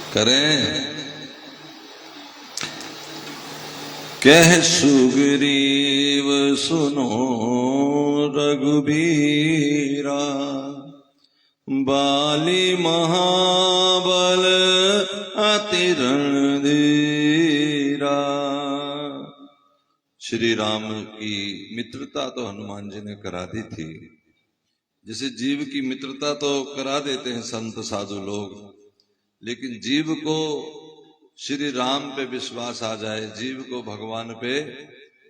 करें। कह सुग्रीव सुनो रघुबीरा, बाली महाबल अति रणधीरा। श्री राम की मित्रता तो हनुमान जी ने करा दी थी। जैसे जीव की मित्रता तो करा देते हैं संत साधु लोग, लेकिन जीव को श्री राम पे विश्वास आ जाए, जीव को भगवान पे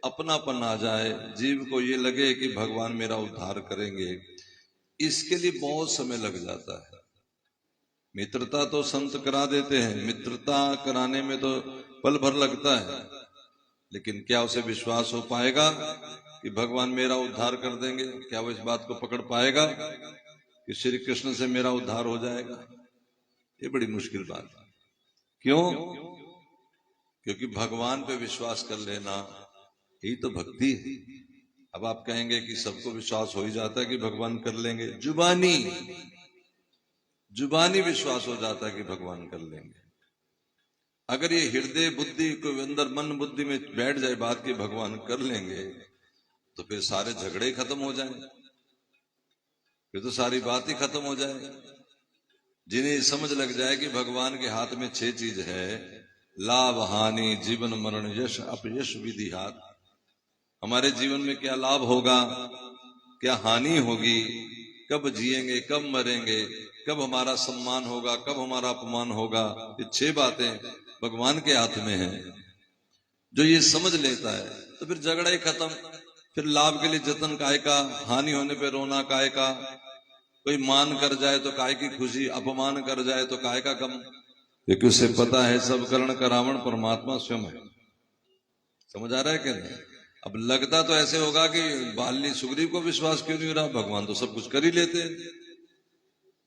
अपनापन आ जाए, जीव को ये लगे कि भगवान मेरा उद्धार करेंगे, इसके लिए बहुत समय लग जाता है। मित्रता तो संत करा देते हैं, मित्रता कराने में तो पल भर लगता है, लेकिन क्या उसे विश्वास हो पाएगा कि भगवान मेरा उद्धार कर देंगे? क्या वो इस बात को पकड़ पाएगा कि श्री कृष्ण से मेरा उद्धार हो जाएगा? ये बड़ी मुश्किल बात है। क्यों? क्योंकि भगवान पे विश्वास कर लेना यही तो भक्ति है। अब आप कहेंगे कि सबको विश्वास हो ही जाता है कि भगवान कर लेंगे, जुबानी विश्वास हो जाता है कि भगवान कर लेंगे। अगर ये हृदय बुद्धि को अंदर मन बुद्धि में बैठ जाए बात कि भगवान कर लेंगे, तो फिर सारे झगड़े खत्म हो जाएं, फिर तो सारी बात ही खत्म हो जाए। जिन्हें समझ लग जाए कि भगवान के हाथ में 6 चीज है, लाभ हानि जीवन मरण यश अपयश विधि हाथ। हमारे जीवन में क्या लाभ होगा, क्या हानि होगी, कब जिएंगे कब मरेंगे, कब हमारा सम्मान होगा कब हमारा अपमान होगा, ये 6 बातें भगवान के हाथ में है। जो ये समझ लेता है तो फिर झगड़ा ही खत्म। फिर लाभ के लिए जतन काय का, हानि होने पे रोना काय का, कोई मान कर जाए तो काय की खुशी, अपमान कर जाए तो काय का गम, क्योंकि उसे पता है सब करण का रावण परमात्मा स्वयं है। समझ आ रहा है कि नहीं? अब लगता तो ऐसे होगा कि बाली सुग्रीव को विश्वास क्यों नहीं हो रहा, भगवान तो सब कुछ कर ही लेते हैं।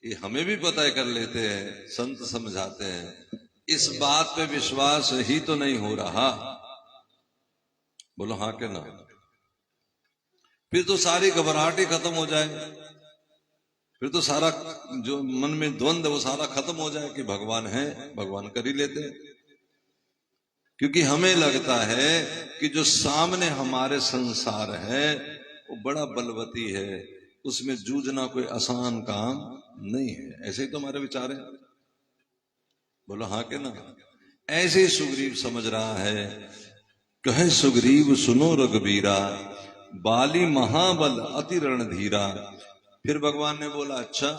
ये हमें भी पता है कर लेते हैं, संत समझाते हैं, इस बात पे विश्वास ही तो नहीं हो रहा। बोलो हाँ के ना? फिर तो सारी घबराहट ही खत्म हो जाए, फिर तो सारा जो मन में द्वंद वो सारा खत्म हो जाए कि भगवान है, भगवान कर ही लेते हैं। क्योंकि हमें लगता है कि जो सामने हमारे संसार है वो बड़ा बलवती है, उसमें जूझना कोई आसान काम नहीं है। ऐसे ही तो हमारे विचार हैं। बोलो हाँ के ना? ऐसे ही सुग्रीव समझ रहा है। कहे सुग्रीव सुनो रघुबीरा, बाली महाबल अति रणधीरा। फिर भगवान ने बोला अच्छा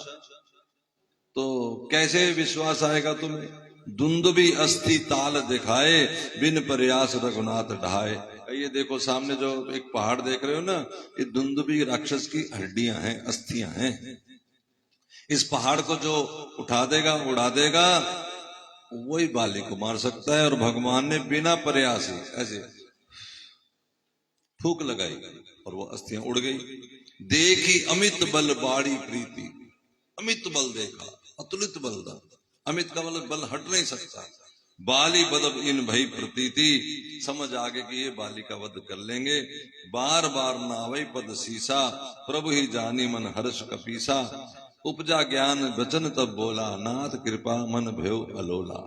तो कैसे विश्वास आएगा तुम्हें? दुंदुभी अस्थि ताल दिखाए, बिन प्रयास रघुनाथ ढाए। ये देखो सामने जो एक पहाड़ देख रहे हो ना, ये दुंदुभी राक्षस की हड्डियां हैं, अस्थियां हैं। इस पहाड़ को जो उठा देगा उड़ा देगा, वही बाली को मार सकता है। और भगवान ने बिना प्रयास ही ऐसे फूंक लगाई और वो अस्थियां उड़ गई। देखी अमित बल बाड़ी प्रीति, अमित बल देखा, अतुलित बल था। अमित का मतलब बल हट नहीं सकता। बाली बदब इन भई प्रतीति, समझ आगे कि ये बाली का वध कर लेंगे। बार बार नावई पद सीसा, प्रभु ही जानी मन हर्ष कपीसा। उपजा ज्ञान वचन तब बोला, नाथ कृपा मन भयो अलोला।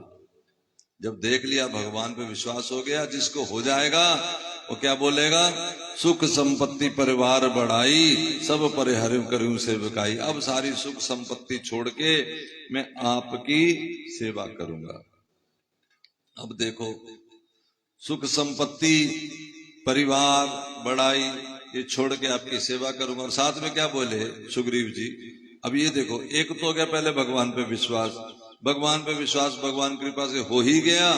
जब देख लिया भगवान पे विश्वास हो गया, जिसको हो जाएगा वो क्या बोलेगा? सुख संपत्ति परिवार बढ़ाई, सब परिहर करूं सेवकाई। अब सारी सुख संपत्ति छोड़ के मैं आपकी सेवा करूंगा। अब देखो सुख संपत्ति परिवार बढ़ाई ये छोड़ के आपकी सेवा करूंगा। और साथ में क्या बोले सुग्रीव जी? अब ये देखो, एक तो हो गया पहले भगवान पे विश्वास, भगवान पे विश्वास भगवान कृपा से हो ही गया,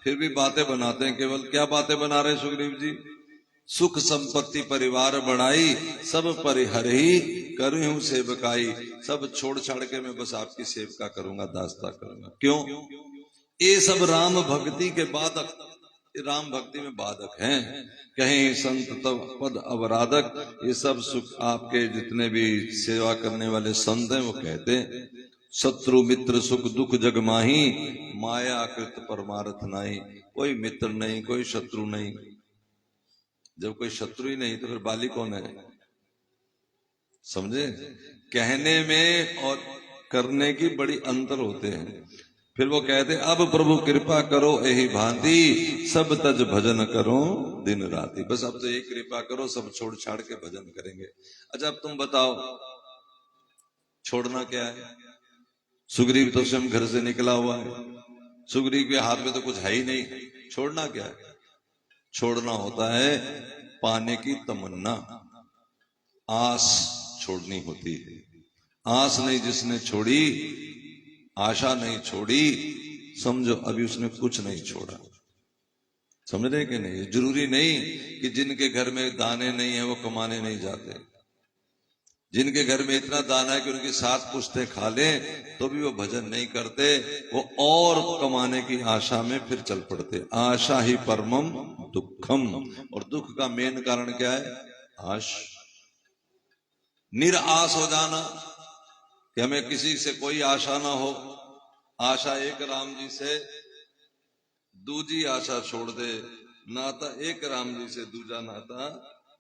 फिर भी बातें बनाते हैं। केवल क्या बातें बना रहे सुग्रीव जी? सुख संपत्ति परिवार बढ़ाई, सब परिहर ही करूं सेवकाई। सब छोड़ छाड़ के मैं बस आपकी सेवका करूंगा, दासता करूंगा। क्यों? ये सब राम भक्ति के बाधक, राम भक्ति में बाधक हैं। कहीं संत तब पद अवराधक, ये सब सुख आपके जितने भी सेवा करने वाले संत हैं वो कहते हैं। शत्रु मित्र सुख दुख जग माही, माया कृत परमार्थ नाही। कोई मित्र नहीं, कोई शत्रु नहीं। जब कोई शत्रु ही नहीं तो फिर बाली कौन है? समझे? कहने में और करने की बड़ी अंतर होते हैं। फिर वो कहते अब प्रभु कृपा करो यही भांति सब तज भजन करो दिन राति। बस अब तो यही कृपा करो, सब छोड़ छाड़ के भजन करेंगे। अच्छा अब तुम बताओ छोड़ना क्या है? सुग्रीव तो स्वयं घर से निकला हुआ है, सुग्रीव के हाथ में तो कुछ है ही नहीं, छोड़ना क्या है? छोड़ना होता है पाने की तमन्ना, आस छोड़नी होती है। आस नहीं जिसने छोड़ी, आशा नहीं छोड़ी, समझो अभी उसने कुछ नहीं छोड़ा। समझ रहे कि नहीं? जरूरी नहीं कि जिनके घर में दाने नहीं है वो कमाने नहीं जाते, जिनके घर में इतना दाना है कि उनकी सात पुश्ते खा ले तो भी वो भजन नहीं करते, वो और कमाने की आशा में फिर चल पड़ते। आशा ही परमम दुखम, और दुख का मेन कारण क्या है? आश। निराश हो जाना कि हमें किसी से कोई आशा ना हो। आशा एक राम जी से, दूजी आशा छोड़ दे, नाता एक राम जी से, दूजा नाता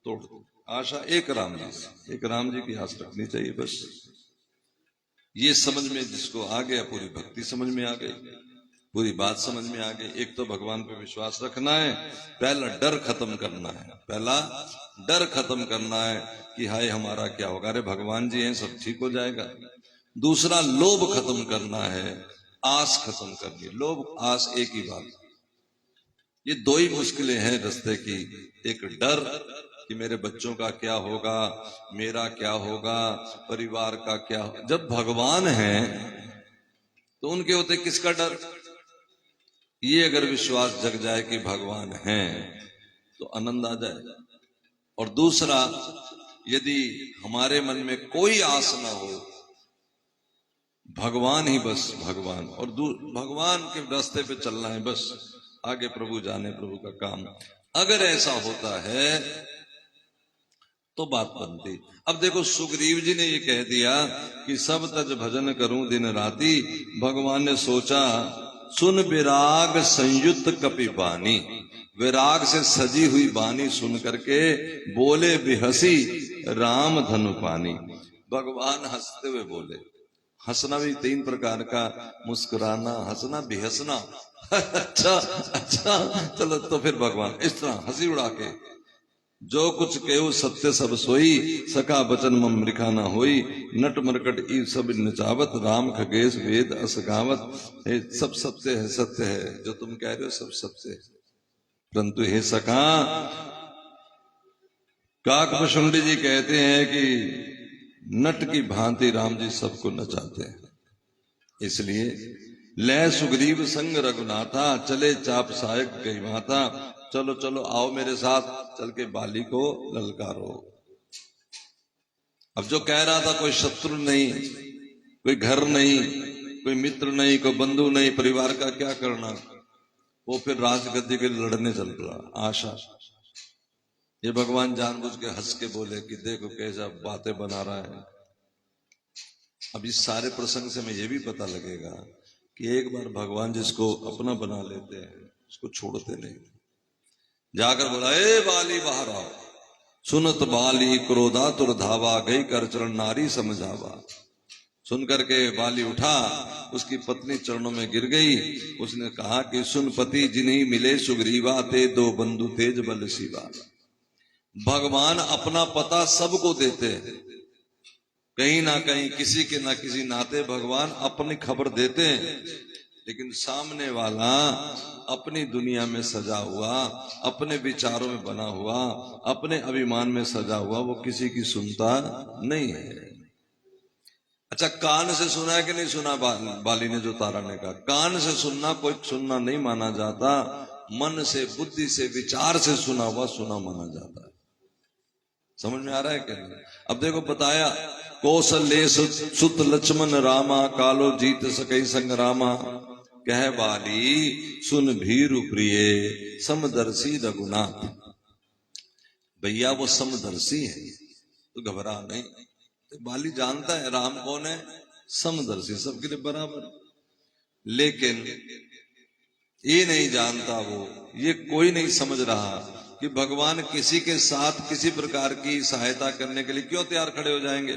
तोड़ दो। आशा एक राम जी से, एक राम जी की आस रखनी चाहिए बस। ये समझ में जिसको आ गया, पूरी भक्ति समझ में आ गई, पूरी बात समझ में आ गई। एक तो भगवान पे विश्वास रखना है, पहला डर खत्म करना है, पहला डर खत्म करना है कि हाय हमारा क्या होगा, अरे भगवान जी हैं सब ठीक हो जाएगा। दूसरा लोभ खत्म करना है, आस खत्म करनी है। लोभ आस एक ही बात, ये दो ही मुश्किलें हैं रास्ते की। एक डर कि मेरे बच्चों का क्या होगा, मेरा क्या होगा, परिवार का क्या होगा। जब भगवान है तो उनके होते किसका डर? ये अगर विश्वास जग जाए कि भगवान है तो आनंद आ जाए। और दूसरा, यदि हमारे मन में कोई आस ना हो, भगवान ही बस भगवान, और भगवान के रास्ते पे चलना है बस, आगे प्रभु जाने प्रभु का काम, अगर ऐसा होता है तो बात बनती। अब देखो सुग्रीव जी ने ये कह दिया कि सब तज भजन करूं दिन राति। भगवान ने सोचा सुन विराग संयुक्त कपि बानी, विराग से सजी हुई बानी सुन करके बोले बिहसी राम धनु पानी। भगवान हंसते हुए बोले, हंसना भी तीन प्रकार का, मुस्कुराना, हंसना, बेहसना। अच्छा अच्छा चलो, तो फिर भगवान इस तरह हंसी उड़ा के, जो कुछ केहू सत्य सब सोई, सका बचन मम मृखा ना होई, नट मरकट ई सब नचावत, राम खगेश वेद अस गावत। सब सत्य है, सत्य है जो तुम कह रहे हो, सब सत्य है, परंतु हे सखा, काकभुषुंडी जी कहते हैं कि नट की भांति राम जी सबको नचाते हैं। इसलिए लय सुग्रीव संग रघुनाथा, चले चाप सायक गई माता। चलो चलो आओ मेरे साथ, चल के बाली को ललकारो। अब जो कह रहा था कोई शत्रु नहीं, कोई घर नहीं, कोई मित्र नहीं, कोई बंधु नहीं, परिवार का क्या करना, वो फिर राजगद्दी के लड़ने चल पड़ा। आशा, ये भगवान जानबूझ के हंस के बोले कि देखो कैसा बातें बना रहा है। अब इस सारे प्रसंग से हमें ये भी पता लगेगा कि एक बार भगवान जिसको अपना बना लेते हैं उसको छोड़ते नहीं। जाकर बोला, ए बाली बाहर आओ। सुनत बाली क्रोधा तुर धावा, गई कर चरण नारी समझावा। सुन करके बाली उठा, उसकी पत्नी चरणों में गिर गई। उसने कहा कि सुन पति जिन्हीं मिले सुग्रीवा, ते दो बंधु तेज बल शिवा। भगवान अपना पता सबको देते हैं, कहीं ना कहीं किसी के ना किसी नाते भगवान अपनी खबर देते हैं, लेकिन सामने वाला अपनी दुनिया में सजा हुआ, अपने विचारों में बना हुआ, अपने अभिमान में सजा हुआ, वो किसी की सुनता नहीं है। अच्छा, कान से सुना है कि नहीं सुना? बाली ने जो तारा ने कहा, कान से सुनना कोई सुनना नहीं माना जाता, मन से, बुद्धि से, विचार से सुना हुआ सुना माना जाता है। समझ में आ रहा है क्या? अब देखो बताया, कौशल्य सुत लक्ष्मण रामा, कालो जीत सकई संग्रामा। कह बाली सुन भीरु प्रिय, समदर्शी रघुनाथ। भैया वो समदर्शी है, तो घबरा नहीं। तो बाली जानता है राम कौन है, समदर्शी, सबके लिए बराबर। लेकिन ये नहीं जानता, वो ये कोई नहीं समझ रहा कि भगवान किसी के साथ किसी प्रकार की सहायता करने के लिए क्यों तैयार खड़े हो जाएंगे।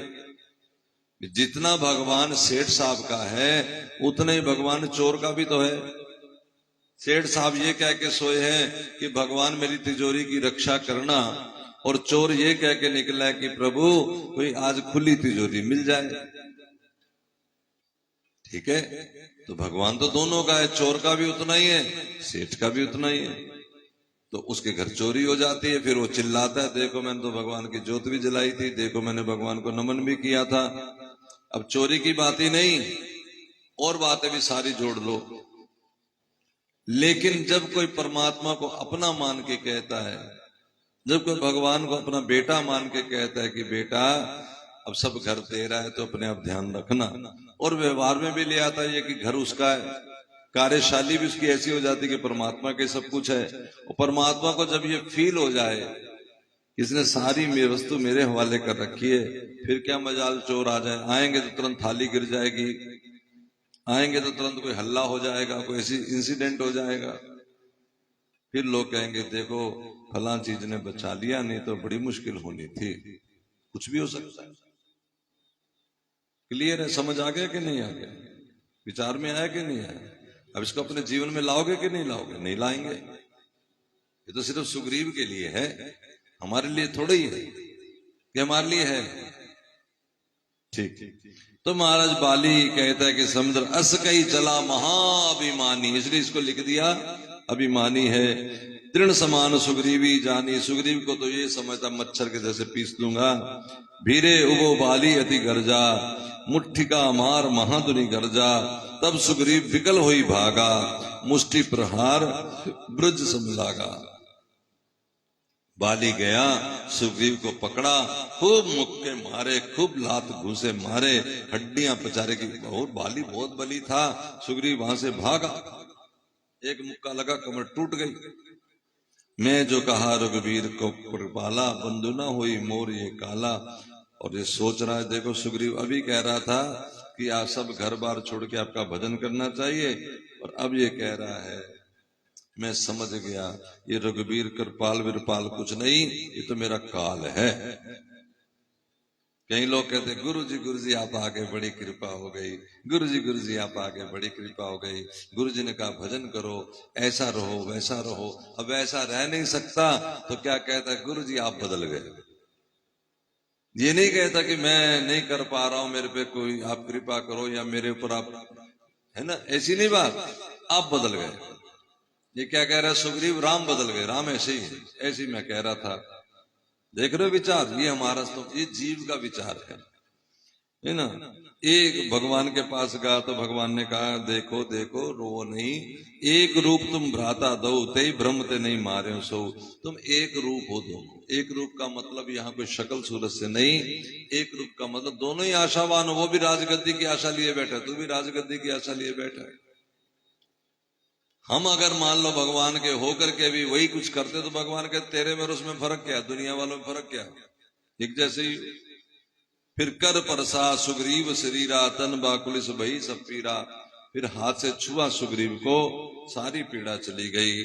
जितना भगवान सेठ साहब का है उतना ही भगवान चोर का भी तो है। सेठ साहब ये कह के सोए हैं कि भगवान मेरी तिजोरी की रक्षा करना, और चोर ये कह के निकला है कि प्रभु कोई आज खुली तिजोरी मिल जाए। ठीक है, तो भगवान तो दोनों का है, चोर का भी उतना ही है, सेठ का भी उतना ही है। तो उसके घर चोरी हो जाती है, फिर वो चिल्लाता है, देखो मैंने तो भगवान की ज्योत भी जलाई थी, देखो मैंने भगवान को नमन भी किया था। अब चोरी की बात ही नहीं, और बातें भी सारी जोड़ लो। लेकिन जब कोई परमात्मा को अपना मान के कहता है, जब कोई भगवान को अपना बेटा मान के कहता है कि बेटा अब सब घर दे रहा है तो अपने आप ध्यान रखना, और व्यवहार में भी ले आता है कि घर उसका है, कार्यशाली भी उसकी ऐसी हो जाती है कि परमात्मा के सब कुछ है। और परमात्मा को जब ये फील हो जाए इसने सारी वस्तु मेरे हवाले कर रखी है, फिर क्या मजाल चोर आ जाए। आएंगे तो तुरंत थाली गिर जाएगी, आएंगे तो तुरंत कोई हल्ला हो जाएगा, कोई ऐसी इंसिडेंट हो जाएगा, फिर लोग कहेंगे देखो फलां चीज ने बचा लिया, नहीं तो बड़ी मुश्किल होनी थी। कुछ भी हो सकता है। क्लियर है? समझ आ गया कि नहीं आ गया? विचार में आया कि नहीं आया? अब इसको अपने जीवन में लाओगे कि नहीं लाओगे? नहीं लाएंगे। ये तो सिर्फ सुग्रीव के लिए है, हमारे लिए थोड़ा ही है कि हमारे लिए है। ठीक। तो महाराज बाली कहता है कि समुद्र अस कई चला महाअभिमानी, इसलिए इसको लिख दिया अभिमानी है। तृण समान सुग्रीवी जानी, सुग्रीव को तो ये समझता मच्छर के जैसे पीस दूंगा। भीरे उबो बाली अति गर्जा, मुट्ठी का मार महादुनि गर्जा। तब सुग्रीव विकल हुई भागा, मुष्टि प्रहार ब्रज समलागा। बाली गया, सुग्रीव को पकड़ा, खूब मुक्के मारे, खूब लात घूसे मारे, हड्डियां पचारे की। बहुत बाली बहुत बली था। सुग्रीव वहां से भागा, एक मुक्का लगा, कमर टूट गई। मैं जो कहा रघुवीर को कृपाला, बंधु न हुई मोर ये काला। और ये सोच रहा है, देखो सुग्रीव अभी कह रहा था कि आप सब घर बार छोड़ के आपका भजन करना चाहिए, और अब ये कह रहा है मैं समझ गया ये रघुवीर कृपाल विरपाल कुछ नहीं, ये तो मेरा काल है। कई लोग कहते गुरु जी आप आगे बड़ी कृपा हो गई, गुरु जी आप आगे बड़ी कृपा हो गई। गुरु जी ने कहा भजन करो, ऐसा रहो वैसा रहो। अब ऐसा रह नहीं सकता तो क्या कहता है, गुरु जी आप बदल गए। ये नहीं कहता कि मैं नहीं कर पा रहा हूं, मेरे पे कोई आप कृपा करो, या मेरे ऊपर आप, है ना, ऐसी नहीं बात, आप बदल गए। ये क्या कह रहा है सुग्रीव, राम बदल गए, राम ऐसे ही है, ऐसे ही मैं कह रहा था। देख रहे हो विचार, ये हमारा तो ये जीव का विचार है ना। एक भगवान के पास गया तो भगवान ने कहा देखो देखो रो नहीं, एक रूप तुम भ्राता दो, ते भ्रम ते नहीं मारे सो। तुम एक रूप हो दोनों। एक रूप का मतलब यहाँ कोई शक्ल सूरत से नहीं, एक रूप का मतलब दोनों ही आशावान हो। वो भी राजगद्दी की आशा लिए बैठा, तू भी राजगद्दी की आशा लिए बैठा है। हम अगर मान लो भगवान के होकर के भी वही कुछ करते तो भगवान के तेरे में और उसमें फर्क क्या, दुनिया वालों में फर्क क्या, एक जैसे ही। फिर कर परसा सुग्रीव शरीरा, तन बाकुलिस भई सब पीरा। फिर हाथ से छुआ सुग्रीव को, सारी पीड़ा चली गई।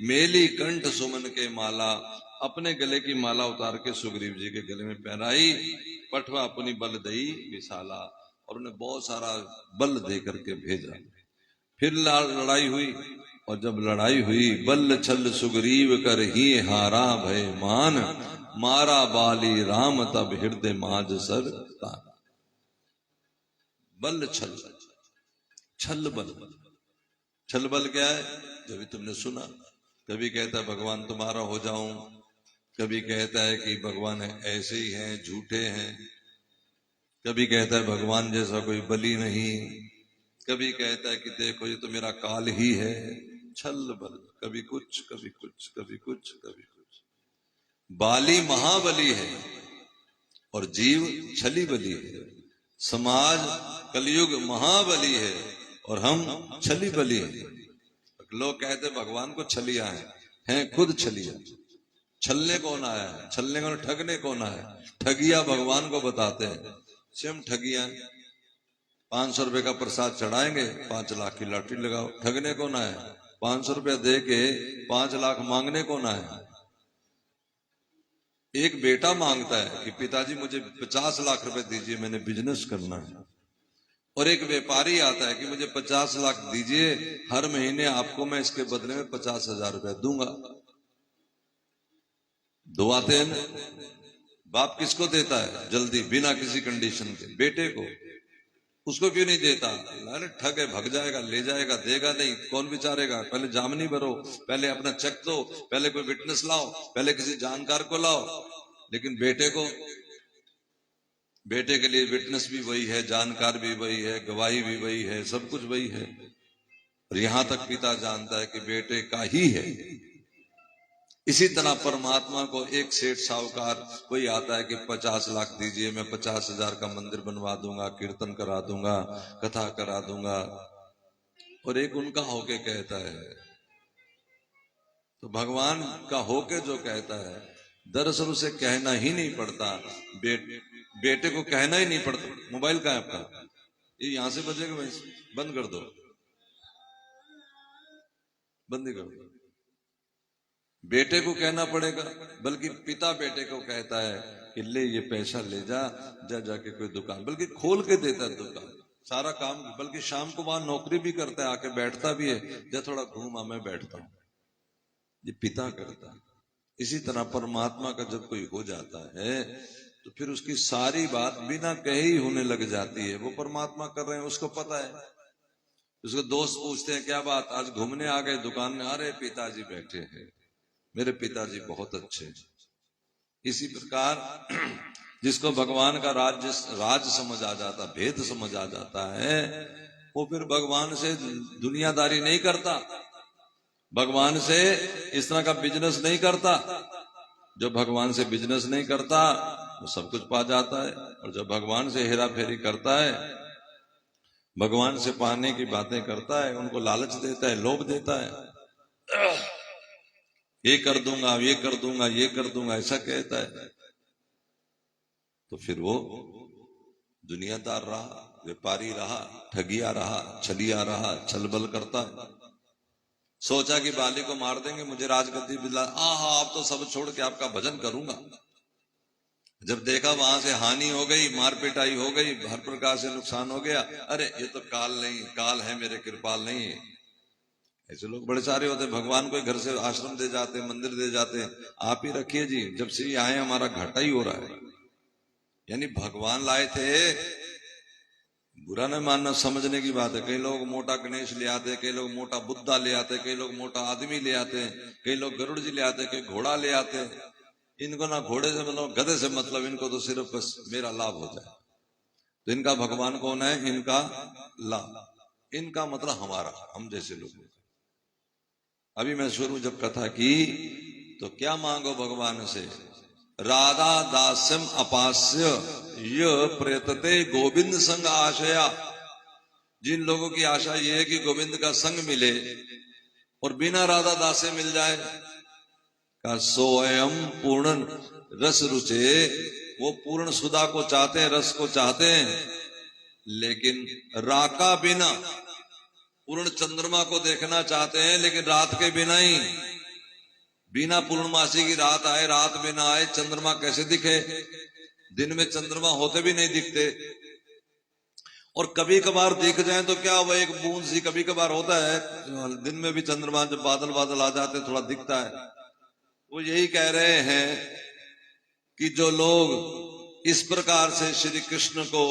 मेली कंठ सुमन के माला, अपने गले की माला उतार के सुग्रीव जी के गले में पहनाई। पठवा अपनी बल दई विशाला, और उन्हें बहुत सारा बल दे करके भेजा। फिर लड़ाई हुई, और जब लड़ाई हुई, बल्ल छल सुग्रीव कर ही हारा भय मान। मारा बाली राम तब हृदय माज सर तान। बल्ल छल, छल बल। छल बल क्या है, जो भी तुमने सुना। कभी कहता है भगवान तुम्हारा हो जाऊं, कभी कहता है कि भगवान ऐसे ही हैं, झूठे हैं। कभी कहता है भगवान जैसा कोई बली नहीं। कभी कहता है कि देखो ये तो मेरा काल ही है। छल बल, कभी कुछ कभी कुछ कभी कुछ कभी कुछ। बाली महाबली है और जीव छली बली है। समाज कलयुग महाबली है और हम छली बली है। लोग कहते भगवान को छलिया हैं खुद छलिया। छलने कौन आया है, छलने कौन, ठगने कौन आया है। ठगिया भगवान को बताते हैं, स्वयं ठगिया। 500 रुपए का प्रसाद चढ़ाएंगे, 5 लाख की लॉटरी लगाओ। ठगने कौन आया, 500 रुपया दे के 5 लाख मांगने कौन आया। एक बेटा मांगता है कि पिताजी मुझे 50 लाख रुपए दीजिए, मैंने बिजनेस करना है। और एक व्यापारी आता है कि मुझे 50 लाख दीजिए, हर महीने आपको मैं इसके बदले में 50,000 रुपए दूंगा। दो आते हैं ना। बाप किसको देता है जल्दी, बिना किसी कंडीशन के? बेटे को। उसको क्यों नहीं देता? अरे ठग है, भग जाएगा, ले जाएगा, देगा नहीं, कौन विचारेगा? पहले जामनी भरो, पहले अपना चेक दो, पहले कोई विटनेस लाओ, पहले किसी जानकार को लाओ। लेकिन बेटे को, बेटे के लिए विटनेस भी वही है, जानकार भी वही है, गवाही भी वही है, सब कुछ वही है। और यहां तक पिता जानता है कि बेटे का ही है। इसी तरह परमात्मा को एक सेठ साहूकार कोई आता है कि 50 लाख दीजिए, मैं 50,000 का मंदिर बनवा दूंगा, कीर्तन करा दूंगा, कथा करा दूंगा। और एक उनका होके कहता है। तो भगवान का होके जो कहता है, दरअसल उसे कहना ही नहीं पड़ता। बेटे को कहना ही नहीं पड़ता। मोबाइल कहाँ है आपका? ये यहां से बजेगा, भाई बंद कर दो, बंद ही कर दो। बेटे को कहना पड़ेगा, बल्कि पिता बेटे को कहता है कि ले ये पैसा ले जा, जाके कोई दुकान, बल्कि खोल के देता है दुकान, सारा काम। बल्कि शाम को वहां नौकरी भी करता है, आके बैठता भी है, जा थोड़ा घूमा, मैं बैठता हूं। ये पिता करता है। इसी तरह परमात्मा का जब कोई हो जाता है तो फिर उसकी सारी बात बिना कहे ही होने लग जाती है। वो परमात्मा कर रहे हैं, उसको पता है। उसके दोस्त पूछते हैं क्या बात, आज घूमने आ गए दुकान में? अरे पिताजी बैठे हैं, मेरे पिताजी बहुत अच्छे। इसी प्रकार जिसको भगवान का राज समझ आ जाता, भेद समझ आ जाता है, वो फिर भगवान से दुनियादारी नहीं करता, भगवान से इस तरह का बिजनेस नहीं करता। जो भगवान से बिजनेस नहीं करता वो सब कुछ पा जाता है। और जब भगवान से हेरा फेरी करता है, भगवान से पाने की बातें करता है, उनको लालच देता है, लोभ देता है, ये कर दूंगा, ये कर दूंगा, ये कर दूंगा, ऐसा कहता है, तो फिर वो दुनियादार रहा, व्यापारी रहा, ठगिया रहा, छलिया रहा, छलबल करता है। सोचा कि बाली को मार देंगे, मुझे राजगद्दी दिला, आप तो सब छोड़ के आपका भजन करूंगा। जब देखा वहां से हानि हो गई, मार पिटाई हो गई, हर प्रकार से नुकसान हो गया, अरे ये तो काल नहीं, काल है मेरे कृपाल नहीं है। ऐसे लोग बड़े सारे होते। भगवान को घर से आश्रम दे जाते, मंदिर दे जाते, आप ही रखिए जी, जब से ये आए हमारा घाटा ही हो रहा है। यानी भगवान लाए थे, बुरा न मानना, समझने की बात है। कई लोग मोटा गणेश ले आते, कई लोग मोटा बुद्धा ले आते, कई लोग मोटा आदमी ले आते, कई लोग गरुड़ जी ले आते, कई घोड़ा ले आते। इनको ना घोड़े से मतलब, गधे से मतलब, इनको तो सिर्फ बस मेरा लाभ हो जाए। तो इनका भगवान कौन है? इनका लाभ, इनका मतलब हमारा, हम जैसे लोग। अभी मैं शुरू जब कथा की तो क्या मांगो भगवान से? राधा दास्यम अपास्य य प्रयतते गोविंद संग आशया। जिन लोगों की आशा यह है कि गोविंद का संग मिले और बिना राधा दास से मिल जाए, का सोयम पूर्ण रस रुचे। वो पूर्ण सुधा को चाहते हैं, रस को चाहते हैं, लेकिन राका बिना, पूर्ण चंद्रमा को देखना चाहते हैं, लेकिन रात के बिना ही। बिना पूर्णमासी की रात आए, रात बिना आए, चंद्रमा कैसे दिखे? दिन में चंद्रमा होते भी नहीं दिखते, और कभी कभार दिख जाए तो क्या, वो एक बूंद सी कभी कभार होता है। दिन में भी चंद्रमा जब बादल बादल आ जाते थोड़ा दिखता है। वो यही कह रहे हैं कि जो लोग इस प्रकार से श्री कृष्ण को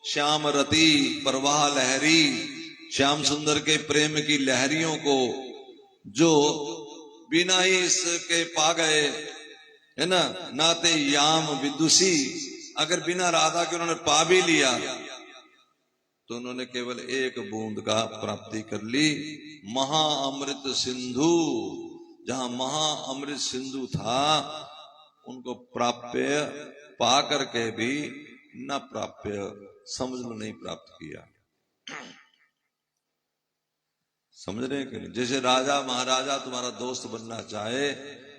श्याम रति प्रवाह लहरी, श्याम सुंदर के प्रेम की लहरियों को जो बिना ही इसके पा गए, है ना, नाते याम विदुषी, अगर बिना राधा के उन्होंने पा भी लिया तो उन्होंने केवल एक बूंद का प्राप्ति कर ली। महाअमृत सिंधु, जहां महाअमृत सिंधु था, उनको प्राप्य पा करके भी न प्राप्य समझ लो नहीं प्राप्त किया। समझ रहे हैं कि नहीं? जैसे राजा महाराजा तुम्हारा दोस्त बनना चाहे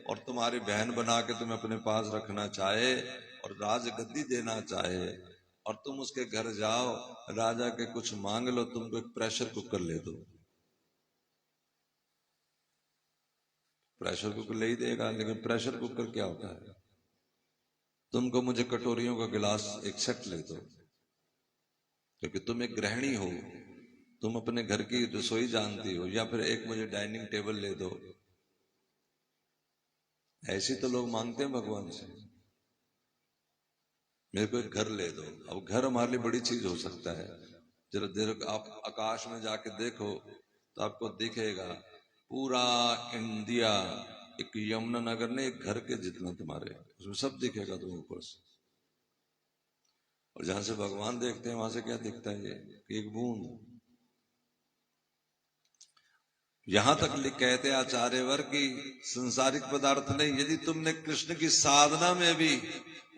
और तुम्हारी बहन बना के तुम्हें अपने पास रखना चाहे और राजगद्दी देना चाहे, और तुम उसके घर जाओ, राजा के कुछ मांग लो, तुमको एक प्रेशर कुकर ले दो, प्रेशर कुकर ले ही देगा। लेकिन प्रेशर कुकर क्या होता है? तुमको मुझे कटोरियों का गिलास एक सेट ले दो, क्योंकि तुम एक गृहिणी हो, तुम अपने घर की रसोई जानती हो, या फिर एक मुझे डाइनिंग टेबल ले दो। ऐसे तो लोग मांगते हैं भगवान से, मेरे को एक घर ले दो। अब घर हमारे लिए बड़ी चीज हो सकता है। जरा देर आप आकाश में जाके देखो तो आपको दिखेगा पूरा इंडिया एक यमुना नगर ने एक घर के जितना तुम्हारे, उसमें सब दिखेगा तुम्हें ऊपर से। और जहां से भगवान देखते हैं वहां से क्या दिखता है, ये एक बूंद। यहां तक कहते आचार्यवर की संसारिक पदार्थ नहीं, यदि तुमने कृष्ण की साधना में भी,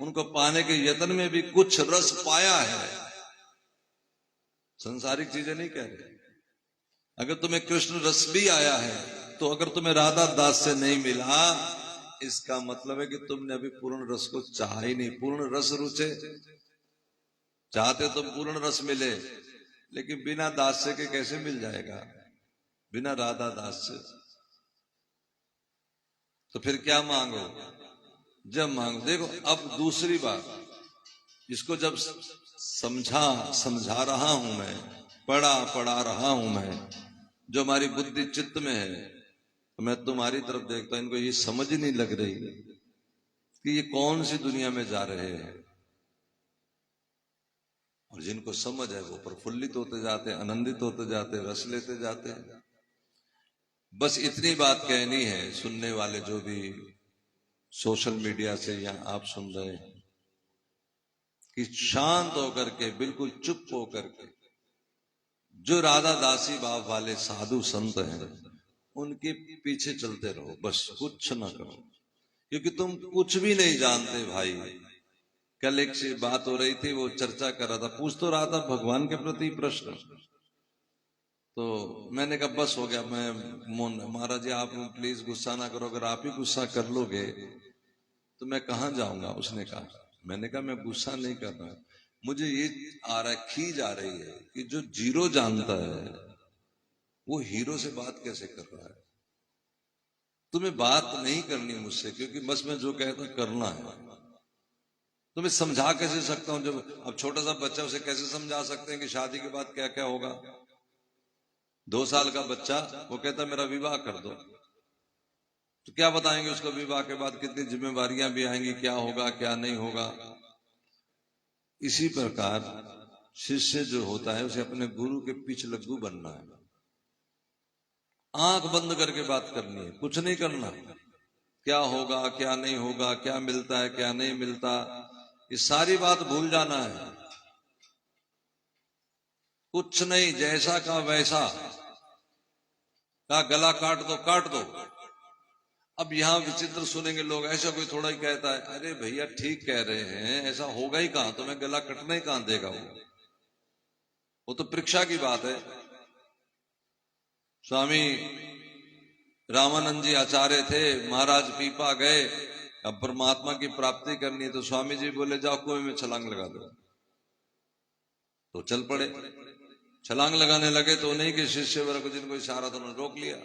उनको पाने के यत्न में भी कुछ रस पाया है, संसारिक चीजें नहीं कह रहे, अगर तुम्हें कृष्ण रस भी आया है, तो अगर तुम्हें राधा दास से नहीं मिला, इसका मतलब है कि तुमने अभी पूर्ण रस को चाहा ही नहीं। पूर्ण रस रुचे, चाहते तुम पूर्ण रस मिले, लेकिन बिना दास्य के कैसे मिल जाएगा, बिना राधा दास से। तो फिर क्या मांगो, जब मांगो। देखो अब दूसरी बात, इसको जब समझा रहा हूं मैं, पढ़ा रहा हूं मैं, जो हमारी बुद्धि चित्त में है, तो मैं तुम्हारी तरफ देखता हूं, इनको ये समझ ही नहीं लग रही कि ये कौन सी दुनिया में जा रहे हैं। और जिनको समझ है वो प्रफुल्लित होते जाते हैं, आनंदित होते जाते हैं, रस लेते जाते हैं। बस इतनी बात कहनी है, सुनने वाले जो भी सोशल मीडिया से या आप सुन रहे हैं, कि शांत होकर के, बिल्कुल चुप होकर के, जो राधा दासी भाव वाले साधु संत हैं उनके पीछे चलते रहो, बस कुछ ना करो, क्योंकि तुम कुछ भी नहीं जानते भाई। कल एक से बात हो रही थी, वो चर्चा कर रहा था, पूछ तो रहा था भगवान के प्रति प्रश्न। तो मैंने कहा बस हो गया, मैं महाराज जी आप प्लीज गुस्सा ना करो, अगर आप ही गुस्सा कर लोगे तो मैं कहां जाऊंगा। उसने कहा, मैंने कहा मैं गुस्सा नहीं कर रहा, मुझे ये आ रहा है, खीज आ रही है कि जो जीरो जानता है वो हीरो से बात कैसे कर रहा है। तुम्हें बात नहीं करनी मुझसे, क्योंकि बस मैं जो कहता करना है। तुम्हें समझा कैसे सकता हूं, जब अब छोटा सा बच्चा, उसे कैसे समझा सकते हैं कि शादी के बाद क्या क्या होगा। 2 साल का बच्चा वो कहता मेरा विवाह कर दो, तो क्या बताएंगे उसको विवाह के बाद कितनी जिम्मेवारियां भी आएंगी, क्या होगा क्या नहीं होगा। इसी प्रकार शिष्य जो होता है उसे अपने गुरु के पीछे लग्गू बनना है, आंख बंद करके बात करनी है, कुछ नहीं करना। क्या होगा क्या नहीं होगा, क्या मिलता है क्या नहीं मिलता, ये सारी बात भूल जाना है। कुछ नहीं, जैसा का वैसा, का गला काट दो काट दो। अब यहां विचित्र सुनेंगे लोग, ऐसा कोई थोड़ा ही कहता है, अरे भैया ठीक कह रहे हैं, ऐसा होगा ही कहां, तुम्हें गला कटना ही कहां देगा वो तो परीक्षा की बात है। स्वामी रामानंद जी आचार्य थे, महाराज पीपा गए, अब परमात्मा की प्राप्ति करनी है, तो स्वामी जी बोले जाओ कुएं में छलांग लगा दो। तो चल पड़े, छलांग लगाने लगे, तो उन्हीं के शिष्य वर्ग जिनको इशारा था उन्होंने रोक लिया,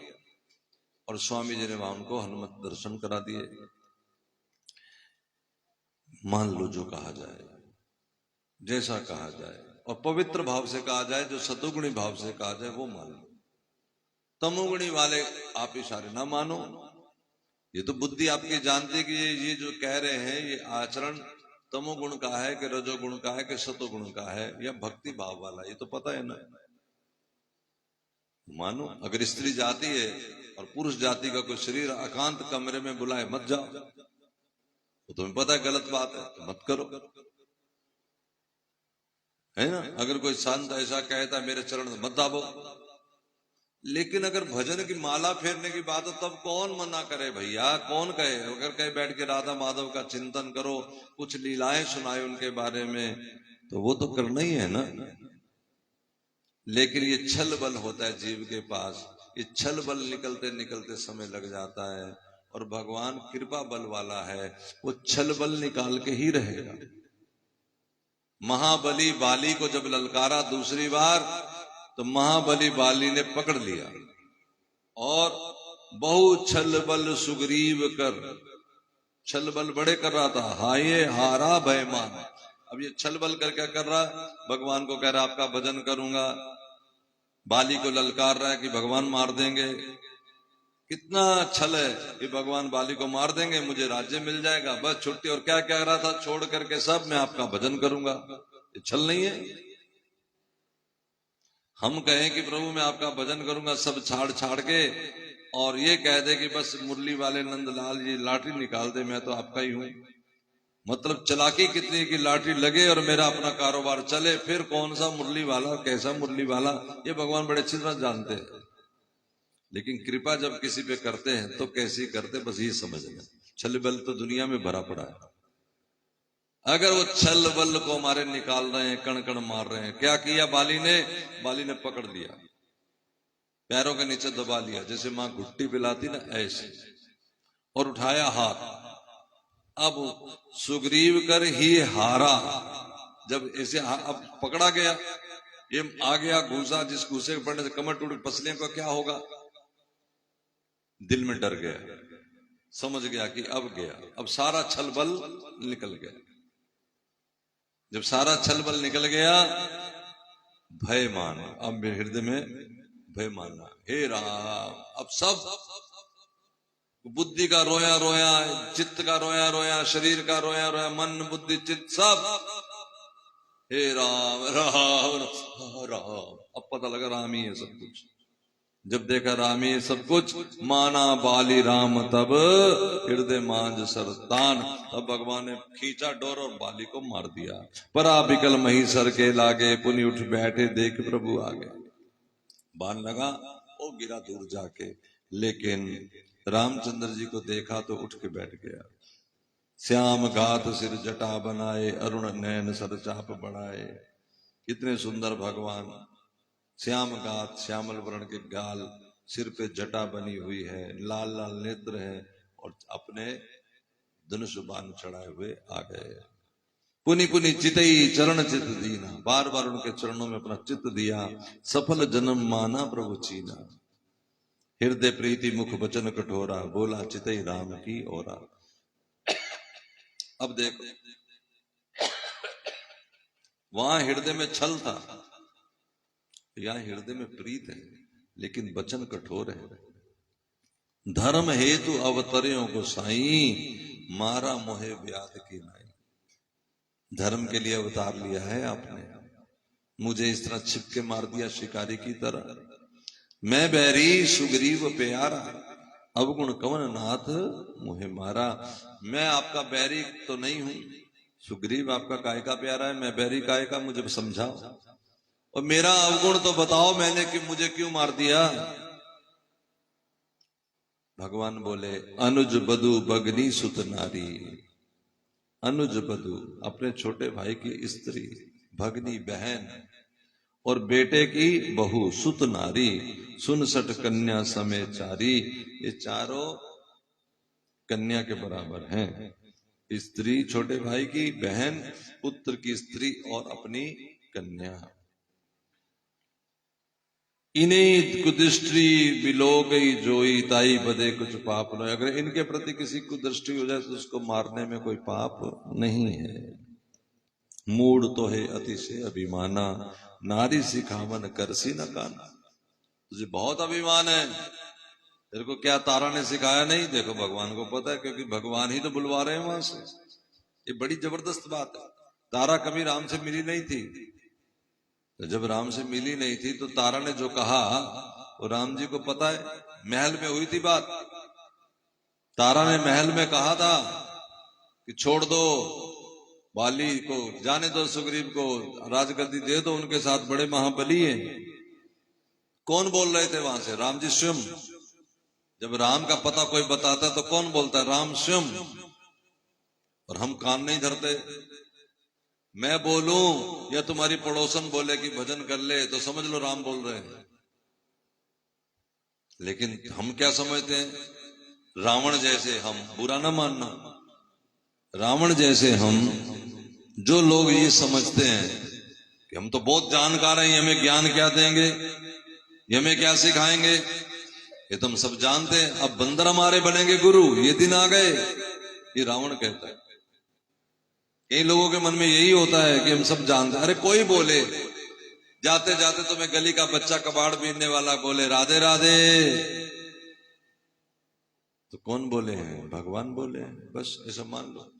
और स्वामी जी ने वहां उनको हनुमत दर्शन करा दिए। मान लो जो कहा जाए, जैसा कहा जाए, और पवित्र भाव से कहा जाए, जो सतुगुणी भाव से कहा जाए वो मान लो। तमोगुणी वाले आप इशारे ना मानो। ये तो बुद्धि आपकी जानती है कि ये जो कह रहे हैं ये आचरण तमोगुण का है कि रजोगुण का है कि सतोगुण का है, या भक्ति भाव वाला, ये तो पता है ना। मानो अगर स्त्री जाती है और पुरुष जाति का कोई शरीर एकांत कमरे में बुलाए मत जाओ, तो तुम्हें पता है गलत बात है, तो मत करो, है ना। अगर कोई संत ऐसा कहता है मेरे चरण में मत दाबो, लेकिन अगर भजन की माला फेरने की बात हो तब कौन मना करे भैया, कौन कहे। अगर कहे बैठ के राधा माधव का चिंतन करो, कुछ लीलाएं सुनाए उनके बारे में, तो वो तो करना ही है ना। लेकिन ये छल बल होता है जीव के पास, ये छल बल निकलते निकलते समय लग जाता है, और भगवान कृपा बल वाला है, वो छल बल निकाल के ही रहेगा। महाबली बाली को जब ललकारा दूसरी बार, तो महाबली बाली ने पकड़ लिया, और बहु छल बल सुग्रीव कर छल बल बड़े कर रहा था, हाये हारा भयमान। अब ये छल बल कर क्या कर रहा है, भगवान को कह रहा आपका भजन करूंगा, बाली को ललकार रहा है कि भगवान मार देंगे। कितना छल है कि भगवान बाली को मार देंगे, मुझे राज्य मिल जाएगा, बस छुट्टी। और क्या कह रहा था, छोड़ करके सब मैं आपका भजन करूंगा। ये छल नहीं है? हम कहें कि प्रभु मैं आपका भजन करूंगा सब छाड़ छाड़ के, और ये कह दे कि बस मुरली वाले नंदलाल जी लाठी निकाल दे, मैं तो आपका ही हूं। मतलब चालाकी कितनी की लाठी लगे और मेरा अपना कारोबार चले। फिर कौन सा मुरली वाला, कैसा मुरली वाला, ये भगवान बड़े अच्छी तरह जानते हैं। लेकिन कृपा जब किसी पे करते हैं तो कैसी करते, बस ये समझ लें। छल बल तो दुनिया में भरा पड़ा है। अगर वो छल बल को हमारे निकाल रहे हैं, कण कण मार रहे हैं, क्या किया बाली ने पकड़ लिया, पैरों के नीचे दबा लिया, जैसे मां घुट्टी पिलाती ना ऐसे, और उठाया हाथ। अब सुग्रीव कर ही हारा, जब ऐसे अब पकड़ा गया, ये आ गया घूसा, जिस घूसे के पड़ने से कमर टूट पसलियों का क्या होगा, दिल में डर गया, समझ गया कि अब गया, अब सारा छल बल निकल गया। जब सारा छल बल निकल गया, भय मान, अब मेरे हृदय में भय मानना, हे राम। अब सब बुद्धि का रोया रोया, चित्त का रोया रोया, शरीर का रोया रोया, मन बुद्धि चित्त सब, हे राम राम राम। अब पता लगा राम ही है सब कुछ। जब देखा राम ही है सब कुछ, माना बाली राम तब हृदय मांझ सरतान। तब भगवान ने खींचा डोर और बाली को मार दिया। परा बिकल महीसर के लागे, पुनि उठ बैठे देख प्रभु आ गए। बाण लगा, वो गिरा दूर जाके, लेकिन रामचंद्र जी को देखा तो उठ के बैठ गया। श्याम घात सिर जटा बनाए, अरुण नैन सर चाप बढ़ाए। कितने सुंदर भगवान, श्याम घात, श्यामल वर्ण के गाल, सिर पे जटा बनी हुई है, लाल लाल नेत्र है, और अपने धनुष बाण चढ़ाए हुए आ गए। पुनि पुनि चितई चरण चित दीना, बार बार उनके चरणों में अपना चित्त दिया। सफल जन्म माना प्रभु चीना, हृदय प्रीति मुख वचन कठोरा, बोला चितई राम की ओरा। अब देखो, वहां हृदय में छल था, यहां हृदय में प्रीत है, लेकिन वचन कठोर है। धर्म हेतु अवतर्यों को साई, मारा मोहे व्याध की नाई। धर्म के लिए अवतार लिया है आपने, मुझे इस तरह छिपके मार दिया शिकारी की तरह। मैं बैरी सुग्रीव प्यारा, अवगुण कवन नाथ मुहे मारा। मैं आपका बैरी तो नहीं हूं, सुग्रीव आपका काय का प्यारा है, मैं बैरी काय का, मुझे समझाओ। और मेरा अवगुण तो बताओ, मैंने कि मुझे क्यों मार दिया। भगवान बोले, अनुज बधु भगनी सुत नारी। अनुज बधु, अपने छोटे भाई की स्त्री, भगनी बहन, और बेटे की बहू, सुत नारी, सुनसठ कन्या समय चारी। ये चारों कन्या के बराबर हैं। स्त्री छोटे भाई की, बहन, पुत्र की स्त्री, और अपनी कन्या। इन्हें कुदृष्टि बिलो गई जोई, ताई बदे कुछ पाप न। अगर इनके प्रति किसी कुदृष्टि हो जाए तो उसको मारने में कोई पाप नहीं है। मूड तो है अतिशय अभिमाना, नारी सिखावन करसी न काना। तुझे बहुत अभिमान है, तेरे को क्या तारा ने सिखाया नहीं? देखो भगवान को पता है, क्योंकि भगवान ही तो बुलवा रहे हैं वहां से। ये बड़ी जबरदस्त बात है। तारा कभी राम से मिली नहीं थी, तो जब राम से मिली नहीं थी तो तारा ने जो कहा वो राम जी को पता है। महल में हुई थी बात, तारा ने महल में कहा था कि छोड़ दो बाली को, जाने दो सुग्रीव को, राजगद्दी दे दो, उनके साथ बड़े महाबली हैं। कौन बोल रहे थे वहां से? राम जी स्वयं। जब राम का पता कोई बताता है तो कौन बोलता है? राम स्वयं। और हम कान नहीं धरते। मैं बोलूं या तुम्हारी पड़ोसन बोले कि भजन कर ले तो समझ लो राम बोल रहे हैं। लेकिन हम क्या समझते हैं? रावण जैसे हम, बुरा ना मानना, रावण जैसे हम, जो लोग ये समझते हैं कि हम तो बहुत जानकार हैं, हमें ज्ञान क्या देंगे, ये हमें क्या सिखाएंगे, ये तुम सब जानते हैं। अब बंदर हमारे बनेंगे गुरु, ये दिन आ गए। ये रावण कहता है। कई लोगों के मन में यही होता है कि हम सब जानते हैं। अरे कोई बोले जाते जाते तुम्हें गली का बच्चा कबाड़ बीनने वाला बोले राधे राधे, तो कौन बोले हैं? भगवान बोले हैं, बस ऐसा मान लो।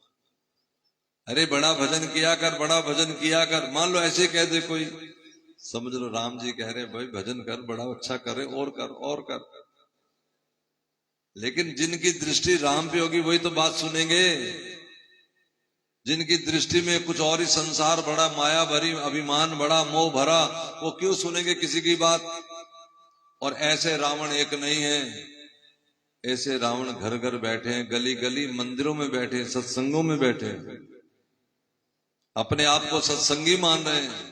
अरे बड़ा भजन किया कर, बड़ा भजन किया कर, मान लो ऐसे कह दे कोई, समझ लो राम जी कह रहे भाई भजन कर, बड़ा अच्छा कर रहे, और कर और कर। लेकिन जिनकी दृष्टि राम पे होगी वही तो बात सुनेंगे। जिनकी दृष्टि में कुछ और ही संसार बड़ा, माया भरी, अभिमान बड़ा, मोह भरा, वो क्यों सुनेंगे किसी की बात? और ऐसे रावण एक नहीं है, ऐसे रावण घर घर बैठे हैं, गली गली मंदिरों में बैठे हैं, सत्संगों में बैठे हैं, अपने आप को सत्संगी मान रहे हैं,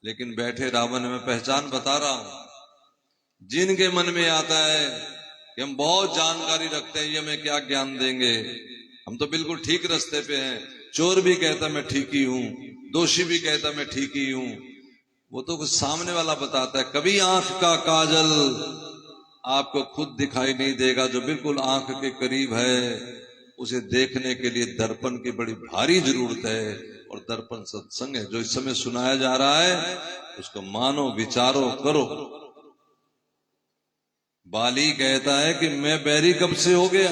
लेकिन बैठे रावण में पहचान बता रहा हूं। जिनके मन में आता है कि हम बहुत जानकारी रखते हैं, ये हमें क्या ज्ञान देंगे, हम तो बिल्कुल ठीक रास्ते पे हैं, चोर भी कहता मैं ठीक ही हूं, दोषी भी कहता मैं ठीक ही हूं, वो तो कुछ सामने वाला बताता है। कभी आंख का काजल आपको खुद दिखाई नहीं देगा, जो बिल्कुल आंख के करीब है उसे देखने के लिए दर्पण की बड़ी भारी जरूरत है, और दर्पण सत्संग है जो इस समय सुनाया जा रहा है, उसको मानो, विचारो, करो। बाली कहता है कि मैं बैरी कब से हो गया?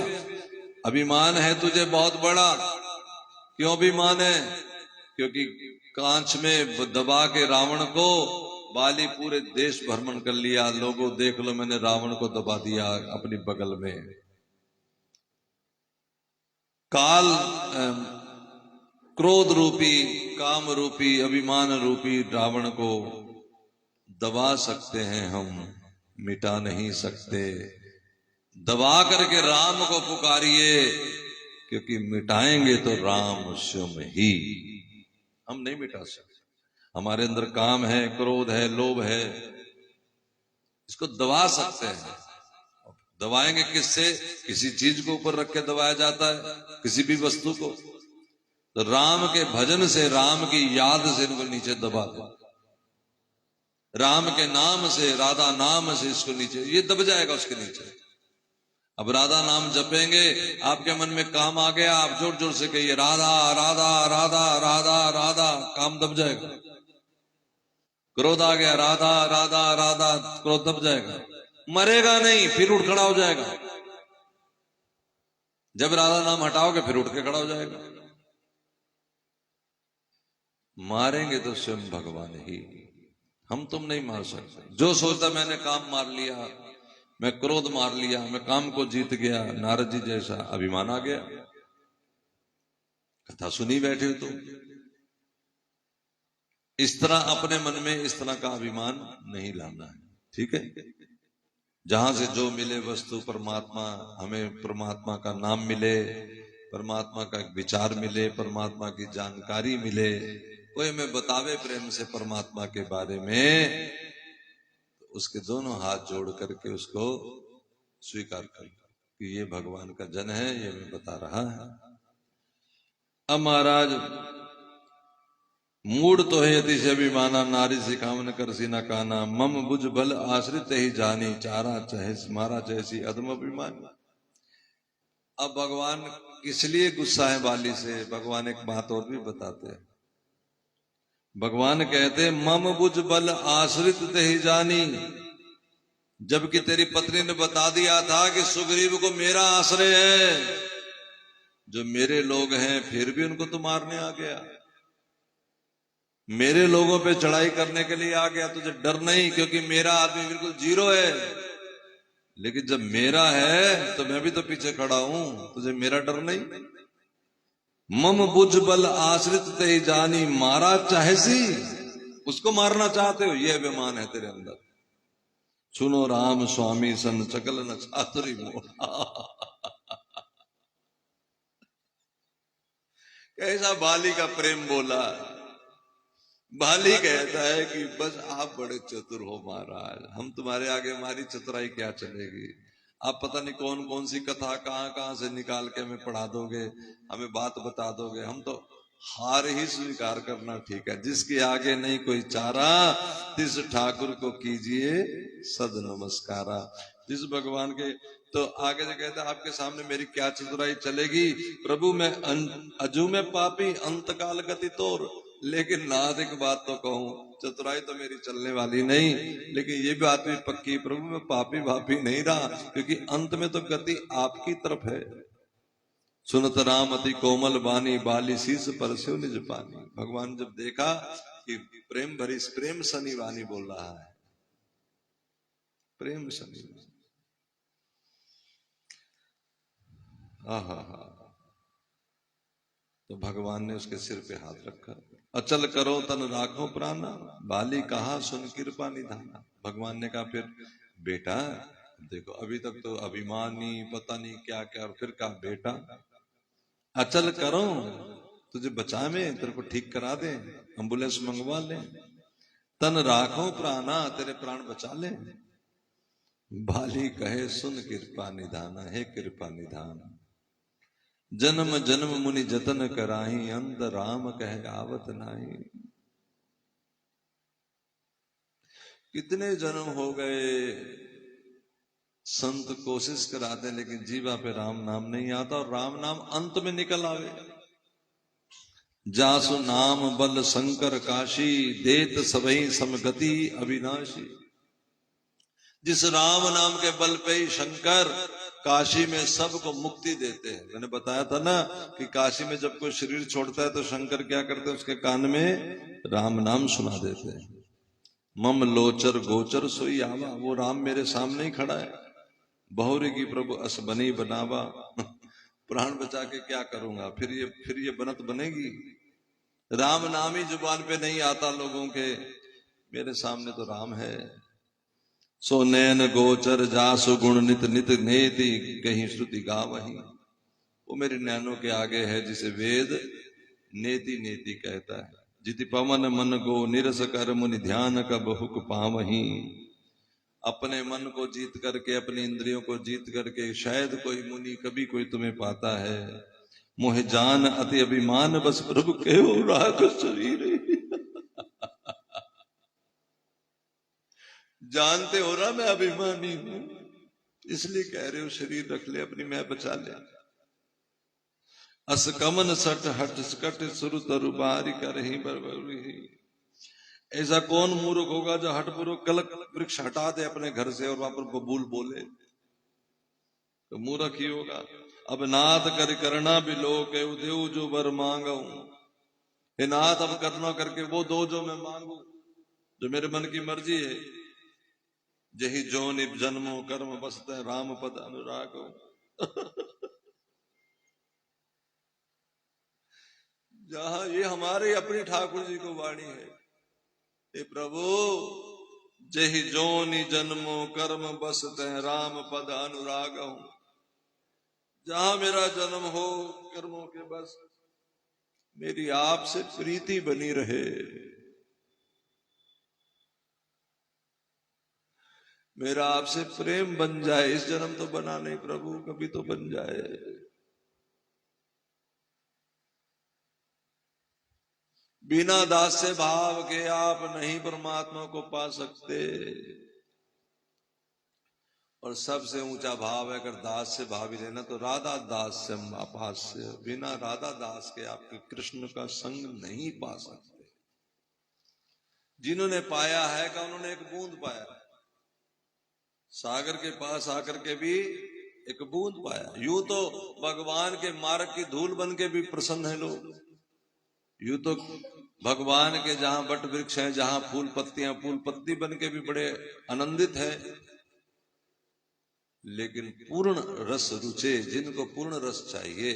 अभिमान है तुझे बहुत बड़ा। क्यों अभिमान है? क्योंकि कांच में दबा के रावण को बाली पूरे देश भ्रमण कर लिया, लोगों देख लो मैंने रावण को दबा दिया अपनी बगल में। काल क्रोध रूपी, काम रूपी, अभिमान रूपी रावण को दबा सकते हैं हम, मिटा नहीं सकते। दबा करके राम को पुकारिए, क्योंकि मिटाएंगे तो राम स्वयं ही, हम नहीं मिटा सकते। हमारे अंदर काम है, क्रोध है, लोभ है, इसको दबा सकते हैं। दबाएंगे किससे? किसी चीज को ऊपर रख के दबाया जाता है, किसी भी वस्तु को। तो राम के भजन से, राम की याद से इनको नीचे दबा दो। राम के नाम से, राधा नाम से इसको नीचे, ये दब जाएगा उसके नीचे। अब राधा नाम जपेंगे, आपके मन में काम आ गया, आप जोर जोर से कहिए राधा राधा राधा राधा राधा, काम दब जाएगा। क्रोध आ गया, राधा राधा राधा, क्रोध दब जाएगा। मरेगा नहीं, फिर उठ खड़ा हो जाएगा। जब राधा नाम हटाओगे फिर उठ के खड़ा हो जाएगा। मारेंगे तो स्वयं भगवान ही, हम तुम नहीं मार सकते। जो सोचता मैंने काम मार लिया, मैं क्रोध मार लिया, मैं काम को जीत गया, नारद जी जैसा अभिमान आ गया। कथा सुनी बैठे हो तुम। इस तरह अपने मन में इस तरह का अभिमान नहीं लाना है, ठीक है? जहां से जो मिले वस्तु, परमात्मा, हमें परमात्मा का नाम मिले, परमात्मा का विचार मिले, परमात्मा की जानकारी मिले, कोई हमें बतावे प्रेम से परमात्मा के बारे में, उसके दोनों हाथ जोड़ करके उसको स्वीकार कर कि ये भगवान का जन है, ये हमें बता रहा है। अब महाराज, मूड तो है अतिशय अभिमाना, नारी से कामन कर सीना काना, मम बुझ बल आश्रित ही जानी, चारा चाहे मारा जैसी अदम अभिमान। अब भगवान किस लिए गुस्सा है बाली से? भगवान एक बात और भी बताते हैं। भगवान कहते मम बुझ बल आश्रित ही जानी, जबकि तेरी पत्नी ने बता दिया था कि सुग्रीव को मेरा आश्रय है, जो मेरे लोग हैं, फिर भी उनको तो मारने आ गया, मेरे लोगों पे चढ़ाई करने के लिए आ गया। तुझे डर नहीं, क्योंकि मेरा आदमी बिल्कुल जीरो है, लेकिन जब मेरा है तो मैं भी तो पीछे खड़ा हूं, तुझे मेरा डर नहीं। मम बुझ बल आश्रित ते जानी, मारा चाहेसी, उसको मारना चाहते हो, यह अभिमान है तेरे अंदर। सुनो राम स्वामी सन सकल न चातुरी मोहा। कैसा बाली का प्रेम बोला। बाली कहता है कि बस आप बड़े चतुर हो महाराज, हम तुम्हारे आगे हमारी चतुराई क्या चलेगी। आप पता नहीं कौन कौन सी कथा कहां कहां से निकाल के हमें पढ़ा दोगे, हमें बात बता दोगे, हम तो हार ही स्वीकार करना ठीक है। जिसके आगे नहीं कोई चारा, तिस ठाकुर को कीजिए सद नमस्कारा। जिस भगवान के तो आगे से कहता है आपके सामने मेरी क्या चतुराई चलेगी प्रभु, मैं अजू में पापी अंत काल गति तोर। लेकिन नाथ एक बात तो कहूं, चतुराई तो मेरी चलने वाली नहीं, लेकिन ये बात भी पक्की प्रभु मैं पापी भापी नहीं रहा, क्योंकि अंत में तो गति आपकी तरफ है। सुनत राम अति कोमल बानी, बाली शीस पर से निज पानी। भगवान जब देखा कि प्रेम भरी प्रेम सनी वाणी बोल रहा है, प्रेम सनी, हा, तो भगवान ने उसके सिर पे हाथ रखा। अचल करो तन राखो प्राणा, बाली कहा सुन कृपा निधाना। भगवान ने कहा फिर बेटा देखो, अभी तक तो अभिमानी पता नहीं क्या क्या, फिर कहा बेटा अचल करो, तुझे बचा में, तेरे को ठीक करा दे, एम्बुलेंस मंगवा ले। तन राखो प्राणा, तेरे प्राण बचा ले। बाली कहे सुन कृपा निधाना, हे कृपा निधान। जन्म जन्म मुनि जतन कराही, अंत राम कहे आवत नाही। कितने जन्म हो गए, संत कोशिश कराते लेकिन जीवा पे राम नाम नहीं आता, और राम नाम अंत में निकल आवे। जासु नाम बल शंकर काशी, देत सबई समगति अविनाशी। जिस राम नाम के बल पे ही शंकर काशी में सबको मुक्ति देते हैं। मैंने बताया था ना कि काशी में जब कोई शरीर छोड़ता है तो शंकर क्या करते हैं, उसके कान में राम नाम सुना देते हैं। मम लोचर गोचर सोई आवा, वो राम मेरे सामने ही खड़ा है। बहुरी की प्रभु अस बनी बनावा, प्राण बचा के क्या करूंगा, फिर ये बनत बनेगी। राम नाम ही जुबान पे नहीं आता लोगों के, मेरे सामने तो राम है। सो नैन गोचर जासु गुण नित नित नेति, कहीं श्रुति गावही। वो मेरे नैनों के आगे है जिसे वेद नेति नेति कहता है। जिति पवन मन गो निरस कर मुनि ध्यान का बहुक पावही। अपने मन को जीत करके, अपनी इंद्रियों को जीत करके शायद कोई मुनि कभी कोई तुम्हें पाता है। मोह जान अति अभिमान बस प्रभु केहू राख शरीर। जानते हो ना मैं अभिमानी हूं, इसलिए कह रहे हो शरीर रख ले अपनी, मैं बचा ले। अस कमन सट हट सकट सुर तरु बारी कर ही बरबरी। ऐसा कौन मूर्ख होगा जो हठपूर्वक कलक वृक्ष हटा दे अपने घर से और वहां पर बबूल बोले, तो मूर्ख ही होगा। अब नाथ कर करना भी लोग देव जो बर मांगू, हे नाथ अब करना करके वो दो जो मैं मांगू, जो मेरे मन की मर्जी है। जही जो निप जन्मो कर्म बसते राम पद अनुराग। जहां ये हमारे अपनी ठाकुर जी को वाणी है, हे प्रभु जही जोनि जन्मो कर्म बसते राम पद अनुराग। जहां मेरा जन्म हो कर्मों के बस, मेरी आपसे प्रीति बनी रहे। मेरा आपसे प्रेम बन जाए। इस जन्म तो बना नहीं प्रभु, कभी तो बन जाए। बिना दास्य भाव के आप नहीं परमात्मा को पा सकते। और सबसे ऊंचा भाव है, अगर दास से भाव ही लेना तो राधा दास से अपास्य। बिना राधा दास के आप कृष्ण का संग नहीं पा सकते। जिन्होंने पाया है का उन्होंने एक बूंद पाया, सागर के पास आकर के भी एक बूंद पाया। यूं तो भगवान के मार्ग की धूल बन के भी प्रसन्न है लोग। यूं तो भगवान के जहां बट वृक्ष है, जहां फूल पत्तियां फूल पत्ती बन के भी बड़े आनंदित है। लेकिन पूर्ण रस रुचे, जिनको पूर्ण रस चाहिए,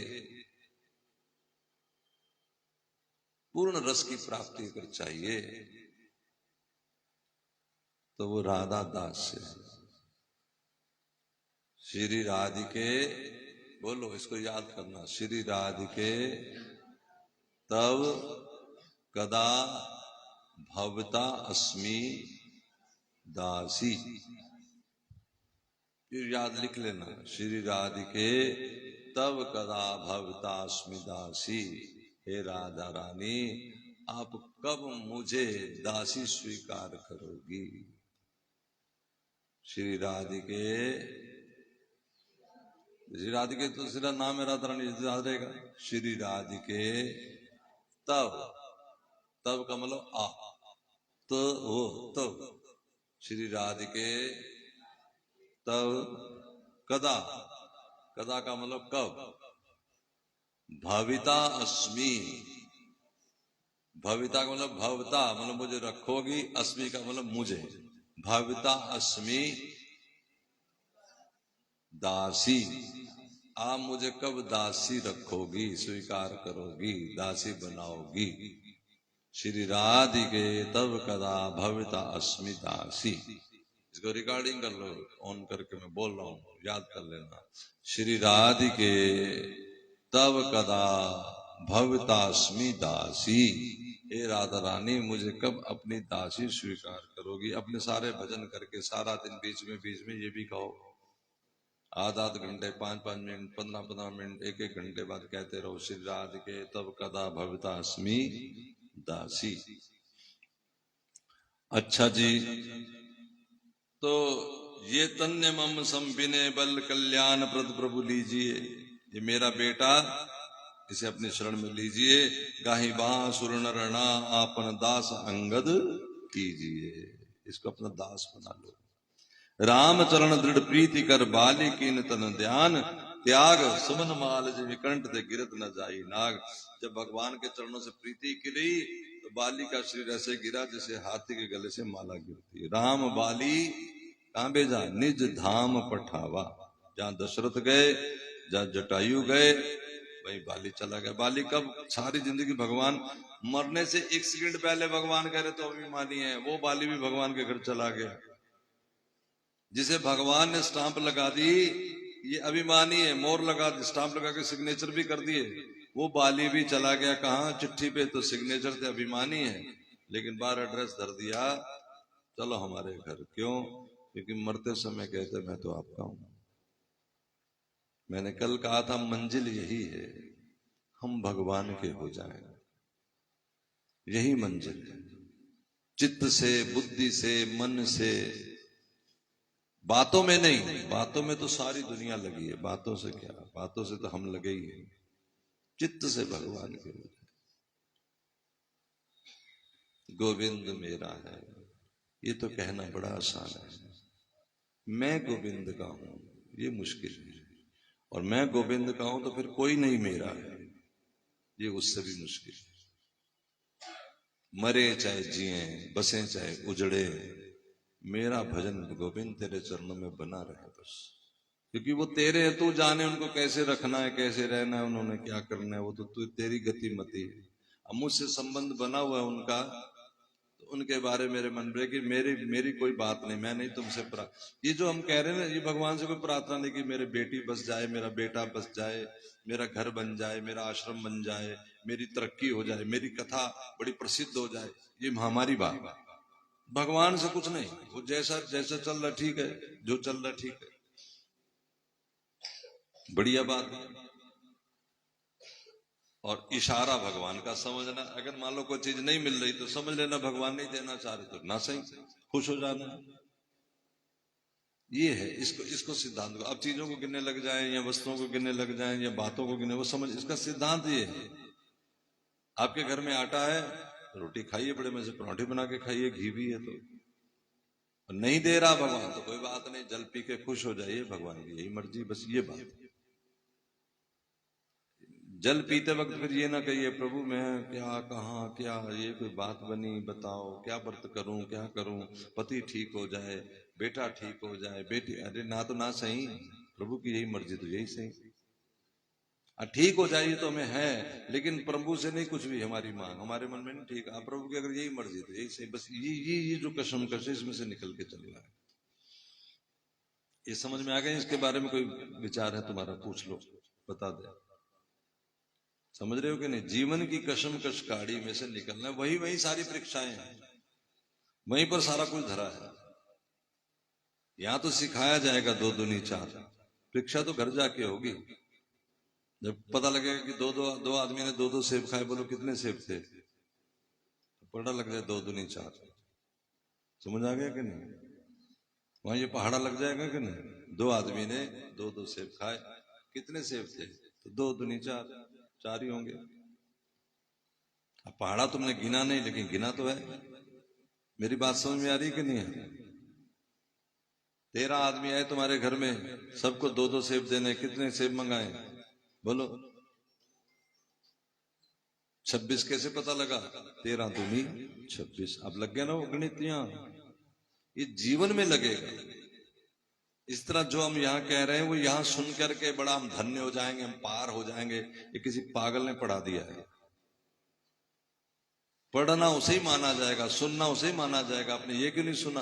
पूर्ण रस की प्राप्ति अगर चाहिए तो वो राधा दास से। श्री राधिके, बोलो इसको याद करना, श्री राधिके तब कदा भवता अस्मि दासी। फिर याद लिख लेना, श्री राधिके तब कदा भवता अस्मि दासी। हे राधा रानी, आप कब मुझे दासी स्वीकार करोगी? श्री राधिके, श्री राधिके तो सिरा नाम है राधा रानी, याद रहेगा। श्री राधिके तब, तब का मतलब आ, तो हो तब, श्री राधिके तब कदा, कदा का मतलब कब, भविता अस्मि, भविता का मतलब भवता मतलब मुझे रखोगी, अस्मि का मतलब मुझे, भविता अस्मि दासी, आप मुझे कब दासी रखोगी, स्वीकार करोगी, दासी बनाओगी? श्री राधिके तब कदा भविता अस्मि दासी। इसको रिकॉर्डिंग कर लो, ऑन करके मैं बोल रहा हूं, याद कर लेना। श्री राधिके तब कदा भवितास्मि दासी, हे राधा रानी मुझे कब अपनी दासी स्वीकार करोगी? अपने सारे भजन करके सारा दिन बीच में ये भी कहो, आध घंटे, 5 मिनट, 15 मिनट, एक घंटे बाद कहते रहो, श्री राधिके तब कदा भवितास्मि दासी। अच्छा जी, तो ये तन्य मम संपिने बल कल्याण प्रद प्रभु लीजिए, ये मेरा बेटा, इसे अपने शरण में लीजिए। गाही बांसुर रणा आपन दास अंगद कीजिए, इसको अपना दास बना लो। राम चरण दृढ़ प्रीति कर बाली कीन तन ध्यान, त्याग सुमन माल जी विकंठ ते गिरत न जाई नाग। जब भगवान के चरणों से प्रीति गिरी तो बाली का शरीर ऐसे गिरा जैसे हाथी के गले से माला गिरती है। राम बाली कहां भेजा? निज धाम पठावा। जहां दशरथ गए, जहां जटायु गए, वही बाली चला गया। बाली कब? सारी जिंदगी भगवान, मरने से 1 सेकंड पहले भगवान कह रहे तो अभिमानी है, वो बाली भी भगवान के घर चला गया। जिसे भगवान ने स्टांप लगा दी, ये अभिमानी है, मोहर लगा दी, स्टांप लगा के सिग्नेचर भी कर दिए, वो बाली भी चला गया। कहां? चिट्ठी पे तो सिग्नेचर थे, अभिमानी है, लेकिन बार एड्रेस धर दिया, चलो हमारे घर। क्यों? क्योंकि मरते समय कहते मैं तो आपका हूं। मैंने कल कहा था मंजिल यही है, हम भगवान के हो जाएं, यही मंजिल है। चित्त से, बुद्धि से, मन से, बातों में नहीं। बातों में तो सारी दुनिया लगी है, बातों से क्या, बातों से तो हम लगे ही हैं। चित्त से भगवान के हो जाए। गोविंद मेरा है, ये तो कहना बड़ा आसान है, मैं गोविंद का हूं ये मुश्किल है, और मैं गोविंद का हूं तो फिर कोई नहीं मेरा है, ये उससे भी मुश्किल है। मरे चाहे जिए, बसे चाहे उजड़े, मेरा भजन गोविंद तेरे चरणों में बना रहे बस। क्योंकि वो तेरे है, तू जाने उनको कैसे रखना है, कैसे रहना है, उन्होंने क्या करना है, वो तो तू, तेरी गति मती है। अब मुझसे संबंध बना हुआ है उनका, तो उनके बारे मेरे मन में कि मेरी कोई बात नहीं, मैं नहीं तुमसे ये जो हम कह रहे हैं ना, ये भगवान से कोई प्रार्थना नहीं कि मेरे बेटी बस जाए, मेरा बेटा बस जाए, मेरा घर बन जाए, मेरा आश्रम बन जाए, मेरी तरक्की हो जाए, मेरी कथा बड़ी प्रसिद्ध हो जाए, ये हमारी बात। भगवान से कुछ नहीं, वो जैसा जैसा चल रहा ठीक है, जो चल रहा ठीक है, बढ़िया बात है। और इशारा भगवान का समझना, अगर मान लो कोई चीज नहीं मिल रही तो समझ लेना भगवान नहीं देना चाह रहे, तो ना सही, खुश हो जाना। ये है, इसको सिद्धांत को। अब चीजों को गिनने लग जाए, या वस्तुओं को गिनने लग जाए, या बातों को गिनने, वो समझ, इसका सिद्धांत ये है। आपके घर में आटा है, रोटी खाइए, बड़े मजे से पराठे बना के खाइए, घी भी है, तो नहीं दे रहा भगवान तो कोई बात नहीं, जल पी के खुश हो जाइए, भगवान की यही मर्जी, बस ये बात। जल पीते वक्त फिर ये ना कहिए प्रभु मैं क्या, कहाँ क्या, ये कोई बात बनी, बताओ क्या व्रत करूं, क्या करूं, पति ठीक हो जाए, बेटा ठीक हो जाए, बेटी, अरे ना तो ना सही, प्रभु की यही मर्जी तो यही सही। ठीक हो जाए तो हमें है, लेकिन प्रभु से नहीं कुछ भी हमारी मांग, हमारे मन में नहीं, ठीक है प्रभु की अगर यही मर्जी तो यही सही, बस ये जो कशम कश इसमें से निकल के चल रहा है। ये समझ में आ गए? इसके बारे में कोई विचार है तुम्हारा? पूछ लो, बता दे। समझ रहे हो कि नहीं? जीवन की कशमकश गाड़ी में से निकलना, वही सारी परीक्षाएं हैं, वहीं पर सारा कुछ धरा है। यहां तो सिखाया जाएगा 2 दूनी 4, परीक्षा तो घर जाके होगी। जब पता लगेगा कि दो आदमी ने दो सेब खाए, बोलो कितने सेब थे, पता लग जाए 2 दूनी 4। समझ आ गया कि नहीं? वहां ये पहाड़ा लग जाएगा कि नहीं? 2 आदमी ने 2 सेब खाए, कितने सेब थे? तो 2 दूनी 4, 4 ही होंगे। अब पहाड़ा तुमने गिना नहीं, लेकिन गिना तो है। मेरी बात समझ में आ रही कि नहीं है? 13 आदमी आए तुम्हारे घर में, सबको 2 सेब देने, कितने सेब मंगाए बोलो? 26 कैसे पता लगा? 13 दूनी 26। अब लग गया ना वो गणित? ये जीवन में लगेगा। इस तरह जो हम यहाँ कह रहे हैं वो यहाँ सुन करके बड़ा हम धन्य हो जाएंगे, हम पार हो जाएंगे, ये किसी पागल ने पढ़ा दिया है। पढ़ना उसे ही माना जाएगा, सुनना उसे ही माना जाएगा। आपने ये क्यों नहीं सुना?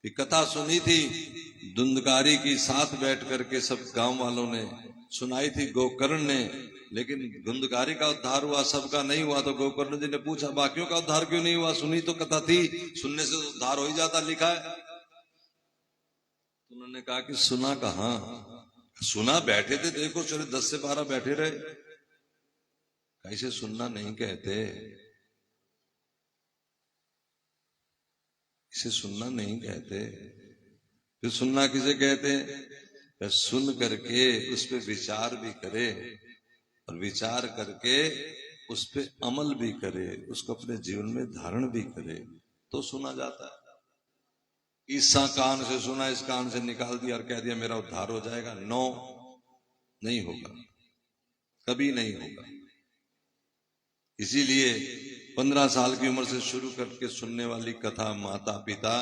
ये कथा सुनी थी धुंधकारी की, साथ बैठ करके सब गांव वालों ने सुनाई थी, गोकर्ण ने, लेकिन धुंधकारी का उद्धार हुआ, सबका नहीं हुआ। तो गोकर्ण जी ने पूछा बाकियों का उद्धार क्यों नहीं हुआ? सुनी तो कथा थी, सुनने से उद्धार हो ही जाता, लिखा है। उन्होंने कहा कि सुना कहां? सुना बैठे थे, देखो चलो 10 से 12 बैठे रहे। कैसे सुनना नहीं कहते, इसे सुनना नहीं कहते। फिर सुनना किसे कहते? सुन करके उस पर विचार भी करे, और विचार करके उस पर अमल भी करे, उसको अपने जीवन में धारण भी करे, तो सुना जाता है। इस कान से सुना, इस कान से निकाल दिया और कह दिया मेरा उद्धार हो जाएगा, नो, नहीं होगा, कभी नहीं होगा। इसीलिए 15 साल की उम्र से शुरू करके सुनने वाली कथा माता पिता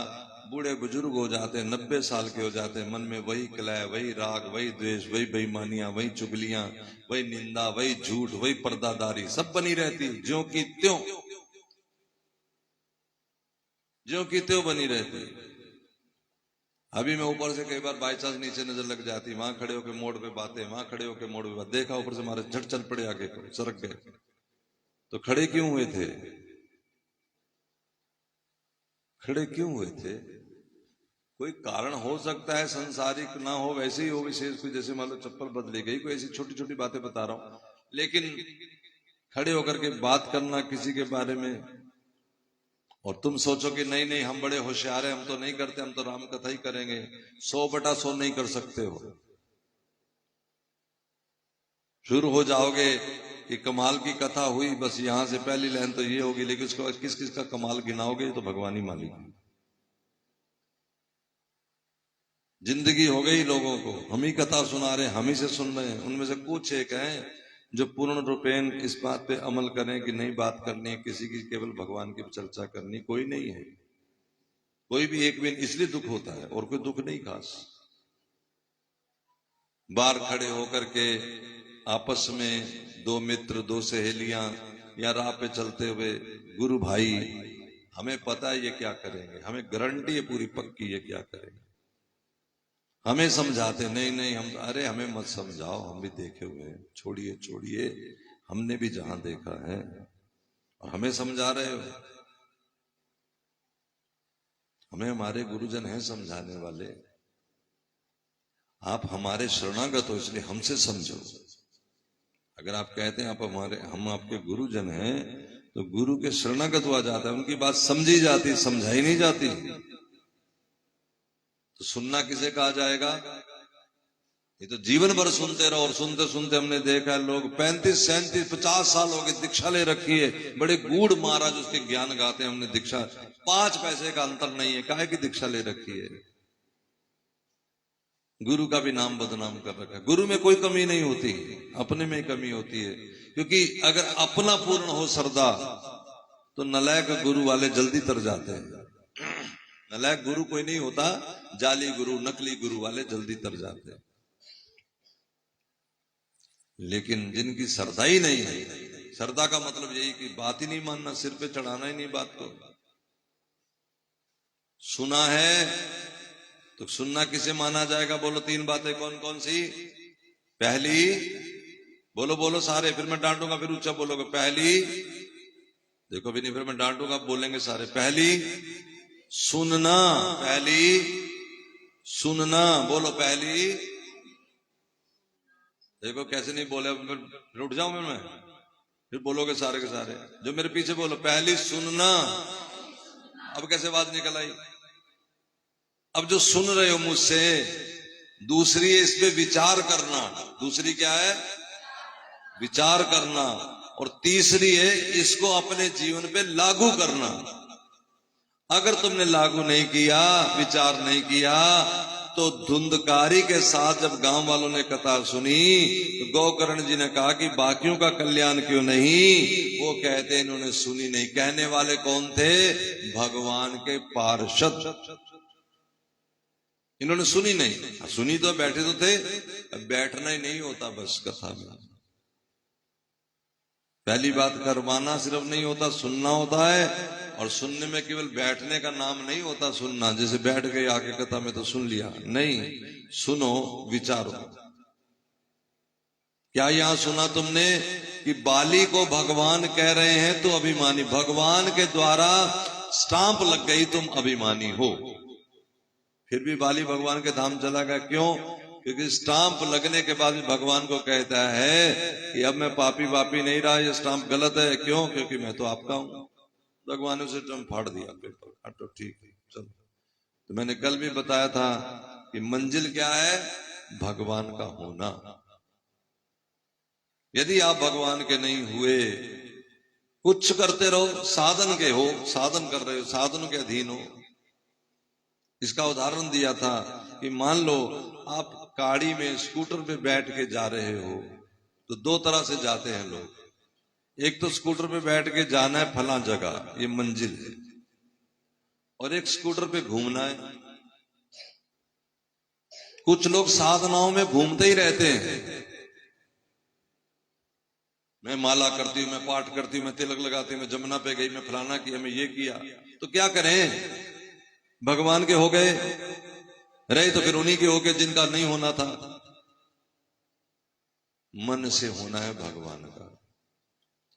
बूढ़े बुजुर्ग हो जाते हैं, 90 साल के हो जाते हैं, मन में वही कलह, वही राग, वही द्वेष, वही बेईमानियां, वही चुगलियां, वही निंदा, वही झूठ, वही पर्दादारी सब बनी रहती, ज्यों की त्यों, ज्यों की त्यों बनी रहती। अभी मैं ऊपर से कई बार बाई चांस नीचे नजर लग जाती, वहां खड़े होकर मोड़ पे बातें, वहां खड़े होकर मोड़ पे बात, देखा ऊपर से हमारे झट चल पड़े, आगे सरक गए। तो खड़े क्यों हुए थे? खड़े क्यों हुए थे? कोई कारण हो सकता है, संसारिक ना हो, वैसे ही हो विशेष, कोई जैसे मान लो चप्पल बदली गई, कोई ऐसी छोटी छोटी बातें बता रहा हूं। लेकिन खड़े होकर के बात करना किसी के बारे में, और तुम सोचो कि नहीं नहीं हम बड़े होशियार हैं, हम तो नहीं करते, हम तो राम कथा ही करेंगे, 100/100 नहीं कर सकते हो। शुरू हो जाओगे कि कमाल की कथा हुई, बस यहां से पहली लाइन तो ये होगी, लेकिन उसको किस किस का कमाल गिनाओगे तो भगवान ही मालिक है। जिंदगी हो गई लोगों को, हम ही कथा सुना रहे हैं, हम ही से सुन रहे हैं। उनमें से कुछ एक हैं जो पूर्ण रूपेण इस बात पे अमल करें कि नहीं बात करनी है किसी की, केवल भगवान की चर्चा करनी, कोई नहीं है। कोई भी एक भी, इसलिए दुख होता है, और कोई दुख नहीं खास। बाहर खड़े होकर के आपस में 2 मित्र, 2 सहेलियां, या राह पे चलते हुए गुरु भाई, हमें पता है ये क्या करेंगे, हमें गारंटी है पूरी पक्की ये क्या करेंगे, हमें समझाते नहीं नहीं हम, अरे हमें मत समझाओ, हम भी देखे हुए हैं, छोड़िए छोड़िए, हमने भी जहां देखा है, और हमें समझा रहे हो। हमें हमारे गुरुजन हैं समझाने वाले, आप हमारे शरणागत हो इसलिए हमसे समझो। अगर आप कहते हैं आप हम आपके गुरुजन हैं, तो गुरु के शरणागत हुआ जाता है, उनकी बात समझी जाती, समझाई नहीं जाती। तो सुनना किसे कहा जाएगा? ये तो जीवन भर सुनते रहो, और सुनते सुनते हमने देखा है लोग 35, 37, 50 साल हो गए, दीक्षा ले रखी है, बड़े गूढ़ महाराज उसके ज्ञान गाते हैं, हमने दीक्षा 5 पैसे का अंतर नहीं है, काहे की दीक्षा ले रखी है, गुरु का भी नाम बदनाम कर रखा है। गुरु में कोई कमी नहीं होती, अपने में कमी होती है, क्योंकि अगर अपना पूर्ण हो श्रद्धा तो नलायक गुरु वाले जल्दी तर जाते हैं। नलायक गुरु कोई नहीं होता, जाली गुरु, नकली गुरु वाले जल्दी तर जाते हैं। लेकिन जिनकी श्रद्धा ही नहीं है, श्रद्धा का मतलब यही कि बात ही नहीं मानना, सिर पे चढ़ाना ही नहीं बात को। सुना है तो सुनना किसे माना जाएगा? बोलो 3 बातें कौन कौन सी? पहली, बोलो बोलो सारे, फिर मैं डांटूंगा, फिर ऊंचा बोलोगे। पहली, देखो भी नहीं, फिर मैं डांटूंगा, बोलेंगे सारे। पहली सुनना, पहली सुनना, बोलो पहली देखो कैसे नहीं बोले, अब फिर उठ जाऊं मैं, फिर बोलोगे सारे के सारे जो मेरे पीछे बोलो, पहली सुनना। अब कैसे बात निकल आई? अब जो सुन रहे हो मुझसे, दूसरी है इस पे विचार करना। दूसरी क्या है? विचार करना। और तीसरी है इसको अपने जीवन पे लागू करना। अगर तुमने लागू नहीं किया, विचार नहीं किया, तो धुंधकारी के साथ जब गांव वालों ने कथा सुनी तो गोकर्ण जी ने कहा कि बाकियों का कल्याण क्यों नहीं? वो कहते इन्होंने सुनी नहीं। कहने वाले कौन थे? भगवान के पार्षद। इन्होंने सुनी नहीं। सुनी तो बैठे तो थे, बैठना ही नहीं होता बस कथा में। पहली बात, करवाना सिर्फ नहीं होता, सुनना होता है। और सुनने में केवल बैठने का नाम नहीं होता सुनना, जैसे बैठ गए आके कथा में तो सुन लिया नहीं। सुनो, विचारो। क्या यहां सुना तुमने कि बाली को भगवान कह रहे हैं तो अभिमानी? भगवान के द्वारा स्टांप लग गई, तुम अभिमानी हो। फिर भी बाली भगवान के धाम चला गया, क्यों? क्योंकि स्टांप लगने के बाद भी भगवान को कहता है कि अब मैं पापी वापी नहीं रहा, ये स्टांप गलत है। क्यों? क्योंकि मैं तो आपका हूं। भगवान ने उसे स्टांप फाड़ दिया पेपर, हटो ठीक है चलो। तो मैंने कल भी बताया था कि मंजिल क्या है? भगवान का होना। यदि आप भगवान के नहीं हुए, कुछ करते रहो, साधन के हो, साधन कर रहे हो, साधन के अधीन हो। इसका उदाहरण दिया था कि मान लो आप गाड़ी में स्कूटर पे बैठ के जा रहे हो, तो दो तरह से जाते हैं लोग। एक तो स्कूटर पे बैठ के जाना है फला जगह, ये मंजिल है, और एक स्कूटर पे घूमना है। कुछ लोग साधनाओं में घूमते ही रहते हैं। मैं माला करती हूं, मैं पाठ करती हूं, मैं तिलक लगाती हूं, मैं जमुना पे गई, मैं फलाना किया, मैं ये किया। तो क्या करें? भगवान के हो गए रहे तो फिर उन्हीं के हो गए जिनका नहीं होना था। मन से होना है भगवान का।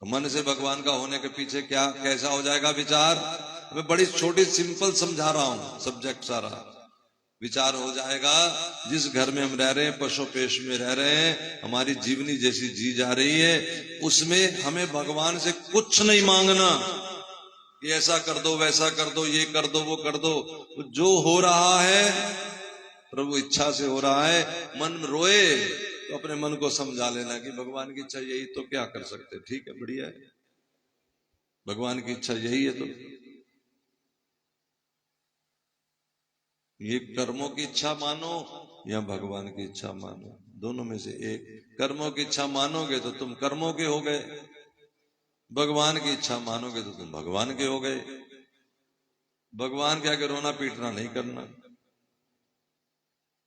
तो मन से भगवान का होने के पीछे क्या कैसा हो जाएगा विचार? मैं बड़ी छोटी सिंपल समझा रहा हूं, सब्जेक्ट सारा। विचार हो जाएगा, जिस घर में हम रह रहे हैं, पशु पेश में रह रहे हैं, हमारी जीवनी जैसी जी जा रही है, उसमें हमें भगवान से कुछ नहीं मांगना कि ऐसा कर दो, वैसा कर दो, ये कर दो, वो कर दो। जो हो रहा है प्रभु इच्छा से हो रहा है। मन रोए तो अपने मन को समझा लेना कि भगवान की इच्छा यही, तो क्या कर सकते? ठीक है, बढ़िया है, भगवान की इच्छा यही है। तो ये कर्मों की इच्छा मानो या भगवान की इच्छा मानो, दोनों में से एक। कर्मों की इच्छा मानोगे तो तुम कर्मों के हो गए, भगवान की इच्छा मानोगे तो तुम भगवान के हो गए। भगवान के आगे रोना पीटना नहीं करना,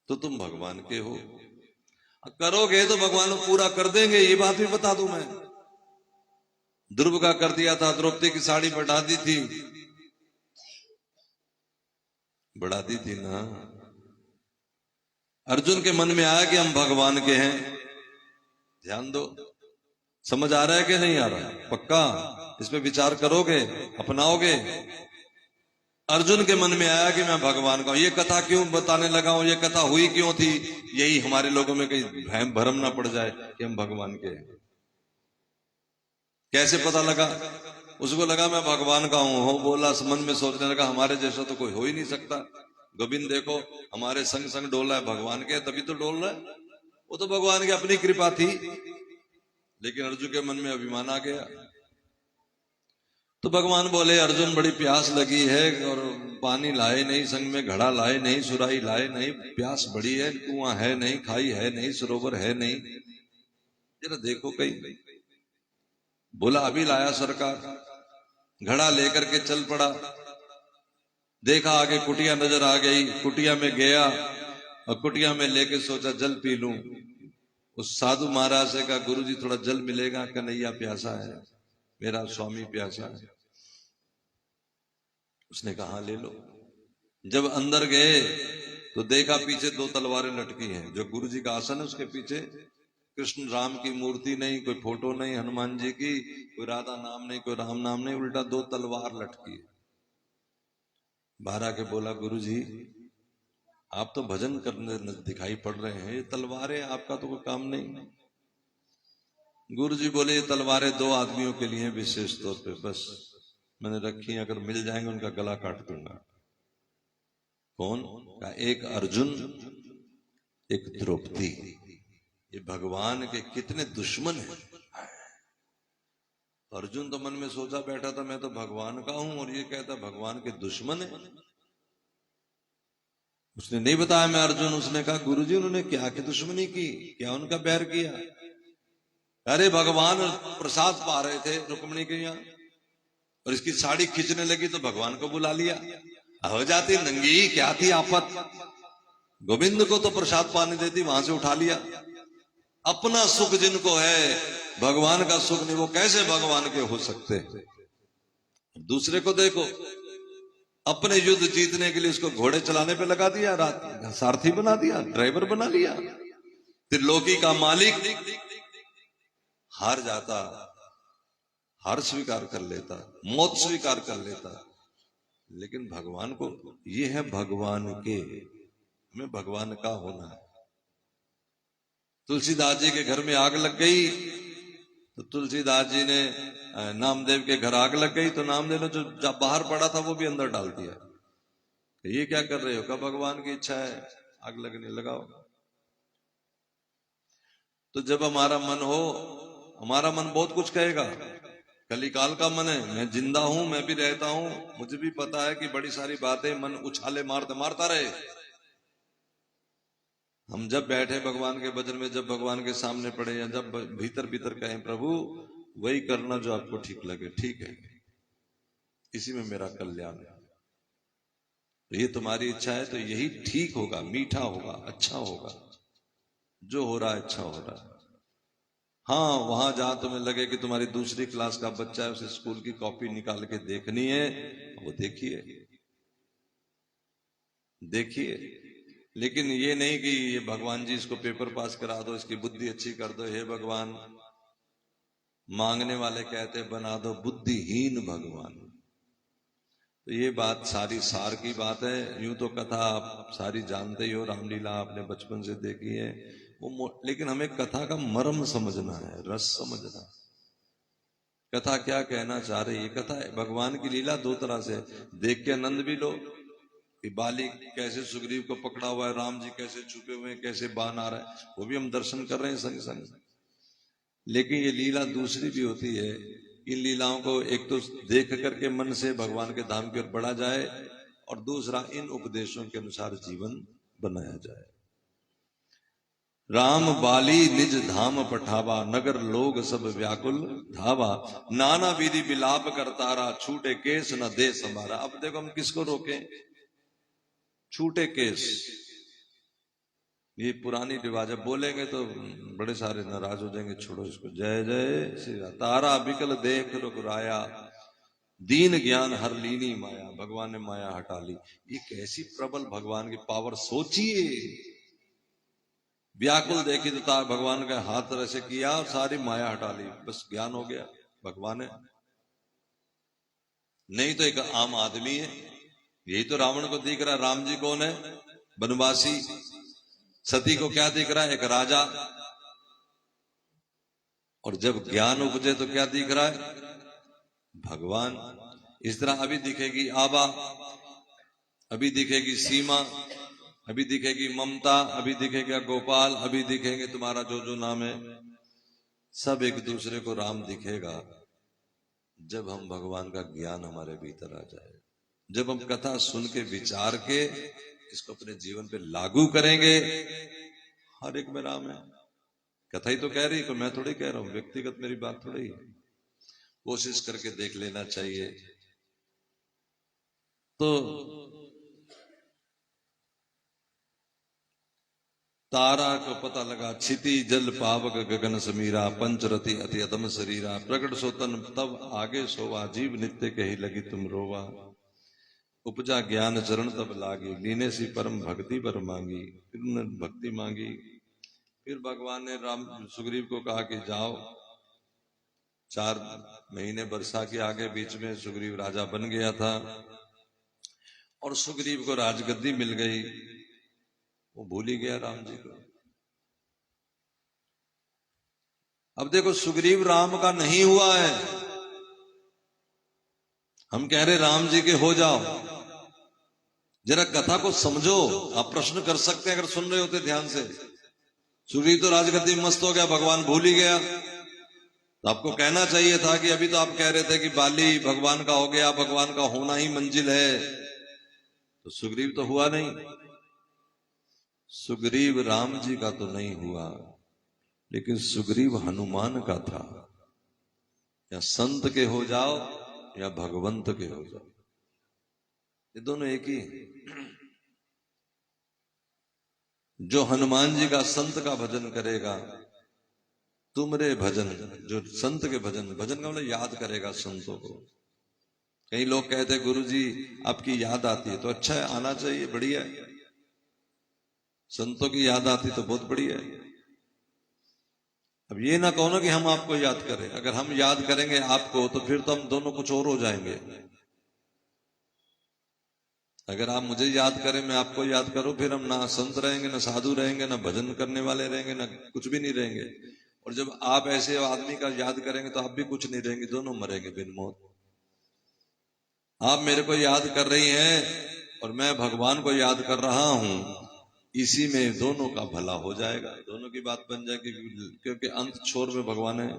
तो तुम भगवान के हो। करोगे तो भगवान पूरा कर देंगे, ये बात भी बता दूं मैं। ध्रुव का कर दिया था, द्रौपदी की साड़ी बढ़ा दी थी, बढ़ा दी थी ना। अर्जुन के मन में आया कि हम भगवान के हैं। ध्यान दो, समझ आ रहा है कि नहीं आ रहा? पक्का इस पे विचार करोगे, अपनाओगे? अर्जुन के मन में आया कि मैं भगवान का हूं। ये कथा क्यों बताने लगा हूं, ये कथा हुई क्यों थी? यही हमारे लोगों में कहीं भ्रम ना पड़ जाए कि हम भगवान के हैं। कैसे पता लगा? उसको लगा मैं भगवान का हूं, हो बोला, मन में सोचने लगा हमारे जैसा तो कोई हो ही नहीं सकता। गोविंद देखो हमारे संग संग डोला है, भगवान के तभी तो डोल रहा है। वो तो भगवान की अपनी कृपा थी, लेकिन अर्जुन के मन में अभिमान आ गया। तो भगवान बोले अर्जुन बड़ी प्यास लगी है और पानी लाए नहीं, संग में घड़ा लाए नहीं, सुराही लाए नहीं, प्यास बड़ी है, कुआं है नहीं, खाई है नहीं, सरोवर है नहीं, जरा देखो कहीं। बोला अभी लाया सरकार। घड़ा लेकर के चल पड़ा, देखा आगे कुटिया नजर आ गई, कुटिया में गया और कुटिया में लेके सोचा जल पी लूं। उस साधु महाराज से कहा गुरुजी थोड़ा जल मिलेगा? कन्हैया प्यासा है, मेरा स्वामी प्यासा है। उसने कहा हाँ ले लो। जब अंदर गए तो देखा पीछे दो तलवारें लटकी हैं। जो गुरुजी का आसन है उसके पीछे कृष्ण राम की मूर्ति नहीं, कोई फोटो नहीं हनुमान जी की, कोई राधा नाम नहीं, कोई राम नाम नहीं, उल्टा दो तलवार लटकी है। बाहर आके बोला गुरुजी आप तो भजन करने दिखाई पड़ रहे हैं, ये तलवारें आपका तो कोई काम नहीं। गुरु जी बोले ये तलवारें दो आदमियों के लिए विशेष तौर पे बस मैंने रखी हैं, अगर मिल जाएंगे उनका गला काट दूंगा। कौन? का एक अर्जुन, एक द्रौपदी। ये भगवान के कितने दुश्मन हैं। अर्जुन तो मन में सोचा बैठा था मैं तो भगवान का हूं, और ये कहता भगवान के दुश्मन है। उसने नहीं बताया मैं अर्जुन। उसने कहा गुरुजी उन्होंने क्या की दुश्मनी की, क्या उनका बैर किया? अरे भगवान प्रसाद पा रहे थे रुक्मिणी के यहाँ, और इसकी साड़ी खींचने लगी तो भगवान को बुला लिया। हो जाती नंगी, क्या थी आफत? गोविंद को तो प्रसाद पाने देती, वहां से उठा लिया। अपना सुख जिनको है, भगवान का सुख नहीं, वो कैसे भगवान के हो सकते? दूसरे को देखो, अपने युद्ध जीतने के लिए उसको घोड़े चलाने पे लगा दिया, रात सारथी बना दिया, ड्राइवर बना लिया। त्रिलोकी का मालिक हार जाता, हार स्वीकार कर लेता, मौत स्वीकार कर लेता, लेकिन भगवान को, ये है भगवान के, हमें भगवान का होना है। तुलसीदास जी के घर में आग लग गई तो तुलसीदास जी ने, नामदेव के घर आग लग गई तो नामदेव ने जो बाहर पड़ा था वो भी अंदर डाल दिया। ये क्या कर रहे हो? कब भगवान की इच्छा है आग लगने लगाओ। तो जब हमारा मन हो, हमारा मन बहुत कुछ कहेगा। कलिकाल का मन है, मैं जिंदा हूं, मैं भी रहता हूं, मुझे भी पता है कि बड़ी सारी बातें मन उछाले मारते मारता रहे। हम जब बैठे भगवान के भजन में, जब भगवान के सामने पड़े, या जब भीतर भीतर कहें प्रभु वही करना जो आपको ठीक लगे, ठीक है, इसी में मेरा कल्याण है, तो ये तुम्हारी इच्छा है तो यही ठीक होगा, मीठा होगा, अच्छा होगा, जो हो रहा है अच्छा हो रहा है। हाँ, वहां जहां तुम्हें लगे कि तुम्हारी दूसरी क्लास का बच्चा है, उसे स्कूल की कॉपी निकाल के देखनी है, वो देखिए देखिए, लेकिन ये नहीं कि ये भगवान जी इसको पेपर पास करा दो, इसकी बुद्धि अच्छी कर दो। हे भगवान, मांगने वाले कहते बना दो बुद्धिहीन भगवान। तो ये बात सारी सार की बात है। यूं तो कथा आप सारी जानते ही हो, रामलीला आपने बचपन से देखी है वो, लेकिन हमें कथा का मर्म समझना है, रस समझना। कथा क्या कहना चाह रही है? कथा है भगवान की लीला दो तरह से, देख के आनंद भी लो कि बाली कैसे सुग्रीव को पकड़ा हुआ है, राम जी कैसे छुपे हुए हैं, कैसे बाण आ रहा है, वो भी हम दर्शन कर रहे हैं संग संग। लेकिन ये लीला दूसरी भी होती है। इन लीलाओं को एक तो देख करके मन से भगवान के धाम की ओर बढ़ा जाए, और दूसरा इन उपदेशों के अनुसार जीवन बनाया जाए। राम बाली निज धाम पठावा, नगर लोग सब व्याकुल धावा, नाना विधि विलाप करतारा, छूटे केस न दे हमारा। अब देखो हम किसको रोके? छूटे केस, ये पुरानी रिवाज है, बोलेंगे तो बड़े सारे नाराज हो जाएंगे, छोड़ो इसको। जय जय श्री राम। तारा बिकल देख रुकराया, दीन ज्ञान हर लीनी माया। भगवान ने माया हटा ली। ये कैसी प्रबल भगवान की पावर, सोचिए। व्याकुल देखी तो भगवान का हाथ ऐसे किया और सारी माया हटा ली, बस ज्ञान हो गया। भगवान है, नहीं तो एक आम आदमी है। यही तो रावण को दिख रहा है। राम जी कौन है? वनवासी। सती को क्या दिख रहा है? एक राजा। और जब ज्ञान उपजे तो क्या दिख रहा है? भगवान। इस तरह अभी दिखेगी आबा, अभी दिखेगी सीमा, अभी दिखेगी ममता, अभी दिखेगा गोपाल, अभी दिखेंगे तुम्हारा जो जो नाम है, सब एक दूसरे को राम दिखेगा जब हम भगवान का ज्ञान हमारे भीतर आ जाए, जब हम कथा सुन के विचार के इसको अपने जीवन पे लागू करेंगे। हर एक में राम है। कथा ही तो कह रही, तो मैं थोड़ी कह रहा हूं, व्यक्तिगत मेरी बात थोड़ी है। कोशिश करके देख लेना चाहिए। तो तारा को पता लगा, छिति जल पावक गगन समीरा, पंचरति अति अदम शरीरा, प्रकट सोतन तब आगे सोवा, जीव नित्य कही लगी तुम रोवा, उपजा ज्ञान चरण तब लागी, लीने सी परम भक्ति पर मांगी। फिर उन्होंने भक्ति मांगी। फिर भगवान ने राम सुग्रीव को कहा कि जाओ, 4 महीने वर्षा के आगे बीच में सुग्रीव राजा बन गया था, और सुग्रीव को राजगद्दी मिल गई। वो भूल ही गया राम जी को। अब देखो सुग्रीव राम का नहीं हुआ है, हम कह रहे राम जी के हो जाओ। जरा कथा को समझो, आप प्रश्न कर सकते हैं अगर सुन रहे होते ध्यान से। सुग्रीव तो राजगद्दी में मस्त हो गया, भगवान भूल ही गया। तो आपको कहना चाहिए था कि अभी तो आप कह रहे थे कि बाली भगवान का हो गया, भगवान का होना ही मंजिल है। तो सुग्रीव तो हुआ नहीं, सुग्रीव राम जी का तो नहीं हुआ, लेकिन सुग्रीव हनुमान का था। या संत के हो जाओ या भगवंत के हो जाओ, ये दोनों एक ही हैं। जो हनुमान जी का संत का भजन करेगा, तुमरे भजन, जो संत के भजन, भजन का मतलब याद करेगा संतों को। कई लोग कहते हैं गुरु जी आपकी याद आती है, तो अच्छा है, आना चाहिए, बढ़िया है। संतों की याद आती तो बहुत बढ़िया है। अब ये ना कहो ना कि हम आपको याद करें, अगर हम याद करेंगे आपको तो फिर तो हम दोनों कुछ और हो जाएंगे। अगर आप मुझे याद करें, मैं आपको याद करूं, फिर हम ना संत रहेंगे, ना साधु रहेंगे, ना भजन करने वाले रहेंगे, ना कुछ भी नहीं रहेंगे। और जब आप ऐसे आदमी का याद करेंगे तो आप भी कुछ नहीं रहेंगे, दोनों मरेंगे बिन मौत। आप मेरे को याद कर रही हैं और मैं भगवान को याद कर रहा हूं, इसी में दोनों का भला हो जाएगा, दोनों की बात बन जाएगी, क्योंकि अंत छोर में भगवान है।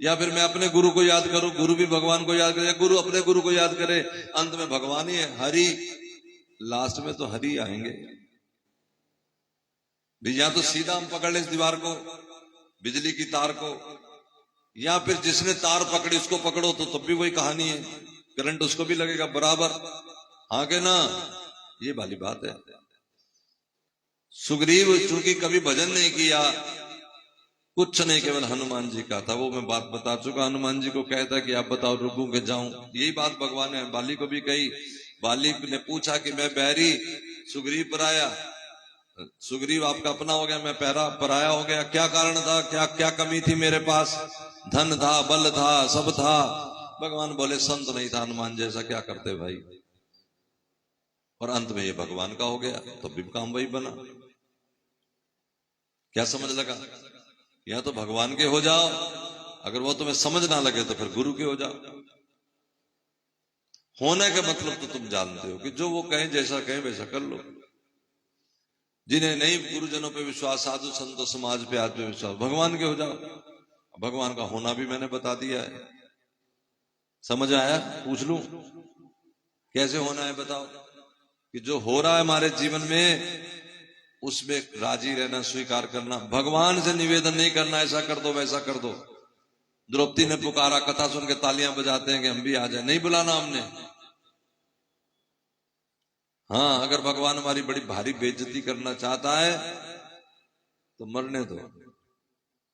या फिर मैं अपने गुरु को याद करूं, गुरु भी भगवान को याद करे, गुरु अपने गुरु को याद करे, अंत में भगवान ही है, हरि, लास्ट में तो हरि आएंगे। या तो सीधा हम पकड़ ले इस दीवार को, बिजली की तार को, या फिर जिसने तार पकड़ी उसको पकड़ो, तो तब भी वही कहानी है, करंट उसको भी लगेगा बराबर। हाँ के ना, ये वाली बात है। सुग्रीव चूंकि कभी भजन नहीं किया, कुछ नहीं, केवल हनुमान जी का था, वो मैं बात बता चुका। हनुमान जी को कहता कि आप बताओ रुकूं के जाऊं, यही बात भगवान ने बाली को भी कही। बाली ने पूछा कि मैं बैरी, सुग्रीव पराया, सुग्रीव आपका अपना हो गया, मैं पराया हो गया, क्या कारण था, क्या क्या कमी थी मेरे पास, धन था, बल था, सब था। भगवान बोले संत नहीं था हनुमान जैसा, क्या करते भाई। और अंत में ये भगवान का हो गया, तो भी काम वही बना। क्या समझ लगा? या तो भगवान के हो जाओ, अगर वो तुम्हें समझ ना लगे तो फिर गुरु के हो जाओ। होने का मतलब तो तुम जानते हो कि जो वो कहें, जैसा कहें वैसा कर लो। जिन्हें नहीं गुरुजनों पे विश्वास, साधु संतों समाज पे आज पे विश्वास, भगवान के हो जाओ। भगवान का होना भी मैंने बता दिया है। समझ आया? पूछ लूं कैसे होना है? बताओ कि जो हो रहा है हमारे जीवन में, उसमें राजी रहना, स्वीकार करना, भगवान से निवेदन नहीं करना ऐसा कर दो वैसा कर दो। द्रौपदी ने पुकारा, कथा सुन के तालियां बजाते हैं कि हम भी आ जाए, नहीं बुलाना हमने। हाँ, अगर भगवान हमारी बड़ी भारी बेइज्जती करना चाहता है तो मरने दो,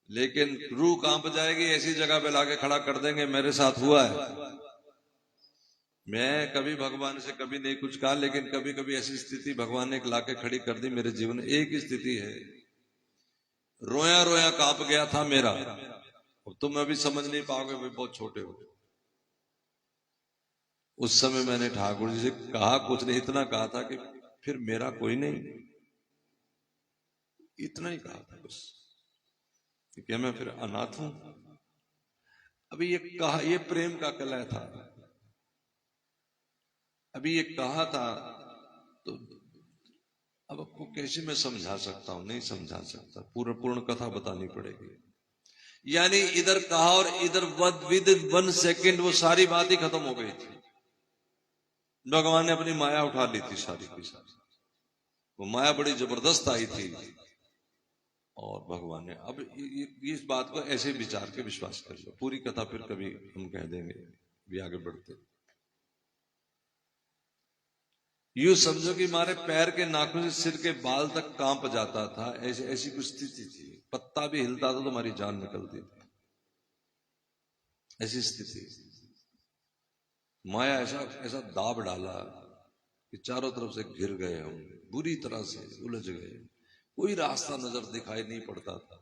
लेकिन रूह कांप जाएगी, ऐसी जगह पे लाके खड़ा कर देंगे। मेरे साथ हुआ है। मैं कभी भगवान से कभी नहीं कुछ कहा, लेकिन कभी कभी ऐसी स्थिति भगवान ने लाके खड़ी कर दी मेरे जीवन में। एक ही स्थिति है, रोया रोया कांप गया था मेरा। अब तुम अभी समझ नहीं पाओगे, भाई बहुत छोटे हो। उस समय मैंने ठाकुर जी से कहा, कुछ नहीं, इतना कहा था कि फिर मेरा कोई नहीं, इतना ही कहा था बस, कि क्या मैं फिर अनाथ हूं? अभी ये कहा, ये प्रेम का कलह था। अभी ये कहा था, तो अब आपको कैसे मैं समझा सकता हूं? नहीं समझा सकता, पूर्ण कथा बतानी पड़ेगी। यानी इधर कहा और इधर विद 1 सेकेंड वो सारी बात ही खत्म हो गई थी। भगवान ने अपनी माया उठा ली थी सारी की सारी। वो माया बड़ी जबरदस्त आई थी, और भगवान ने अब इस बात को ऐसे विचार के विश्वास कर लो। पूरी कथा फिर कभी हम कह देंगे, भी आगे बढ़ते। यूं समझो कि हमारे पैर के नाखून से सिर के बाल तक कांप जाता था, ऐसी कुछ स्थिति थी। पत्ता भी हिलता था तो हमारी जान निकलती थी, ऐसी स्थिति। माया ऐसा ऐसा दाब डाला कि चारों तरफ से घिर गए हम, बुरी तरह से उलझ गए, कोई रास्ता नजर दिखाई नहीं पड़ता था।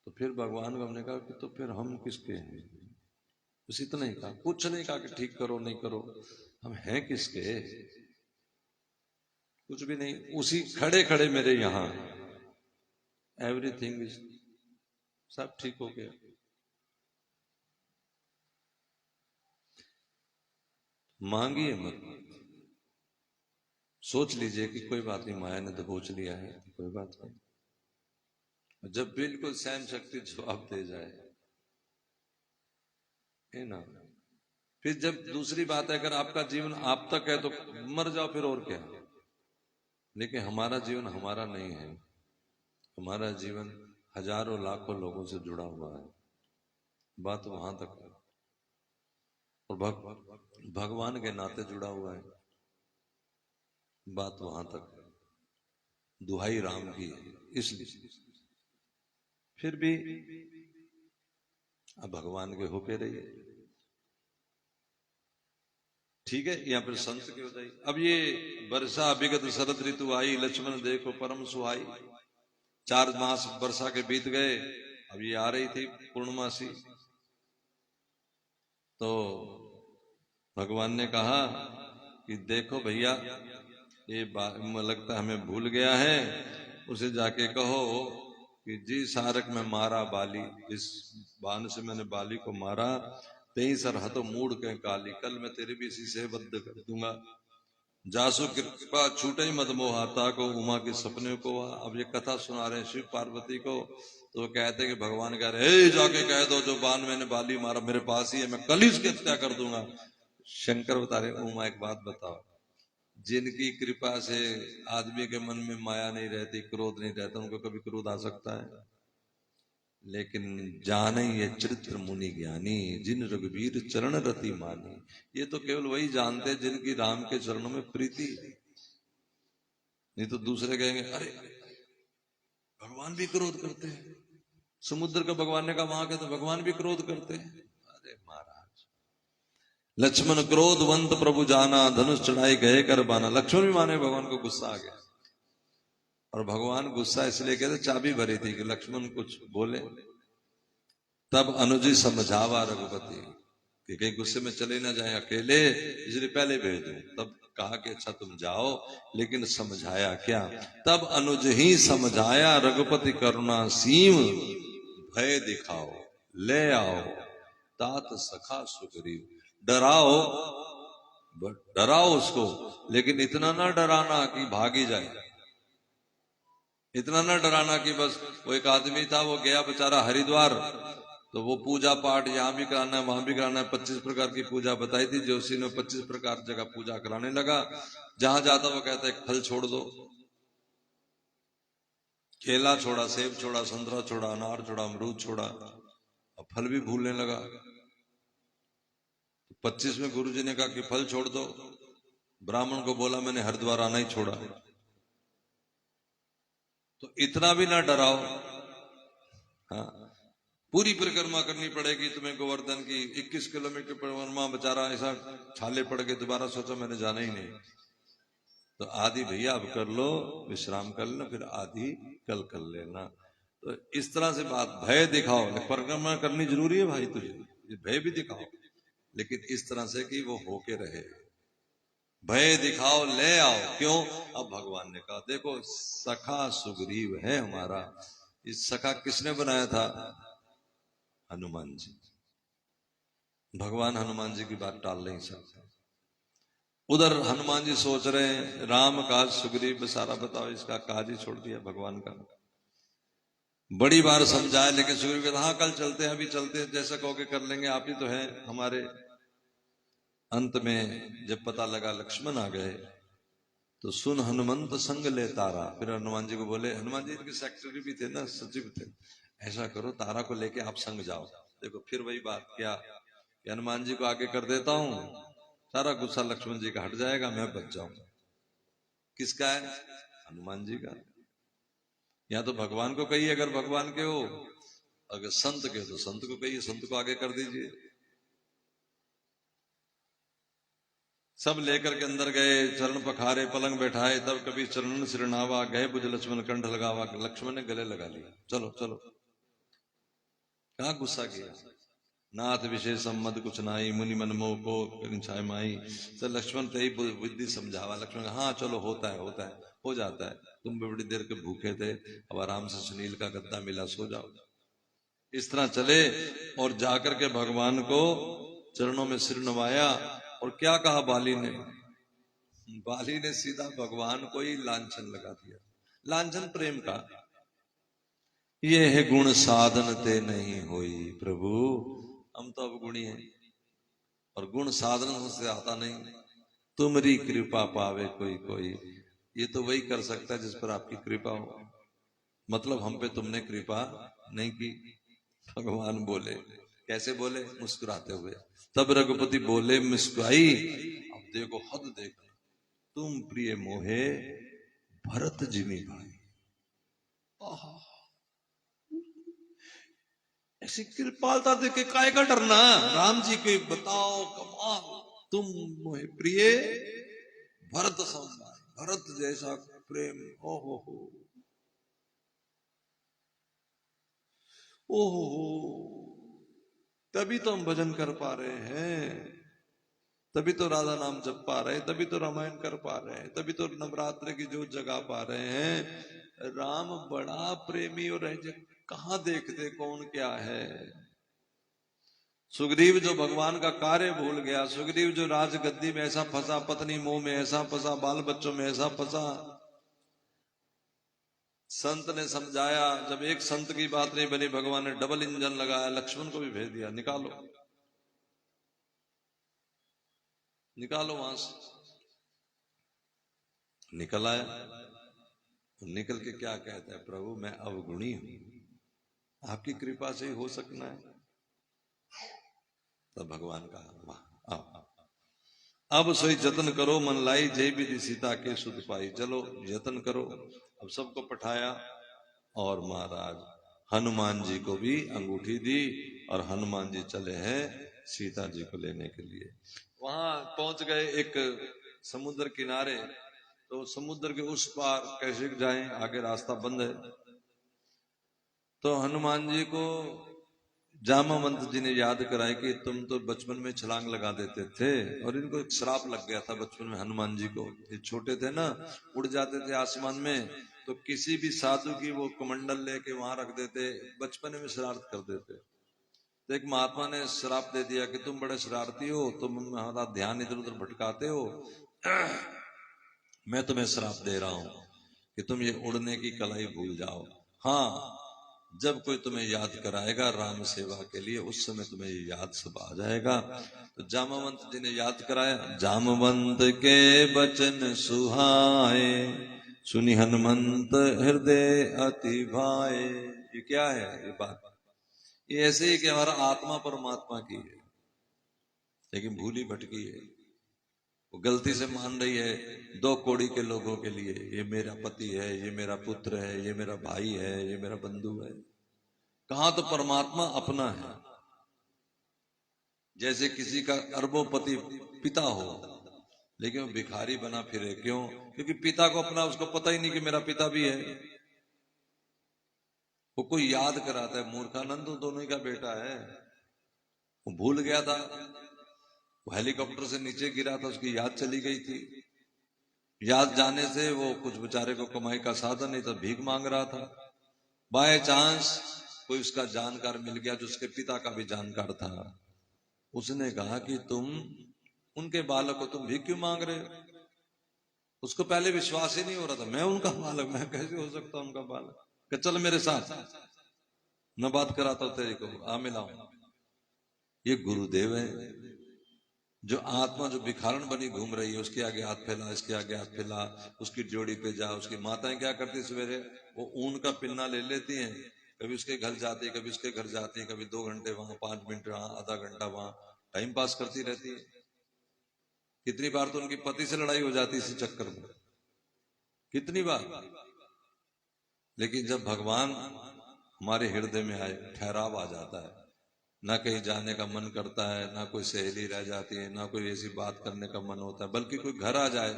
तो फिर भगवान को हमने कहा कि तो फिर हम किसके हैं? बस इतना ही कहा, कुछ नहीं कहा कि ठीक करो नहीं करो, हम हैं किसके? कुछ भी नहीं। उसी खड़े खड़े मेरे यहां एवरीथिंग इज सब ठीक हो गया। मांगिए मत, सोच लीजिए कि कोई बात नहीं, माया ने दबोच लिया है, कोई बात नहीं। जब बिल्कुल सहन शक्ति जवाब दे जाए, है ना। फिर जब दूसरी बात है, अगर आपका जीवन आप तक है तो मर जाओ, फिर और क्या। लेकिन हमारा जीवन हमारा नहीं है, हमारा जीवन हजारों लाखों लोगों से जुड़ा हुआ है। बात वहां तक है, और भगवान के नाते जुड़ा हुआ है, बात वहां तक है। दुहाई राम की है। इसलिए फिर भी अब भगवान के होके रहिए, ठीक है। यहाँ पर संत की बताई। अब ये वर्षा विगत शरद ऋतु आई, लक्ष्मण देखो परम सुहाई। 4 मास वर्षा के बीत गए, अब ये आ रही थी पूर्णमासी। तो भगवान ने कहा कि देखो भैया, ये लगता हमें भूल गया है, उसे जाके कहो कि जी सारक में मारा बाली, इस बाण से मैंने बाली को मारा, तेई सर हतो मूड के काली, कल मैं तेरे भी इसी से बद्ध कर दूंगा। जासु कृपा छूटे मत मोहाता को, उमा के सपने को। अब ये कथा सुना रहे हैं शिव पार्वती को, तो वो कहते हैं कि भगवान कह रहे हे जाके कह दो जो बाण मैंने बाली मारा मेरे पास ही है, मैं कल ही उसकी हत्या कर दूंगा। शंकर बता रहे उमा एक बात बताओ, जिनकी कृपा से आदमी के मन में माया नहीं रहती, क्रोध नहीं रहता, उनको कभी क्रोध आ सकता है? लेकिन जाने ये चरित्र मुनि ज्ञानी, जिन रघुवीर चरण रति मानी। ये तो केवल वही जानते जिनकी राम के चरणों में प्रीति। नहीं तो दूसरे कहेंगे अरे भगवान भी क्रोध करते हैं, समुद्र का भगवान ने कहा वहां के तो भगवान भी क्रोध करते हैं। अरे महाराज, लक्ष्मण क्रोधवंत प्रभु जाना, धनुष चढ़ाई गए कर बाना। लक्ष्मण भी माने भगवान को गुस्सा आ गया, और भगवान गुस्सा इसलिए कहते चाबी भरी थी कि लक्ष्मण कुछ बोले। तब अनुजी समझावा रघुपति कि कहीं गुस्से में चले ना जाए अकेले, इसलिए पहले भेज दो। तब कहा कि अच्छा तुम जाओ, लेकिन समझाया क्या? तब अनुज ही समझाया रघुपति करुणा सीम, भय दिखाओ ले आओ तात सखा सुग्रीव। डराओ, डराओ उसको, लेकिन इतना ना डराना कि भागी जाए, इतना ना डराना कि बस। वो एक आदमी था, वो गया बेचारा हरिद्वार, तो वो पूजा पाठ यहाँ भी कराना है वहां भी कराना है, 25 प्रकार की पूजा बताई थी जोशी ने, 25 प्रकार जगह पूजा कराने लगा। जहां जाता वो कहता है फल छोड़ दो, केला छोड़ा, सेब छोड़ा, संतरा छोड़ा, अनार छोड़ा, अमरूद छोड़ा, अब फल भी भूलने लगा। 25 में गुरु जी ने कहा कि फल छोड़ दो। ब्राह्मण को बोला मैंने हरिद्वार आना ही छोड़ा। तो इतना भी ना डराओ। हाँ, पूरी परिक्रमा करनी पड़ेगी तुम्हें गोवर्धन की, 21 किलोमीटर परिक्रमा। बेचारा ऐसा छाले पड़ गए, दोबारा सोचा मैंने जाना ही नहीं। तो आदि भैया अब कर लो, विश्राम कर लेना, फिर आदि कल कर लेना। तो इस तरह से बात, भय दिखाओ, परिक्रमा करनी जरूरी है भाई तुझे, भय भी दिखाओ, लेकिन इस तरह से कि वो होके रहे। भय दिखाओ ले आओ, क्यों? अब भगवान ने कहा देखो सखा सुग्रीव है हमारा। इस सखा किसने बनाया था? हनुमान जी। भगवान हनुमान जी की बात टाल नहीं सकते। उधर हनुमान जी सोच रहे हैं राम काज सुग्रीव सारा बताओ, इसका काज ही छोड़ दिया भगवान का। बड़ी बार समझाया, लेकिन सुग्रीव कहता हाँ कल चलते हैं, अभी चलते हैं, जैसा कहोगे कर लेंगे, आप ही तो हैं हमारे। अंत में जब पता लगा लक्ष्मण आ गए, तो सुन हनुमंत संग ले तारा। फिर हनुमान जी को बोले, हनुमान जी इनके सेक्रेटरी भी थे ना, सचिव थे, ऐसा करो तारा को लेके आप संग जाओ। देखो फिर वही बात क्या, हनुमान जी को आगे कर देता हूं, सारा गुस्सा लक्ष्मण जी का हट जाएगा, मैं बच जाऊंगा। किसका है? हनुमान जी का। या तो भगवान को कहिए अगर भगवान के हो, अगर संत के हो तो संत को कहिए, संत को आगे कर दीजिए। सब लेकर के अंदर गए, चरण पखारे पलंग बैठाए, तब कभी चरण सिरनावा, गए बुझ लक्ष्मण कंठ लगावा। लक्ष्मण ने गले लगा लिया, चलो चलो। कहां गुस्सा किया? नाथ विशेष सम्मत कुछ नाई, मुनि मन मोह को छाय माई। सर लक्ष्मण ते ही बुद्धि समझावा। लक्ष्मण हाँ चलो होता है, होता है, हो जाता है, तुम भी बड़ी देर के भूखे थे, अब आराम से सुनील का गद्दा मिला, सो जाओ। इस तरह चले और जाकर के भगवान को चरणों में सिर नवाया। और क्या कहा बाली ने? बाली ने सीधा भगवान को ही लांछन लगा दिया, लांछन प्रेम का। ये है गुण साधन ते नहीं होई। प्रभु हम तो अब गुणी हैं और गुण साधन से आता नहीं। तुम्हारी कृपा पावे कोई कोई, ये तो वही कर सकता है जिस पर आपकी कृपा हो। मतलब हम पे तुमने कृपा नहीं की। भगवान बोले, कैसे बोले? मुस्कुराते हुए। तब रघुपति बोले मुस्कुराई, अब देखो हद देखो, तुम प्रिय मोहे भरत जिमी भाई। ऐसी कृपालता देख के काय का डरना? राम जी के बताओ कमाल, तुम मोहे प्रिय भरत समान, भरत जैसा प्रेम। ओहो, तभी तो हम भजन कर पा रहे हैं, तभी तो राधा नाम जप पा रहे हैं, तभी तो रामायण कर पा रहे हैं, तभी तो नवरात्र की जोत जगा पा रहे हैं। राम बड़ा प्रेमी और कहां देखते कौन क्या है। सुग्रीव जो भगवान का कार्य भूल गया, सुग्रीव जो राजगद्दी में ऐसा फंसा, पत्नी मोह में ऐसा फंसा, बाल बच्चों में ऐसा फंसा। संत ने समझाया, जब एक संत की बात नहीं बनी, भगवान ने डबल इंजन लगाया, लक्ष्मण को भी भेज दिया, निकालो निकालो वहां से। निकल आया, निकल के क्या कहता है? प्रभु मैं अवगुणी हूं, आपकी कृपा से ही हो सकना है। तब भगवान का वाह, अब सोई जतन करो मन लाई, जय विधि सीता के सुध पाई। चलो जतन करो। अब सबको पठाया और महाराज हनुमान जी को भी अंगूठी दी और हनुमान जी चले हैं सीता जी को लेने के लिए। वहां पहुंच गए एक समुद्र किनारे, तो समुद्र के उस पार कैसे जाएं, आगे रास्ता बंद है। तो हनुमान जी को जामवंत जी ने याद कराया कि तुम तो बचपन में छलांग लगा देते थे, और इनको एक श्राप लग गया था बचपन में। हनुमान जी को, ये छोटे थे ना, उड़ जाते थे आसमान में, तो किसी भी साधु की वो कमंडल लेके वहां रख देते, बचपन में शरारत कर देते। तो एक महात्मा ने श्राप दे दिया कि तुम बड़े शरारती हो, तुम हमारा ध्यान इधर उधर भटकाते हो, मैं तुम्हें श्राप दे रहा हूं कि तुम ये उड़ने की कला ही भूल जाओ। हाँ, जब कोई तुम्हें याद कराएगा राम सेवा के लिए, उस समय तुम्हें ये याद सब आ जाएगा। तो जामवंत जी ने याद कराया, जामवंत के बचन सुहाए, सुनि हनुमंत हृदय अति भाए। ये क्या है? ये बात ये ऐसे ही कि हमारा आत्मा परमात्मा की है, लेकिन भूली भटकी है, वो गलती से मान रही है दो कौड़ी के लोगों के लिए, ये मेरा पति है, ये मेरा पुत्र है, ये मेरा भाई है, ये मेरा बंधु है। कहां तो परमात्मा अपना है। जैसे किसी का अरबोपति पिता हो, लेकिन वो भिखारी बना फिरे, क्यों? क्योंकि पिता को अपना, उसको पता ही नहीं कि मेरा पिता भी है। वो कोई याद कराता है, मूर्खानंद दोनों ही का बेटा है, वो भूल गया था, वो हेलीकॉप्टर से नीचे गिरा था, उसकी याद चली गई थी। याद जाने से वो कुछ बेचारे को कमाई का साधन नहीं था, भीख मांग रहा था। बाय चांस कोई उसका जानकार मिल गया जो उसके पिता का भी जानकार था। उसने कहा कि तुम उनके बालक हो, तुम भीख क्यों मांग रहे हो? उसको पहले विश्वास ही नहीं हो रहा था, मैं उनका बालक, मैं कैसे हो सकता हूं उनका बालक? कि चल मेरे साथ, मैं बात कराता हूं तेरे को, आ मिलाऊं। ये गुरुदेव है, जो आत्मा जो भिखारण बनी घूम रही है, उसके आगे हाथ फैला, इसके आगे हाथ फैला, उसकी जोड़ी पे जा। उसकी माताएं क्या करती, सवेरे वो ऊन का पिन्ना ले लेती हैं, कभी उसके घर जाती है, कभी उसके घर जाती है, कभी 2 घंटे वहां, 5 मिनट वहां, आधा घंटा वहां, टाइम पास करती रहती है। कितनी बार तो उनकी पति से लड़ाई हो जाती है इसी चक्कर में, कितनी बार। लेकिन जब भगवान हमारे हृदय में आए, ठहराव आ जाता है, ना कहीं जाने का मन करता है, ना कोई सहेली रह जाती है, ना कोई ऐसी बात करने का मन होता है, बल्कि कोई घर आ जाए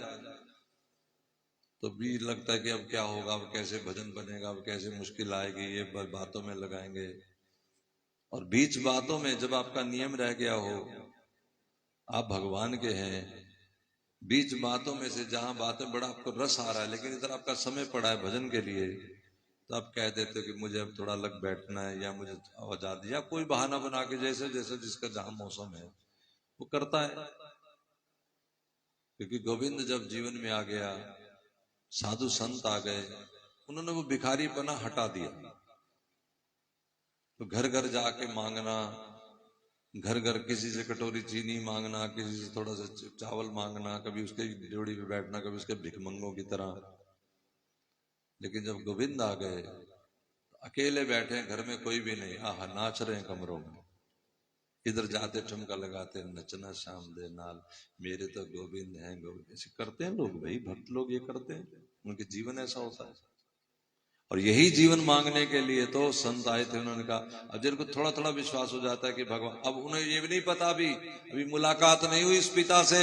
तो भी लगता है कि अब क्या होगा, अब कैसे भजन बनेगा, अब कैसे मुश्किल आएगी, ये बातों में लगाएंगे। और बीच बातों में जब आपका नियम रह गया हो, आप भगवान के हैं, बीच बातों में से जहां बातें बड़ा आपको रस आ रहा है, लेकिन इधर आपका समय पड़ा है भजन के लिए, तो आप कह देते हो कि मुझे अब थोड़ा अलग बैठना है, या मुझे आजादी, या कोई बहाना बना के जैसे जैसे जिसका जहां मौसम है वो करता है। क्योंकि गोविंद जब जीवन में आ गया, साधु संत आ गए, उन्होंने वो भिखारीपना हटा दिया। तो घर घर जाके मांगना, घर घर किसी से कटोरी चीनी मांगना, किसी से थोड़ा सा चावल मांगना, कभी उसके ड्योढ़ी पे बैठना, कभी उसके भिखमंगों की तरह। लेकिन जब गोविंद आ गए, अकेले बैठे घर में, कोई भी नहीं, आहा नाच रहे हैं कमरों में, इधर जाते ठुमका लगाते, नचना श्याम दे नाल, मेरे तो गोविंद हैं गोविंद, ऐसे करते हैं लोग भाई, भक्त लोग ये करते हैं, उनके जीवन ऐसा होता है। और यही जीवन मांगने के लिए तो संत आए थे। उन्होंने कहा, अब जिनको थोड़ा थोड़ा विश्वास हो जाता है कि भगवान, अब उन्हें ये भी नहीं पता, अभी मुलाकात नहीं हुई इस पिता से,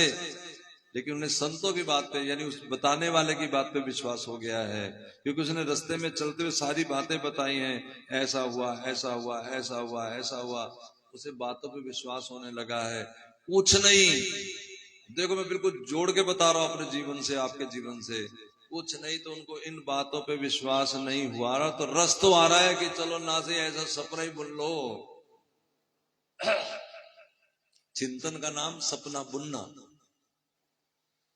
लेकिन उन्हें संतों की बात पे, यानी उस बताने वाले की बात पे विश्वास हो गया है, क्योंकि उसने रास्ते में चलते हुए सारी बातें बताई हैं, ऐसा हुआ, ऐसा हुआ, ऐसा हुआ, ऐसा हुआ, उसे बातों पे विश्वास होने लगा है। कुछ नहीं, देखो मैं बिल्कुल जोड़ के बता रहा हूं अपने जीवन से, आपके जीवन से, कुछ नहीं तो उनको इन बातों पे विश्वास नहीं हुआ रहा, तो रस तो आ रहा है कि चलो ना से ऐसा सपना ही बुन लो। चिंतन का नाम सपना बुनना।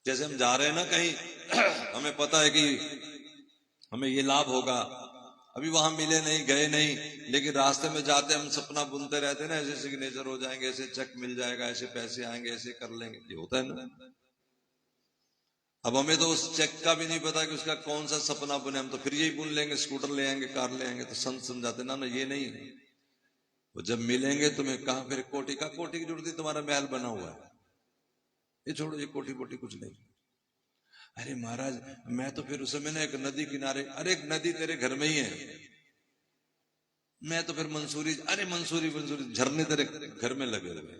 जैसे हम जा रहे हैं ना कहीं, हमें पता है कि हमें ये लाभ होगा, अभी वहां मिले नहीं, गए नहीं, लेकिन रास्ते में जाते हम सपना बुनते रहते हैं ना, ऐसे सिग्नेचर हो जाएंगे, ऐसे चेक मिल जाएगा, ऐसे पैसे आएंगे, ऐसे कर लेंगे, ये होता है ना। अब हमें तो उस चेक का भी नहीं पता कि उसका कौन सा सपना बुने, हम तो फिर यही बुन लेंगे, स्कूटर ले आएंगे, कार ले आएंगे। तो संत समझाते ना ना, ये नहीं, वो जब मिलेंगे तुम्हें कहा, फिर कोठी की जरूरत है, तुम्हारा महल बना हुआ है, ये छोड़ो, ये कोठी वोटी कुछ नहीं। अरे महाराज, मैं तो फिर उस समय ना एक नदी किनारे, अरे एक नदी तेरे घर में ही है, मैं तो फिर मंसूरी, अरे मंसूरी झरने तेरे घर में लगे हुए।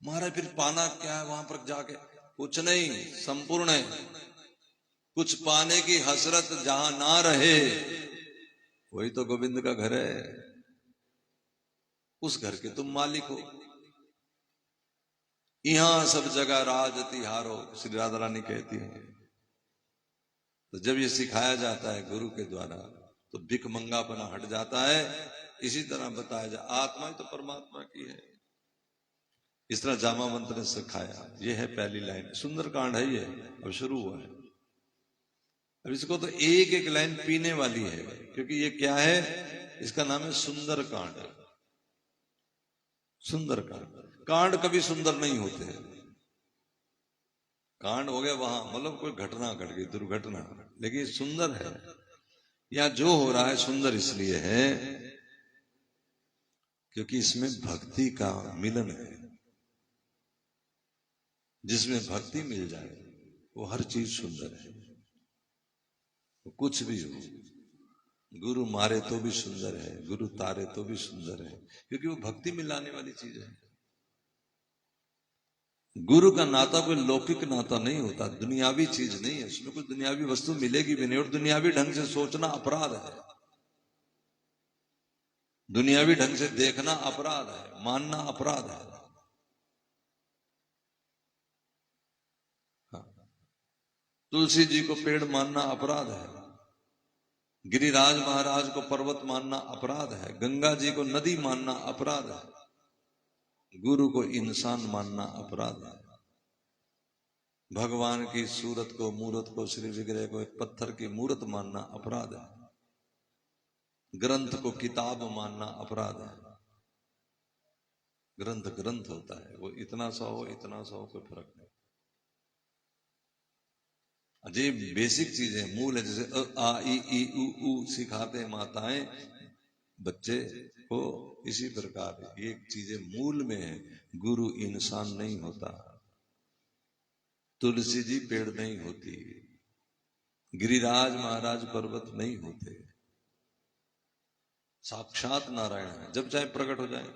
महाराज फिर पाना क्या है वहां पर जाके? कुछ नहीं, संपूर्ण है। कुछ पाने की हसरत जहां ना रहे, वही तो गोविंद का घर है, उस घर के तुम मालिक हो। यहां सब जगह राज तिहारो, श्री राधा रानी कहती है। तो जब ये सिखाया जाता है गुरु के द्वारा, तो भिख मंगापना हट जाता है। इसी तरह बताया जाए, आत्मा ही तो परमात्मा की है, इस तरह जामा मंत्र ने सिखाया। ये है पहली लाइन, सुंदर कांड है ये, अब शुरू हुआ है। अब इसको तो एक एक लाइन पीने वाली है, क्योंकि ये क्या है, इसका नाम है सुंदर कांड। सुंदर कांड, कांड कभी सुंदर नहीं होते। कांड हो गया वहां, मतलब कोई घटना घट गई, दुर्घटना, लेकिन सुंदर है। या जो हो रहा है सुंदर इसलिए है क्योंकि इसमें भक्ति का मिलन है। जिसमें भक्ति मिल जाए वो हर चीज सुंदर है, वो कुछ भी हो। गुरु मारे तो भी सुंदर है, गुरु तारे तो भी सुंदर है, क्योंकि वो भक्ति मिलाने वाली चीज है। गुरु का नाता कोई लौकिक नाता नहीं होता, दुनियावी चीज नहीं है, उसमें कोई दुनियावी वस्तु मिलेगी भी नहीं, और दुनियावी ढंग से सोचना अपराध है, दुनियावी ढंग से देखना अपराध है, मानना अपराध है। हाँ। तुलसी जी को पेड़ मानना अपराध है, गिरिराज महाराज को पर्वत मानना अपराध है, गंगा जी को नदी मानना अपराध है, गुरु को इंसान मानना अपराध है, भगवान की सूरत को, मूरत को, श्री विग्रह को एक पत्थर की मूरत मानना अपराध है, ग्रंथ को किताब मानना अपराध है। ग्रंथ ग्रंथ होता है, वो इतना सा हो इतना सा हो, कोई फर्क नहीं। अजीब बेसिक चीजें, मूल है, जैसे अ आ ई ई उ ऊ सिखाते हैं माताएं बच्चे को, इसी प्रकार ये चीजें मूल में है। गुरु इंसान नहीं होता, तुलसी जी पेड़ नहीं होती, गिरिराज महाराज पर्वत नहीं होते, साक्षात नारायण है, जब चाहे प्रकट हो जाए।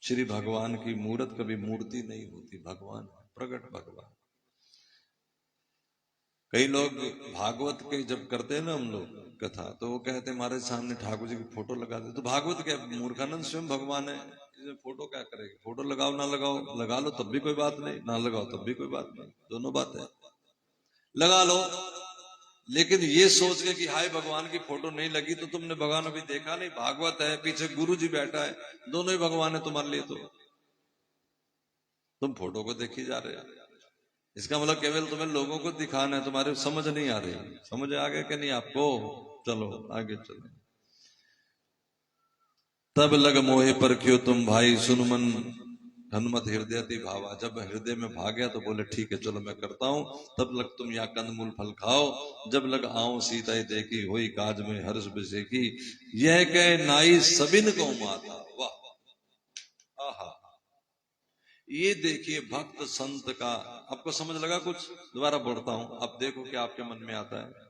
श्री भगवान की मूर्त कभी मूर्ति नहीं होती, भगवान प्रकट भगवान। कई लोग भागवत के जब करते हैं ना हम लोग कथा, तो वो कहते हैं हमारे सामने ठाकुर जी की फोटो लगा दे, तो भागवत क्या, मूर्खानंद स्वयं भगवान है, इसमें फोटो क्या करेगी? फोटो लगाओ ना लगाओ, लगा लो तब भी कोई बात नहीं, ना लगाओ तब भी कोई बात नहीं, दोनों बात है। लगा लो, लेकिन ये सोच के कि हाय भगवान की फोटो नहीं लगी तो तुमने भगवान अभी देखा नहीं। भागवत है, पीछे गुरु जी बैठा है, दोनों ही भगवान है तुम्हारे लिए, तो तुम फोटो को देखी जा रहे हो। इसका मतलब केवल तुम्हें लोगों को दिखाना है, तुम्हारे समझ नहीं आ रही। समझ आ गया कि नहीं आपको? चलो आगे चलो। तब लग मोहे पर क्यों तुम भाई सुन मन हनुमत हृदय थी भावा। जब हृदय में भाग गया तो बोले ठीक है चलो मैं करता हूं। तब लग तुम या कंदमूल फल खाओ। जब लग आऊं सीता ही देखी हुई काज में हर्ष की। यह कह नाई सबिन को माता। वाह, आहा, ये देखिए भक्त संत का। आपको समझ लगा कुछ? दोबारा बढ़ता हूं, आप देखो क्या आपके मन में आता है।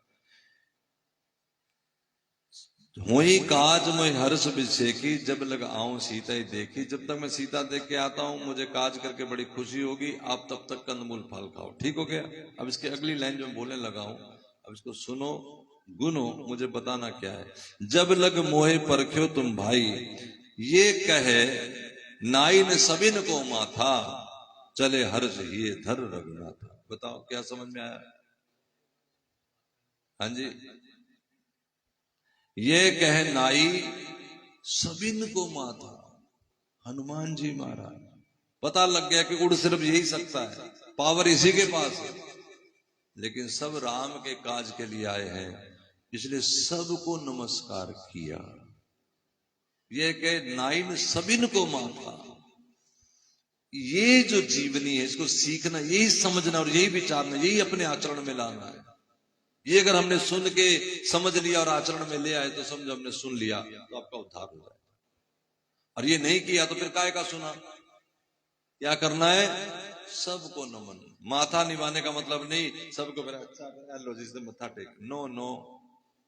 हुई काज में हर्ष की। जब लग आऊं सीता ही देखी। जब तक मैं सीता देख के आता हूं मुझे काज करके बड़ी खुशी होगी, आप तब तक कंदमूल फल खाओ। ठीक हो गया? अब इसकी अगली लाइन जो बोलने लगा हूं, अब इसको सुनो, गुनो, मुझे बताना क्या है। जब लग मोहे परख्यो तुम भाई, ये कहे नाई ने सबिन को माथा। चले हर्ष ही धर रघुनाथ। बताओ क्या समझ में आया? हाँ जी। ये कह नाई सबिन को माथा। हनुमान जी महाराज, पता लग गया कि उड़ सिर्फ यही सकता है, पावर इसी के पास है, लेकिन सब राम के काज के लिए आए हैं, इसलिए सबको नमस्कार किया। ये कह नाई ने सबिन को माथा। ये जो जीवनी है इसको सीखना, यही समझना और यही विचारना, यही अपने आचरण में लाना है। ये अगर हमने सुन के समझ लिया और आचरण में ले आए तो समझो हमने सुन लिया तो आपका उद्धार हो जाए। और ये नहीं किया तो फिर काय का सुना? क्या करना है? सबको नमन। माथा निभाने का मतलब नहीं सबको फिर अच्छा लो जिसने मत्था टेक। No no.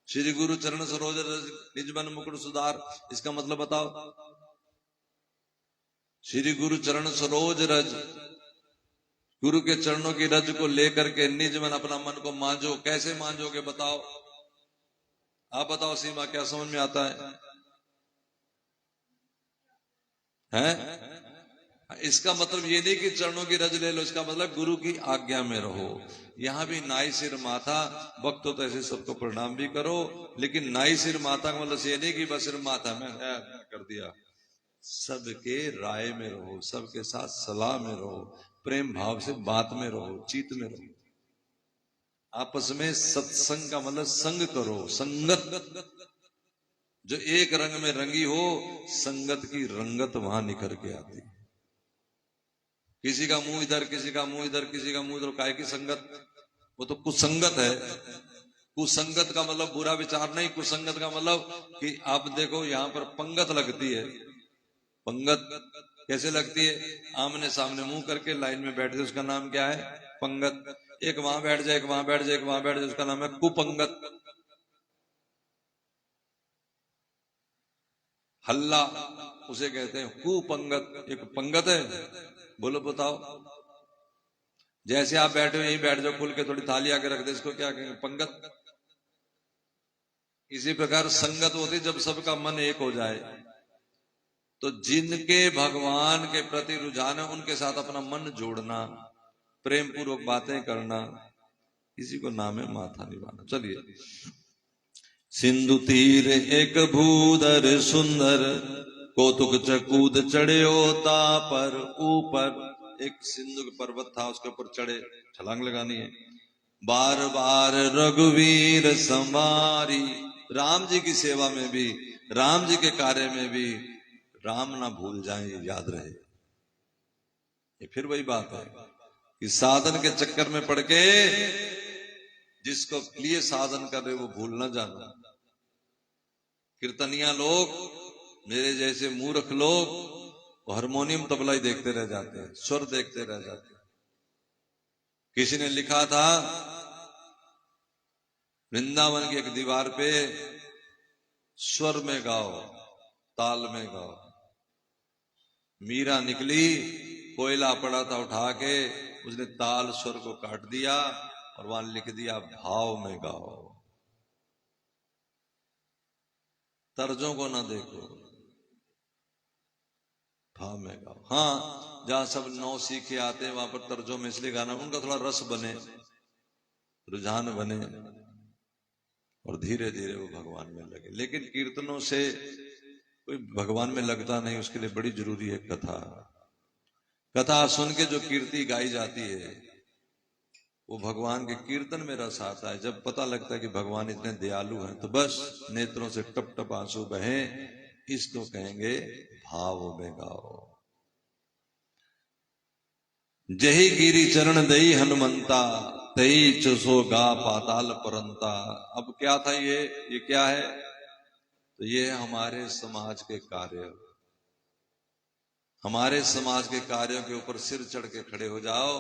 श्री गुरु चरण सरोज रज निज मन मुकुर सुधार, इसका मतलब बताओ। श्री गुरु चरण सरोज रज, गुरु के चरणों की रज को लेकर के निज मन अपना मन को मांझो। कैसे मांझोगे बताओ? आप बताओ सीमा, क्या समझ में आता है? हैं? इसका मतलब ये नहीं कि चरणों की रज ले लो, इसका मतलब गुरु की आज्ञा में रहो। यहां भी नाई सिर माथा, वक्त तो ऐसे सबको प्रणाम भी करो, लेकिन नाई सिर माथा का मतलब ये नहीं कि बस सिर माथा में कर दिया। सबके राय में रहो, सबके साथ सलाह में रहो, प्रेम भाव से बात में रहो, चीत में रहो। आपस में सत्संग का मतलब संग करो, संगत। जो एक रंग में रंगी हो, संगत की रंगत वहां निखर के आती है। किसी का मुंह इधर, किसी का मुंह इधर, किसी का मुंह इधर, काय की संगत? वो तो कुसंगत है। कुसंगत का मतलब बुरा विचार नहीं, कुसंगत का मतलब कि आप देखो यहां पर पंगत लगती है। पंगत कैसे लगती है? आमने सामने मुंह करके लाइन में बैठते, उसका नाम क्या है? पंगत। एक वहां बैठ जाए, एक वहां बैठ जाए, एक वहां बैठ जाए, उसका नाम है कुपंगत। हल्ला उसे कहते हैं कुपंगत। एक पंगत है। बोलो बताओ। जैसे आप बैठे हो यहीं बैठ जाओ, खुल के थोड़ी थाली आके रख दे, इसको क्या कहेंगे? पंगत। इसी प्रकार संगत होती जब सबका मन एक हो जाए। तो जिनके भगवान के प्रति रुझान है उनके साथ अपना मन जोड़ना, प्रेम पूर्वक बातें करना, इसी को नाम है माथा निभाना। चलिए। सिंधु तीर एक भूधर सुंदर, कौतुक चकूद चढ़े होता पर ऊपर। एक सिंधु पर्वत था, उसके ऊपर चढ़े, छलांग लगानी है। बार बार रघुवीर संवारी। राम जी की सेवा में भी, राम जी के कार्य में भी राम ना भूल जाए, ये याद रहे। ये फिर वही बात है कि साधन के चक्कर में पड़ के जिसको लिए साधन कर रहे वो भूल ना जाना। कीर्तनिया लोग, मेरे जैसे मूर्ख लोग, वो हारमोनियम तबला ही देखते रह जाते हैं, स्वर देखते रह जाते हैं। किसी ने लिखा था वृंदावन की एक दीवार पे, स्वर में गाओ, ताल में गाओ। मीरा निकली, कोयला पड़ा था उठा के, उसने ताल स्वर को काट दिया और वहां लिख दिया भाव में गाओ। तर्जों को ना देखो, भाव में गाओ। हाँ, जहां सब नौ सीखे आते हैं वहां पर तर्जों में इसलिए गाना, उनका थोड़ा रस बने, रुझान बने। और धीरे धीरे वो भगवान में लगे। लेकिन कीर्तनों से कोई भगवान में लगता नहीं, उसके लिए बड़ी जरूरी है कथा। कथा सुन के जो कीर्ति गाई जाती है वो भगवान के कीर्तन में रस आता है। जब पता लगता है कि भगवान इतने दयालु हैं तो बस नेत्रों से टप टप आंसू बहे, इसको कहेंगे भाव में गाओ। जही गिरी चरण दई हनुमंता, तई चसो गा पाताल परंता। अब क्या था ये क्या है? तो ये हमारे समाज के कार्य, हमारे समाज के कार्यों के ऊपर सिर चढ़ के खड़े हो जाओ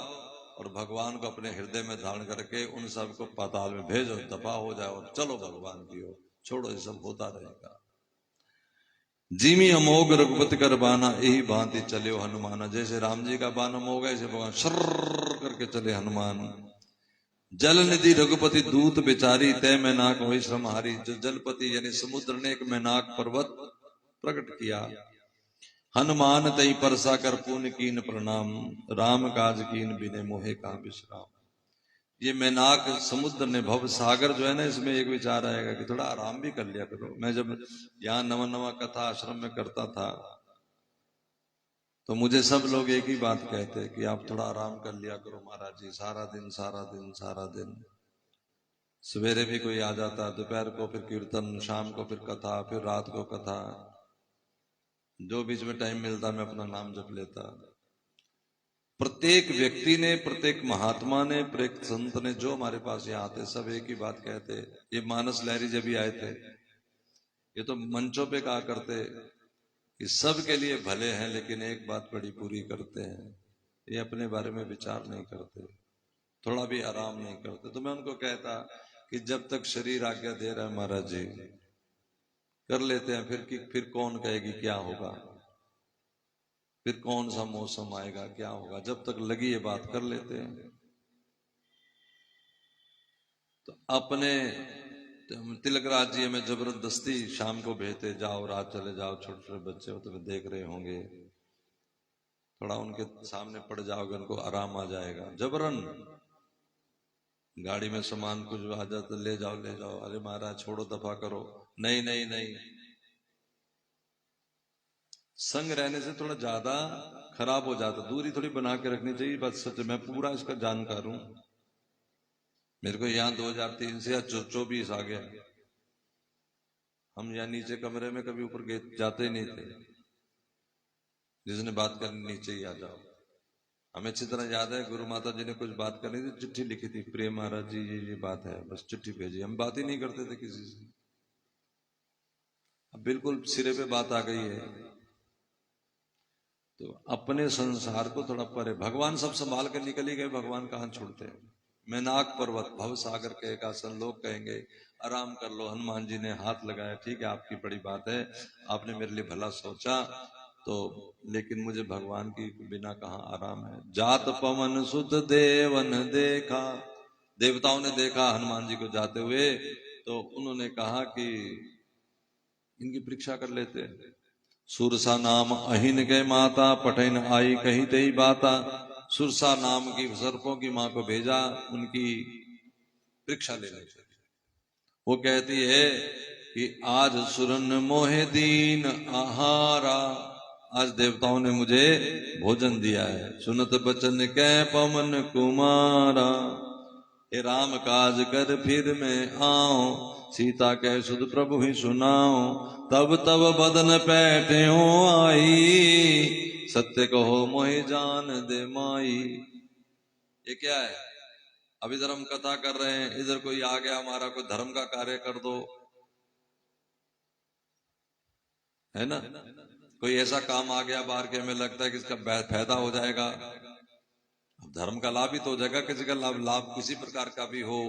और भगवान को अपने हृदय में धारण करके उन सबको पाताल में भेजो, दफा हो जाओ, चलो भगवान की ओर, छोड़ो ये सब होता रहेगा। जिमी अमोघ रघुपति कर बाना, यही भांति चले हो हनुमाना। जैसे राम जी का बाण अमोघ है, ऐसे भगवान शर्र करके चले हनुमान। जल निधि रघुपति दूत बेचारी, तय मैनाक वही श्रम हारी। जो जलपति यानी समुद्र ने एक मैनाक पर्वत प्रकट किया, हनुमान तई परसा कर पुन कीन प्रणाम। राम काज कीन बिने मोहे का विश्राम। ये मैनाक समुद्र ने, भव सागर जो है ना, इसमें एक विचार आएगा कि थोड़ा आराम भी कर लिया करो। मैं जब यहाँ नवा नवा कथा आश्रम में करता था तो मुझे सब लोग एक ही बात कहते कि आप थोड़ा आराम कर लिया करो महाराज जी, सारा दिन सारा दिन सारा दिन। सवेरे भी कोई आ जाता, दोपहर को फिर कीर्तन, शाम को फिर कथा, फिर रात को कथा, जो बीच में टाइम मिलता मैं अपना नाम जप लेता। प्रत्येक व्यक्ति ने, प्रत्येक महात्मा ने, प्रत्येक संत ने जो हमारे पास यहाँ आते सब एक ही बात कहते। ये मानस लहरी जब भी आए थे ये तो मंचों पे कहा करते कि सब के लिए भले हैं लेकिन एक बात बड़ी पूरी करते हैं, ये अपने बारे में विचार नहीं करते, थोड़ा भी आराम नहीं करते। तो मैं उनको कहता कि जब तक शरीर आज्ञा दे रहा है महाराज जी कर लेते हैं, फिर कौन कहेगी क्या होगा, फिर कौन सा मौसम आएगा, क्या होगा, जब तक लगी ये बात कर लेते हैं। तो अपने तिलकराज जी हमें जबरदस्ती शाम को भेजते, जाओ रात चले जाओ, छोटे छोटे बच्चे हो तुम्हें देख रहे होंगे, थोड़ा उनके सामने पड़ जाओगे उनको आराम आ जाएगा। जबरन गाड़ी में सामान कुछ आ जाता, ले जाओ ले जाओ, अरे महाराज छोड़ो दफा करो, नहीं नहीं नहीं। संग रहने से थोड़ा ज्यादा खराब हो जाता, दूरी थोड़ी बना के रखनी चाहिए। बात सच, मैं पूरा इसका जानकार हूं। मेरे को यहाँ 2003 से या 24 आ गया, हम यहाँ नीचे कमरे में कभी ऊपर जाते ही नहीं थे, जिसने बात करनी नीचे ही आ जाओ। हमें अच्छी तरह याद है गुरु माता जी ने कुछ बात करनी थी, चिट्ठी लिखी थी, प्रिय महाराज जी ये बात है, बस चिट्ठी भेजी, हम बात ही नहीं करते थे किसी से। अब बिल्कुल सिरे पे बात आ गई है तो अपने संसार को थोड़ा परे, भगवान सब संभाल कर निकल ही गए, भगवान कहाँ छोड़ते हैं। मैनाक पर्वत भव सागर के एक आसन, लोग कहेंगे आराम कर लो, हनुमान जी ने हाथ लगाया, ठीक है आपकी बड़ी बात है, आपने मेरे लिए भला सोचा, तो लेकिन मुझे भगवान की बिना कहाँ आराम है। जात पवन सुत देवन देखा, देवताओं ने देखा हनुमान जी को जाते हुए, तो उन्होंने कहा कि इनकी परीक्षा कर लेते। सुरसा नाम अहिन के माता, पठन आई कही तेई बाता। सुरसा नाम की सर्पों की मां को भेजा उनकी परीक्षा लेने के लिए। वो कहती है कि आज सुरन मोहे दीन आहारा, आज देवताओं ने मुझे भोजन दिया है। सुनत बचन कै पवन कुमारा, हे राम काज कर फिर मैं आओ, सीता कह सुध प्रभु ही सुनाओ। तब तब बदन पैठे हो आई, सत्य कहो मोहि जान दे माई। ये क्या है? अब इधर हम कथा कर रहे हैं, इधर कोई आ गया हमारा, कोई धर्म का कार्य कर दो, है ना, कोई ऐसा काम आ गया बाहर के, हमें लगता है कि इसका फायदा हो जाएगा, धर्म का लाभ ही तो हो जाएगा, किसी का लाभ किसी प्रकार का भी हो,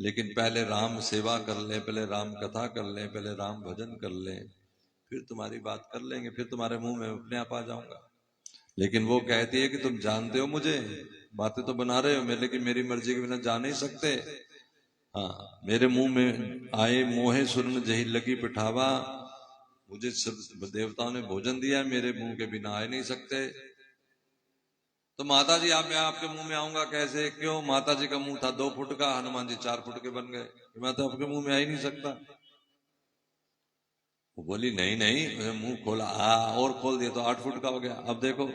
लेकिन पहले राम सेवा कर ले, पहले राम कथा कर ले, पहले राम भजन कर ले, फिर तुम्हारी बात कर लेंगे, फिर तुम्हारे मुंह में अपने आप आ जाऊंगा। लेकिन वो कहती है कि तुम जानते हो मुझे, बातें तो बना रहे हो मेरे, लेकिन मेरी मर्जी के बिना जा नहीं सकते। हाँ, मेरे मुंह में आए मोहे सुरन जही लगी पिठावा, मुझे देवताओं ने भोजन दिया, मेरे मुंह के बिना आ नहीं सकते। तो माता जी आप, मैं आपके मुंह में आऊंगा कैसे? क्यों? माता जी का मुंह था 2 फुट का, हनुमान जी 4 फुट के बन गए, मैं तो आपके मुंह में आ ही नहीं सकता। वो बोली नहीं नहीं, उसने मुंह खोला, और खोल दिया तो 8 फुट का हो गया। अब देखो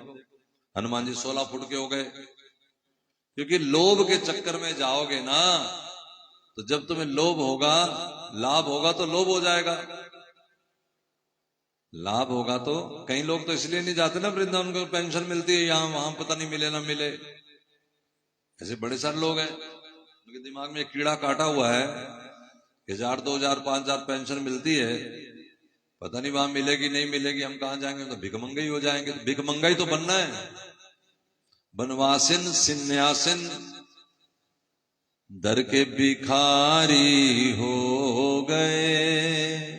हनुमान जी 16 फुट के हो गए। क्योंकि लोभ के चक्कर में जाओगे ना, तो जब तुम्हें लोभ होगा, लाभ होगा तो लोभ हो जाएगा। लाभ होगा तो, कई लोग तो इसलिए नहीं जाते ना वृंदावन को, पेंशन मिलती है यहां वहां, पता नहीं मिले ना मिले। ऐसे बड़े सारे लोग हैं उनके दिमाग में एक कीड़ा काटा हुआ है, 1000 2000 5000 पेंशन मिलती है, पता नहीं वहां मिलेगी नहीं मिलेगी, हम कहां जाएंगे, तो भिखमंगाई हो जाएंगे। तो भिखमंगाई तो बनना है। बनवासिन सिन्यासिन दर के भिखारी हो गए,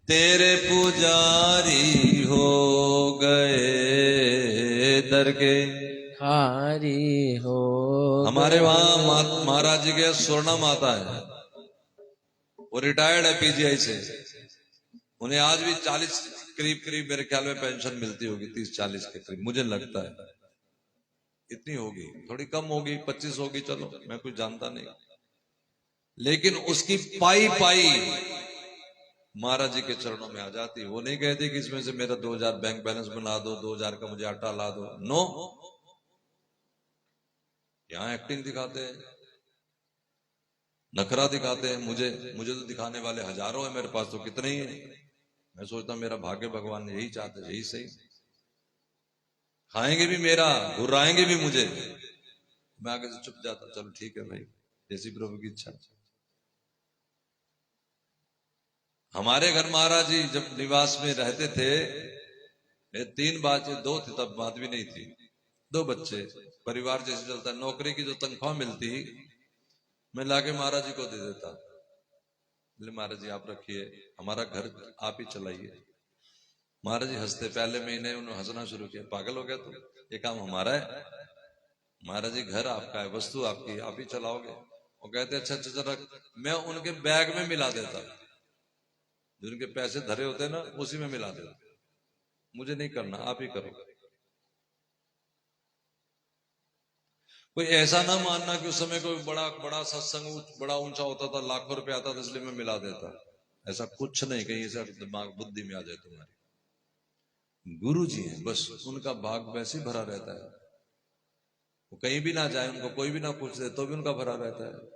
तेरे पुजारी हो गए, दर के हारी हो। हमारे वहां महाराज जी के स्वर्णा माता है, वो रिटायर्ड है पीजीआई से, उन्हें आज भी 40 करीब करीब मेरे ख्याल में पेंशन मिलती होगी, 30-40 के करीब मुझे लगता है, इतनी होगी, थोड़ी कम होगी, 25 होगी, चलो मैं कुछ जानता नहीं। लेकिन उसकी पाई पाई महाराज जी के चरणों में आ जाती। वो नहीं कहती कि इसमें से मेरा 2000 बैंक बैलेंस बना दो, 2000 का मुझे आटा ला दो, नो। यहां एक्टिंग दिखाते हैं, नखरा दिखाते हैं। मुझे तो दिखाने वाले हजारों हैं, मेरे पास तो कितने ही हैं। मैं सोचता मेरा भाग्य भगवान यही चाहते, यही सही। खाएंगे भी मेरा, घुराएंगे भी मुझे, मैं आगे से चुप जाता, चलो ठीक है भाई, जैसी प्रभु की इच्छा। हमारे घर महाराज जी जब निवास में रहते थे, 3 बच्चे, 2 थे तब, बात भी नहीं थी, 2 बच्चे, परिवार जैसे चलता है। नौकरी की जो तनख्वाह मिलती मैं लाके महाराज जी को दे देता, बोले महाराज जी आप रखिए, हमारा घर आप ही चलाइए। महाराज जी हंसते, पहले महीने उन्होंने हंसना शुरू किया, पागल हो गया तुम, ये काम हमारा है। महाराज जी घर आपका है, वस्तु आपकी, आप ही चलाओगे। वो कहते अच्छा अच्छा जरा, मैं उनके बैग में मिला देता, जो उनके पैसे धरे होते हैं ना, उसी में मिला देता, मुझे नहीं करना, आप ही करो। कोई ऐसा ना मानना कि उस समय कोई बड़ा बड़ा सत्संग बड़ा ऊंचा होता था, लाखों रुपए आता था इसलिए मैं मिला देता, ऐसा कुछ नहीं। कहीं ऐसा दिमाग बुद्धि में आ जाए तुम्हारी। गुरु जी हैं बस, उनका भाग वैसे ही भरा रहता है, वो कहीं भी ना जाए, उनको कोई भी ना पूछ दे तो भी उनका भरा रहता है।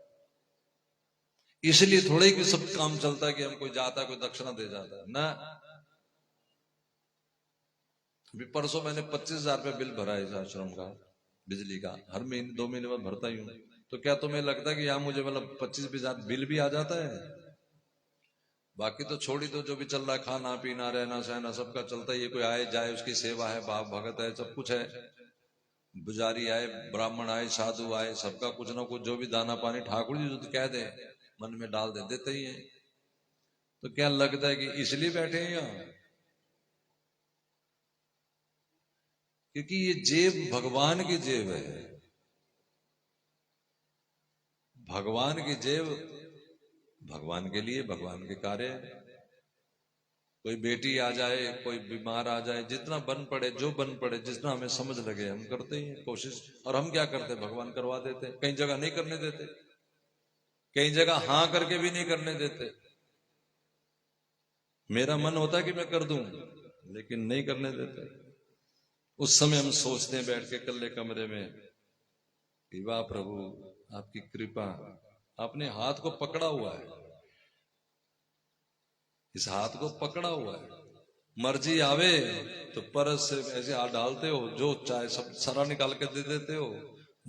इसलिए थोड़े ही कि सब काम चलता है कि हम कोई जाता है कोई दक्षिणा दे जाता है ना। अभी परसों मैंने 25,000 रुपये बिल भरा है इस आश्रम का, बिजली का, हर महीने 2 महीने में भरता ही हूं। तो क्या तुम्हें लगता है कि यहाँ मुझे मतलब 25-20,000 बिल भी आ जाता है? बाकी तो छोड़ी, तो जो भी चल रहा है, खाना पीना रहना सहना सबका चलता ही है। कोई आए जाए उसकी सेवा है, भाव भगत है, सब कुछ है। पुजारी आए, ब्राह्मण आए, साधु आए, सबका कुछ ना कुछ जो भी दाना पानी ठाकुर जी जो कह दे मन में डाल दे, देते ही है। तो क्या लगता है कि इसलिए बैठे हैं यहाँ? क्योंकि ये जेब भगवान की जेब है, भगवान की जेब भगवान के लिए, भगवान के कार्य है। कोई बेटी आ जाए, कोई बीमार आ जाए, जितना बन पड़े, जो बन पड़े, जितना हमें समझ लगे हम करते ही हैं कोशिश। और हम क्या करते हैं, भगवान करवा देते हैं। कई जगह नहीं करने देते, कई जगह हां करके भी नहीं करने देते। मेरा मन होता है कि मैं कर दूं, लेकिन नहीं करने देते। उस समय हम सोचते हैं बैठ के कल्ले कमरे में कि वाह प्रभु आपकी कृपा, आपने हाथ को पकड़ा हुआ है, इस हाथ को पकड़ा हुआ है। मर्जी आवे तो परस से ऐसे हाथ डालते हो, जो चाहे सब सारा निकाल के दे देते हो।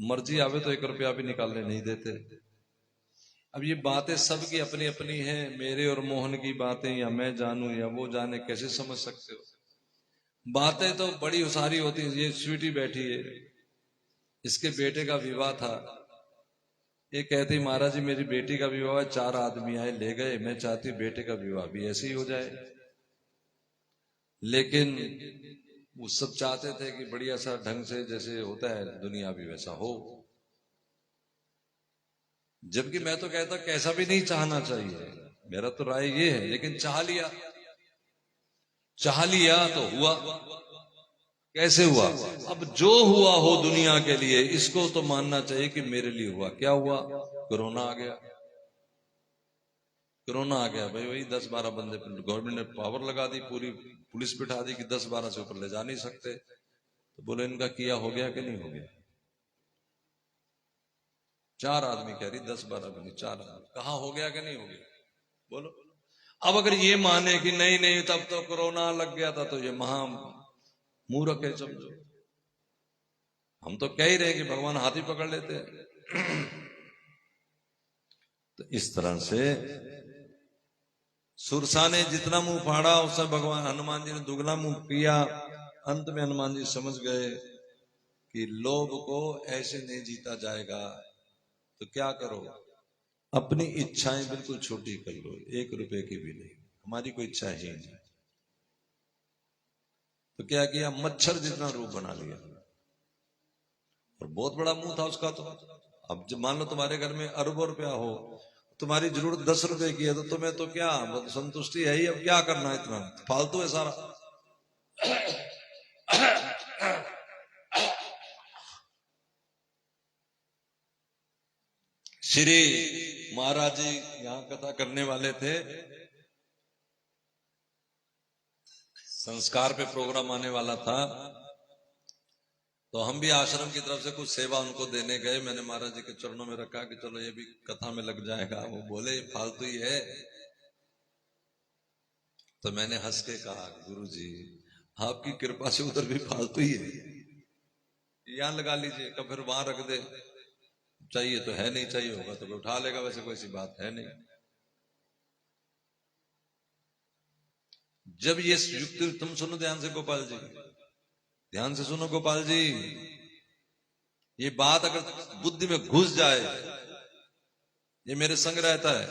मर्जी आवे तो 1 रुपया भी निकालने नहीं देते। अब ये बातें सबकी अपनी अपनी हैं, मेरे और मोहन की बातें, या मैं जानूं या वो जाने, कैसे समझ सकते हो? बातें तो बड़ी सारी होती है। ये स्वीटी बैठी है, इसके बेटे का विवाह था, ये कहती महाराज जी मेरी बेटी का विवाह है, 4 आदमी आए ले गए, मैं चाहती हूँ बेटे का विवाह भी ऐसे ही हो जाए। लेकिन वो सब चाहते थे कि बढ़िया सा ढंग से जैसे होता है दुनिया भी वैसा हो, जबकि मैं तो कहता कैसा भी नहीं चाहना चाहिए, मेरा तो राय ये है। लेकिन चाह लिया तो हुआ। कैसे हुआ? अब जो हुआ हो दुनिया के लिए, इसको तो मानना चाहिए कि मेरे लिए हुआ। क्या हुआ? कोरोना आ गया। कोरोना आ गया भाई, वही 10-12 बंदे, गवर्नमेंट ने पावर लगा दी, पूरी पुलिस बिठा दी कि 10-12 से ऊपर ले जा नहीं सकते। तो बोले इनका किया हो गया कि नहीं हो गया? 4 आदमी कह रही, 10-12 भी नहीं, 4 आदमी। कहा हो गया कि नहीं हो गया? बोलो। अब अगर ये माने कि नहीं नहीं तब तो कोरोना लग गया था, तो ये महा मूर्ख है समझो। हम तो कह ही रहे कि भगवान हाथी पकड़ लेते हैं। तो इस तरह से सुरसा ने जितना मुंह फाड़ा, उससे भगवान हनुमान जी ने दुगना मुंह किया। अंत में हनुमान जी समझ गए कि लोभ को ऐसे नहीं जीता जाएगा। तो क्या करो, अपनी इच्छाएं बिल्कुल छोटी कर लो, 1 रुपए की भी नहीं, हमारी कोई इच्छा ही नहीं। तो क्या किया, मच्छर जितना रूप बना लिया। और बहुत बड़ा मुंह था उसका। तो अब जब मान लो तुम्हारे घर में अरबों रुपया हो, तुम्हारी जरूरत 10 रुपए की है, तो तुम्हें तो क्या संतुष्टि है ही, अब क्या करना है, इतना फालतू है सारा। श्री महाराज जी यहाँ कथा करने वाले थे, संस्कार पे प्रोग्राम आने वाला था, तो हम भी आश्रम की तरफ से कुछ सेवा उनको देने गए। मैंने महाराज जी के चरणों में रखा कि चलो ये भी कथा में लग जाएगा। वो बोले फालतू ही है। तो मैंने हंस के कहा, गुरु जी आपकी कृपा से उधर भी फालतू ही है, यहां लगा लीजिए, कब फिर वहां रख दे। चाहिए तो है, नहीं चाहिए होगा तो उठा लेगा, वैसे कोई सी बात है नहीं। जब ये युक्ति, तुम सुनो ध्यान से गोपाल जी, ध्यान से सुनो गोपाल जी, ये बात अगर बुद्धि में घुस जाए, ये मेरे संग रहता है,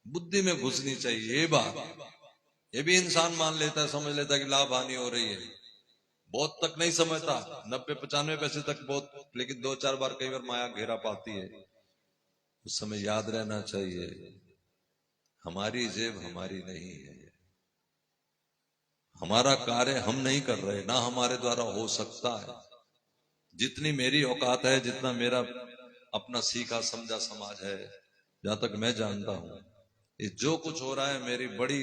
बुद्धि में घुसनी चाहिए ये बात। ये भी इंसान मान लेता है, समझ लेता है कि लाभ हानि हो रही है, बहुत तक नहीं समझता, 90-95% तक बहुत, लेकिन 2-4 बार कई बार माया घेरा पाती है। उस समय याद रहना चाहिए हमारी जेब हमारी नहीं है, हमारा कार्य हम नहीं कर रहे, ना हमारे द्वारा हो सकता है। जितनी मेरी औकात है, जितना मेरा अपना सीखा समझा समाज है, जहां तक मैं जानता हूं, ये जो कुछ हो रहा है मेरी बड़ी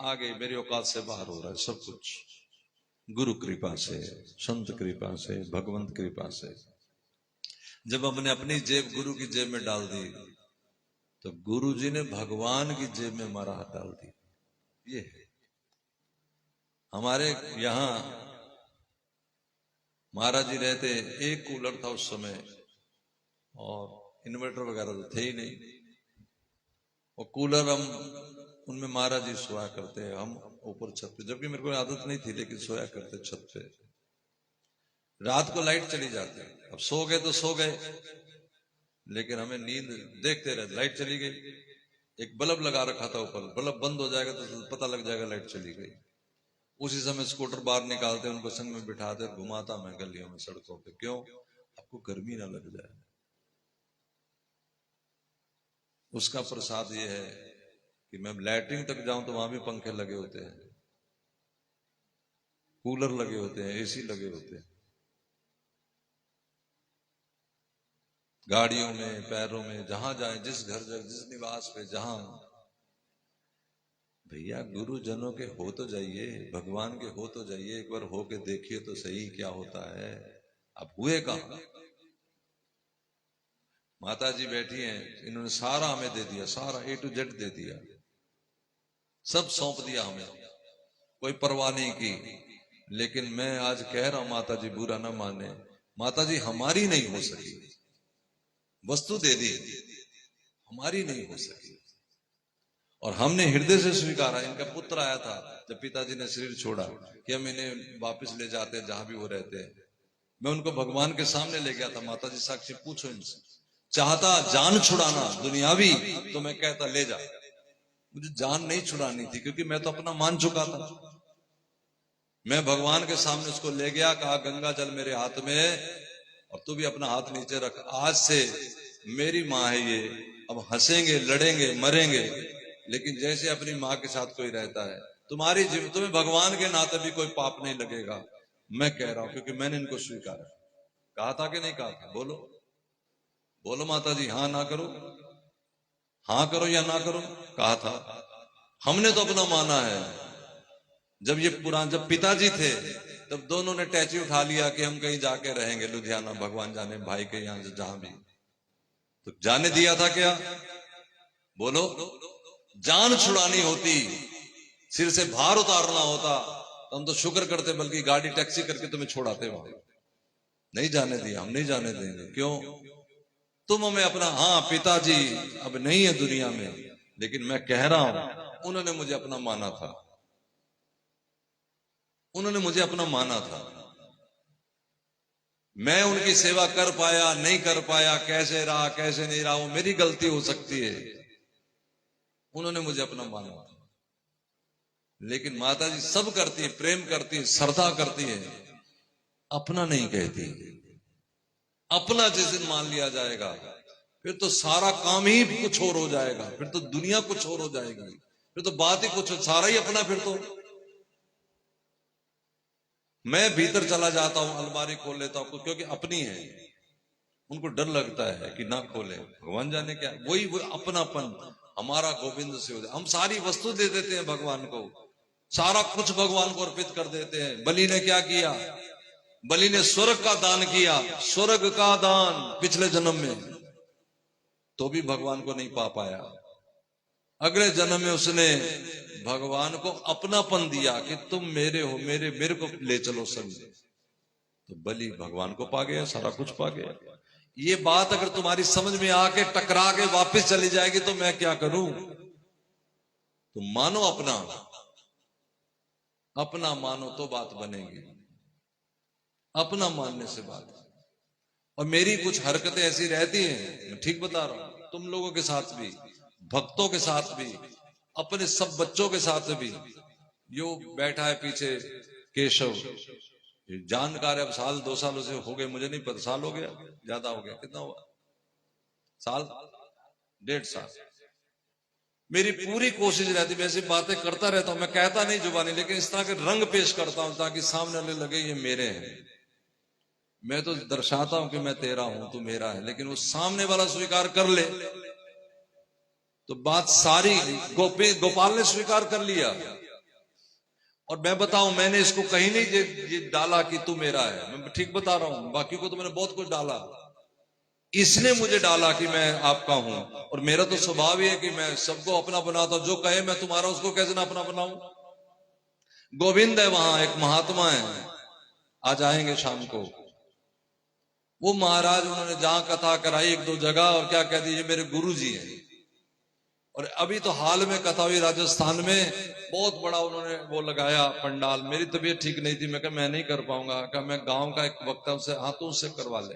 आगे, मेरी औकात से बाहर हो रहा है सब कुछ, गुरु कृपा से, संत कृपा से, भगवंत कृपा से। जब हमने अपनी जेब गुरु की जेब में डाल दी, तो गुरु जी ने भगवान की जेब में हमारा हाथ डाल दी। ये है हमारे यहां महाराज जी रहते, एक कूलर था उस समय, और इन्वर्टर वगैरह तो थे ही नहीं, और कूलर हम उनमें महाराज जी सोया करते, हम ऊपर छत पे, जबकि मेरे को आदत नहीं थी, लेकिन सोया करते छत पे। रात को लाइट चली जाती, अब सो गए तो सो गए, लेकिन हमें नींद, देखते रहे, लाइट चली गई। एक बल्ब लगा रखा था ऊपर, बल्ब बंद हो जाएगा तो पता लग जाएगा लाइट चली गई। उसी समय स्कूटर बाहर निकालते, उनको संग में बिठाते, घुमाता मैं गलियों में, सड़कों पे। क्यों? आपको गर्मी ना लग जाए। उसका प्रसाद ये है कि मैं लैट्रिन तक जाऊं तो वहां भी पंखे लगे होते हैं, कूलर लगे होते हैं, एसी लगे होते हैं, गाड़ियों में, पैरों में, जहां जाए, जिस घर जाए, जिस निवास पे, जहां। भैया गुरुजनों के हो तो जाइए, भगवान के हो तो जाइए, एक बार हो के देखिए तो सही क्या होता है। अब हुए कहां? माता जी बैठी हैं, इन्होंने सारा हमें दे दिया, सारा A to Z दे दिया, सब सौंप दिया हमें, कोई परवाह नहीं की। लेकिन मैं आज कह रहा हूं, माता जी बुरा ना माने, माता जी हमारी नहीं हो सकी, वस्तु दे दी, हमारी नहीं हो सकी, और हमने हृदय से स्वीकारा। इनका पुत्र आया था जब पिताजी ने शरीर छोड़ा, कि हम इन्हें वापस ले जाते हैं जहां भी वो रहते हैं। मैं उनको भगवान के सामने ले गया था, माता जी साक्षी, पूछो इनसे, चाहता जान छुड़ाना दुनियावी तो मैं कहता ले जा, मुझे जान नहीं छुड़ानी थी, क्योंकि मैं तो अपना मान चुका था। मैं भगवान के सामने उसको ले गया, कहा गंगा जल मेरे हाथ में है, और तू भी अपना हाथ नीचे रख, आज से मेरी माँ है ये, अब हंसेंगे, लड़ेंगे, मरेंगे, लेकिन जैसे अपनी माँ के साथ कोई रहता है, तुम्हारी जीवन, तुम्हें भगवान के नाते भी कोई पाप नहीं लगेगा। मैं कह रहा हूं क्योंकि मैंने इनको स्वीकारा। कहा था कि नहीं कहा था? बोलो बोलो माता जी, हाँ ना करो, हाँ करो या ना करो। कहा था। हमने तो अपना माना है। जब पिताजी थे तब दोनों ने टैची उठा लिया कि हम कहीं जाके रहेंगे, लुधियाना, भगवान जाने भाई के यहां से जहां भी। तो जाने दिया था क्या? बोलो। जान छुड़ानी होती, सिर से भार उतारना होता तो हम तो शुक्र करते, बल्कि गाड़ी टैक्सी करके तुम्हें छोड़ाते वहां। नहीं जाने दिया, हम नहीं जाने देंगे। क्यों? तुम हमें अपना, हाँ पिताजी अब नहीं है दुनिया में, लेकिन मैं कह रहा हूं उन्होंने मुझे अपना माना था। उन्होंने मुझे अपना माना था। मैं उनकी सेवा कर पाया नहीं कर पाया, कैसे रहा कैसे नहीं रहा, वो मेरी गलती हो सकती है। उन्होंने मुझे अपना माना था। लेकिन माता जी सब करती है, प्रेम करती है, श्रद्धा करती है, अपना नहीं कहती। अपना जिस दिन मान लिया जाएगा फिर तो सारा काम ही कुछ और हो जाएगा, फिर तो दुनिया कुछ और हो जाएगी, फिर तो बात ही कुछ, सारा ही अपना। फिर तो मैं भीतर चला जाता हूं, अलमारी खोल लेता हूं, क्योंकि अपनी है। उनको डर लगता है कि ना खोले, भगवान जाने क्या। वो अपनापन हमारा गोविंद से हो जाए। हम सारी वस्तु दे देते हैं भगवान को, सारा कुछ भगवान को अर्पित कर देते हैं। बलि ने क्या किया? बलि ने स्वर्ग का दान किया, स्वर्ग का दान पिछले जन्म में, तो भी भगवान को नहीं पा पाया। अगले जन्म में उसने भगवान को अपनापन दिया कि तुम मेरे हो, मेरे को ले चलो संग। तो बलि भगवान को पा गया, सारा कुछ पा गया। ये बात अगर तुम्हारी समझ में आके टकरा के वापस चली जाएगी तो मैं क्या करूं? तुम मानो अपना, अपना मानो तो बात बनेगी। अपना मानने से बात। और मेरी कुछ हरकतें ऐसी रहती हैं, मैं ठीक बता रहा हूं, तुम लोगों के साथ भी, भक्तों के साथ भी, अपने सब बच्चों के साथ भी। यो बैठा है पीछे केशव, जानकार है, अब साल 2 सालों से हो गए, मुझे नहीं पता, साल हो गया, ज्यादा हो गया, कितना हुआ? साल 1.5 साल। मेरी पूरी कोशिश रहती, वैसे बातें करता रहता हूं, मैं कहता नहीं जुबानी, लेकिन इस तरह के रंग पेश करता हूं ताकि सामने वाले लगे ये मेरे हैं। मैं तो दर्शाता हूं कि मैं तेरा हूं, तू मेरा है, लेकिन वो सामने वाला स्वीकार कर ले तो बात सारी। गोपाल ने स्वीकार कर लिया। और मैं बताऊं, मैंने इसको कहीं नहीं ये डाला कि तू मेरा है, मैं ठीक बता रहा हूं, बाकी को तो मैंने बहुत कुछ डाला। इसने मुझे डाला कि मैं आपका हूं। और मेरा तो स्वभाव ही है कि मैं सबको अपना बनाता हूं। जो कहे मैं तुम्हारा, उसको कैसे ना अपना बनाऊं? गोविंद है वहां, एक महात्मा है, आज आएंगे शाम को। वो महाराज, उन्होंने जहां कथा कराई 1-2 जगह, और क्या कह दी, ये मेरे गुरु जी हैं। और अभी तो हाल में कथा हुई राजस्थान में, बहुत बड़ा उन्होंने वो लगाया पंडाल। मेरी तबीयत ठीक नहीं थी, मैं कहा मैं नहीं कर पाऊंगा, कहा मैं गांव का एक वक्ता उनसे हाथों से करवा ले।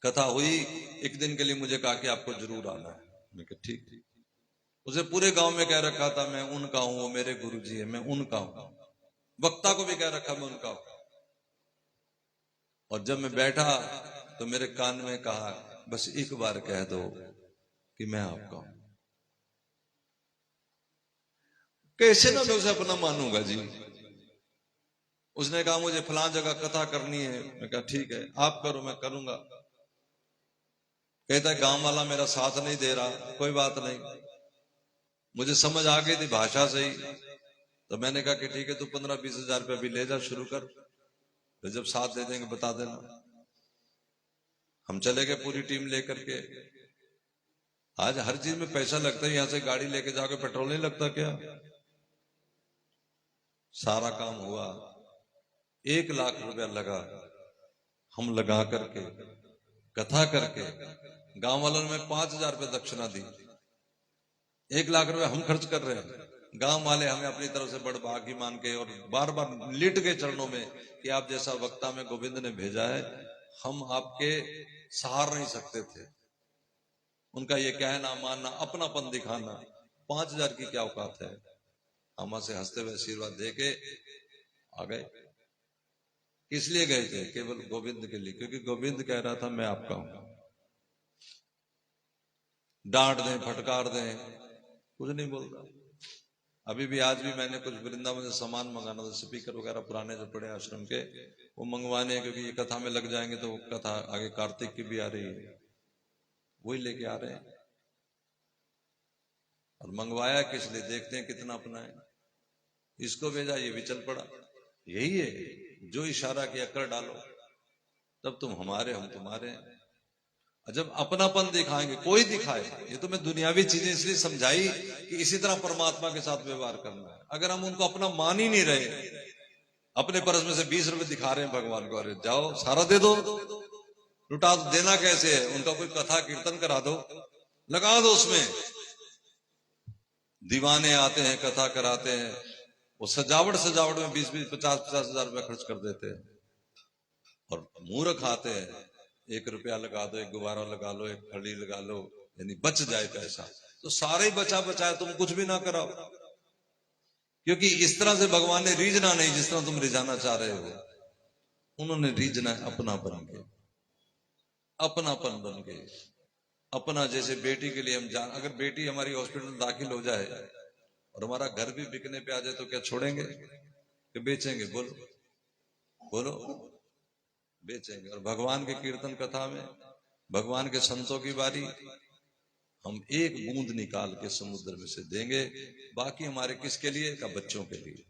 कथा हुई, एक दिन के लिए मुझे कहा कि आपको जरूर आना है। मैं कहा ठीक ठीक। उसे पूरे गांव में कह रखा था मैं उनका हूं, वो मेरे गुरुजी है, मैं उनका हूं। वक्ता को भी कह रखा मैं उनका हूं। और जब मैं बैठा तो मेरे कान में कहा, बस एक बार कह दो कि मैं आपका हूं। कैसे ना मैं उसे अपना मानूंगा जी। उसने कहा मुझे फलां जगह कथा करनी है। मैं कहा ठीक है, आप करो, मैं करूंगा। कहता है गांव वाला मेरा साथ नहीं दे रहा। कोई बात नहीं, मुझे समझ आ गई थी भाषा से ही। तो मैंने कहा कि ठीक है, तू 15-20 हजार रुपया भी ले जा, शुरू कर, तो जब साथ दे देंगे बता देना। हम चले गए पूरी टीम लेकर के। आज हर चीज में पैसा लगता है, यहां से गाड़ी लेके जाके पेट्रोल नहीं लगता क्या? सारा काम हुआ, 1 लाख रुपया लगा। हम लगा करके कथा करके, गांव वालों ने 5,000 रुपया दक्षिणा दी। 1 लाख रुपया हम खर्च कर रहे हैं, गांव वाले हमें अपनी तरफ से बड़भागी मान के, और बार बार लिट गए चरणों में कि आप जैसा वक्ता में गोविंद ने भेजा है, हम आपके सहार नहीं सकते थे। उनका ये कहना मानना, अपनापन दिखाना, 5,000 की क्या औकात है। हम से हंसते हुए आशीर्वाद दे के आ गए। किस लिए गए थे? केवल गोविंद के लिए, क्योंकि गोविंद कह रहा था मैं आपका हूं। डांट दें, फटकार दें, कुछ नहीं बोलता। अभी भी आज भी मैंने कुछ वृंदावन से सामान मंगाना था, स्पीकर वगैरह पुराने जो पड़े आश्रम के, वो मंगवाने हैं, क्योंकि ये कथा में लग जाएंगे तो कथा आगे कार्तिक की भी आ रही है, वही लेके आ रहे हैं। और मंगवाया किस लिए, देखते हैं कितना अपना है। इसको भेजा, ये भी चल पड़ा। यही है, जो इशारा किया कर डालो, तब तुम हमारे हम तुम्हारे हैं। जब अपनापन दिखाएंगे, कोई दिखाए, ये तो मैं दुनियावी चीजें इसलिए समझाई कि इसी तरह परमात्मा के साथ व्यवहार करना है। अगर हम उनको अपना मान ही नहीं रहे, अपने पर्स में से 20 रुपए दिखा रहे हैं भगवान को, अरे जाओ सारा दे दो, लुटा दो, देना कैसे है? उनका कोई कथा कीर्तन करा दो, लगा दो उसमें। दीवाने आते हैं, कथा कराते हैं, वो सजावट में 20-20, 50-50 हजार रुपया खर्च कर देते हैं। और मूर्ख आते हैं, 1 रुपया लगा दो, 1 गुब्बारा लगा लो, 1 खड़ी लगा लो, यानी बच जाए पैसा। तो सारे ही बचा बचाया, तुम कुछ भी ना कराओ, क्योंकि इस तरह से भगवान ने रीझना नहीं जिस तरह तुम रिझाना चाह रहे हो। उन्होंने रीझना है अपना बन के, अपनापन बन के। अपना, जैसे बेटी के लिए हम जान, अगर बेटी हमारी हॉस्पिटल में दाखिल हो जाए और हमारा घर भी बिकने पे आ जाए, तो क्या छोड़ेंगे कि बेचेंगे? बोलो बोलो, बेचेंगे। और भगवान के कीर्तन कथा में, भगवान के संतों की बारी, हम 1 बूंद निकाल के समुद्र में से देंगे, बाकी हमारे किसके लिए? का बच्चों के लिए।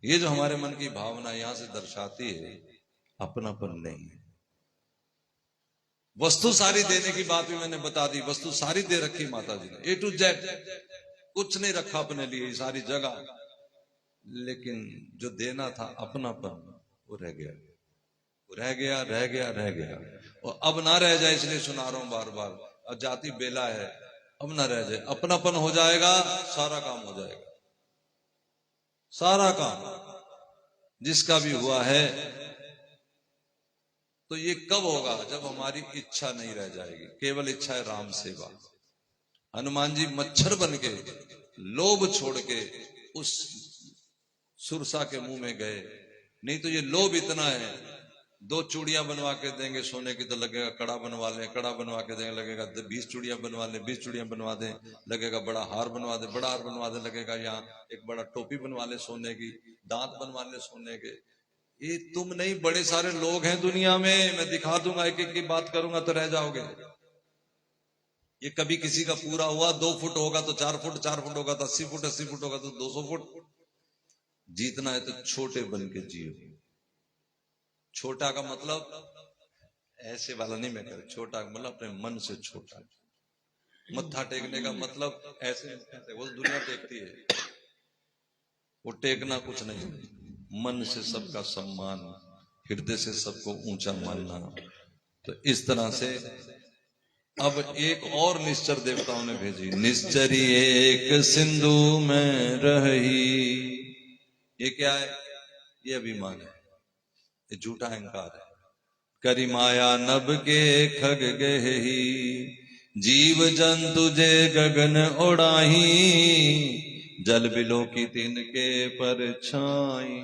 ये जो हमारे मन की भावना यहां से दर्शाती है, अपनापन नहीं है। वस्तु सारी देने की बात भी मैंने बता दी, वस्तु सारी दे रखी माता जी ने, A to Z, कुछ नहीं रखा अपने लिए, सारी जगह। लेकिन जो देना था अपनापन, वो रह गया, रह गया, रह गया, रह गया। और अब ना रह जाए, इसलिए सुना रहा हूं बार बार। अब जाति बेला है, अब ना रह जाए, अपनापन हो जाएगा, सारा काम हो जाएगा। सारा काम जिसका भी हुआ है, तो ये कब होगा? जब हमारी इच्छा नहीं रह जाएगी, केवल इच्छा है राम सेवा। हनुमान जी मच्छर बन के, लोभ छोड़ के उस सुरसा के मुंह में गए। नहीं तो ये लोभ इतना है, 2 चूड़ियां बनवा के देंगे सोने की, तो लगेगा कड़ा बनवा लें, कड़ा बनवा के देंगे, लगेगा 20 चूड़ियां बनवा लें, 20 चूड़ियां बनवा दें, लगेगा बड़ा हार बनवा दे, बड़ा हार बनवा दे, लगेगा यहाँ एक बड़ा टोपी बनवा ले सोने की, दांत बनवा ले सोने के। ये तुम नहीं, बड़े सारे लोग हैं दुनिया में, मैं दिखा दूंगा, एक एक की बात करूंगा तो रह जाओगे। ये कभी किसी का पूरा हुआ, 2 फुट होगा तो 4 फुट, 4 फुट होगा तो 80 फुट, 80 फुट होगा तो 200 फुट। जीतना है तो छोटे बन के जियो। छोटा का मतलब ऐसे वाला नहीं मैं कर, छोटा का मतलब अपने मन से छोटा। मत्था टेकने का मतलब ऐसे, वो दुनिया टेकती है, वो टेकना कुछ नहीं, मन से सबका सम्मान, हृदय से सबको ऊंचा मानना। तो इस तरह से अब एक और निश्चर देवताओं ने भेजी, निश्चरी एक सिंधु में रही। ये क्या है? ये अभिमान है, ये झूठा अहंकार है। करी माया नभ के खग गही, जीव जंतु जे गगन उड़ाही, जल बिलो की तिनके पर छाई।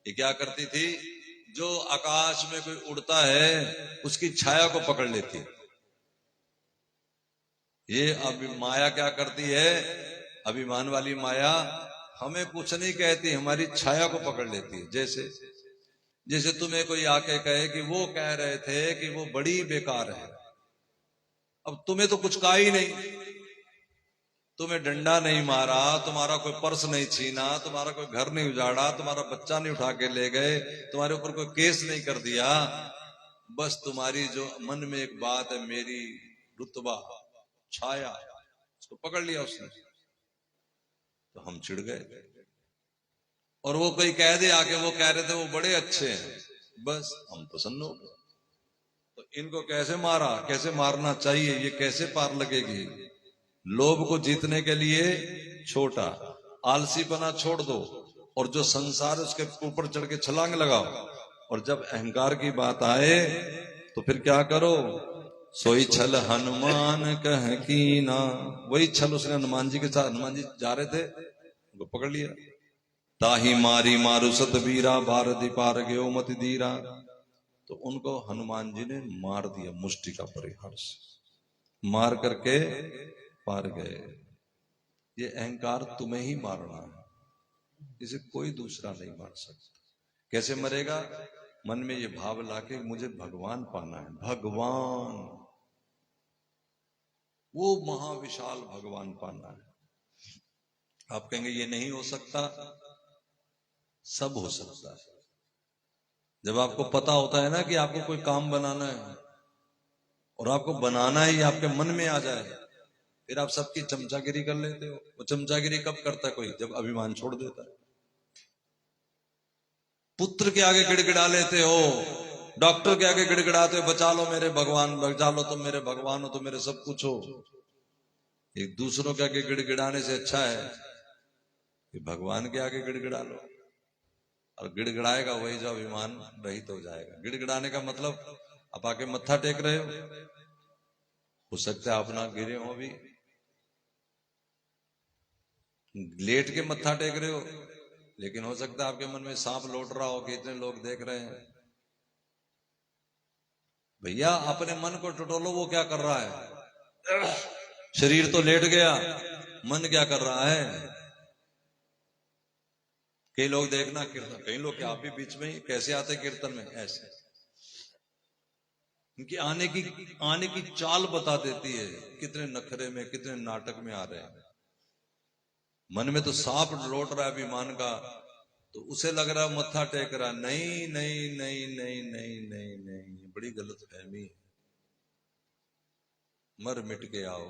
ये क्या करती थी? जो आकाश में कोई उड़ता है उसकी छाया को पकड़ लेती है। ये अभी माया क्या करती है? अभिमान वाली माया हमें कुछ नहीं कहती, हमारी छाया को पकड़ लेती है। जैसे तुम्हें कोई आके कहे कि वो कह रहे थे कि वो बड़ी बेकार है। अब तुम्हें तो कुछ कहा ही नहीं, तुम्हें डंडा नहीं मारा, तुम्हारा कोई पर्स नहीं छीना, तुम्हारा कोई घर नहीं उजाड़ा, तुम्हारा बच्चा नहीं उठा के ले गए, तुम्हारे ऊपर कोई केस नहीं कर दिया। बस तुम्हारी जो मन में एक बात है, मेरी रुतबा, छाया, उसको पकड़ लिया उसने, तो हम चिढ़ गए। और वो कोई कह दे आके, वो कह रहे थे वो बड़े अच्छे हैं, बस हम प्रसन्न हो गए। तो इनको कैसे मारा, कैसे मारना चाहिए, ये कैसे पार लगेगी? लोभ को जीतने के लिए छोटा, आलसीपना छोड़ दो, और जो संसार उसके ऊपर चढ़ के छलांग लगाओ। और जब अहंकार की बात आए तो फिर क्या करो? सोई छल हनुमान कह कीना। वही छल उसने हनुमान जी के साथ, हनुमान जी जा रहे थे, उनको पकड़ लिया। ताही मारी मारू सत वीरा, भारती पार गयो मति धीरा। तो उनको हनुमान जी ने मार दिया, मुष्टि का परिहार से मार करके पार गए। ये अहंकार तुम्हें ही मारना है, इसे कोई दूसरा नहीं मार सकता। कैसे मरेगा? मन में ये भाव लाके मुझे भगवान पाना है, भगवान, वो महाविशाल भगवान पाना है। आप कहेंगे ये नहीं हो सकता, सब हो सकता है। जब आपको पता होता है ना कि आपको कोई काम बनाना है और आपको बनाना ही आपके मन में आ जाए, फिर आप सबकी चमचागिरी कर लेते हो। वो चमचागिरी कब करता है कोई? जब अभिमान छोड़ देता है। पुत्र के आगे गिड़गिड़ा लेते हो, डॉक्टर के आगे गिड़गिड़ाते हो, बचा लो मेरे भगवान, बचा लो, तुम मेरे भगवान हो, तुम मेरे सब कुछ हो। एक दूसरों के आगे गिड़गिड़ाने से अच्छा है कि भगवान के आगे गिड़गिड़ा लो। और गिड़गिड़ाएगा वही जो अभिमान रहित हो जाएगा। गिड़गिड़ाने का मतलब आप आके मत्था टेक रहे हो सकता है अपना गिरे हो, भी लेट के मत्था टेक रहे हो, लेकिन हो सकता है आपके मन में सांप लौट रहा हो कि इतने लोग देख रहे हैं। भैया अपने मन को टटोलो, वो क्या कर रहा है? शरीर तो लेट गया, मन क्या कर रहा है? कई लोग देखना कीर्तन, कई लोग क्या आप भी बीच में ही कैसे आते कीर्तन में, ऐसे इनकी आने की चाल बता देती है कितने नखरे में, कितने नाटक में आ रहे हैं। मन में तो सांप लौट रहा है अभिमान का, तो उसे लग रहा है मत्था टेक रहा। नहीं नहीं नहीं नहीं नहीं नहीं नहीं, बड़ी गलत फहमी है। मर मिट के आओ,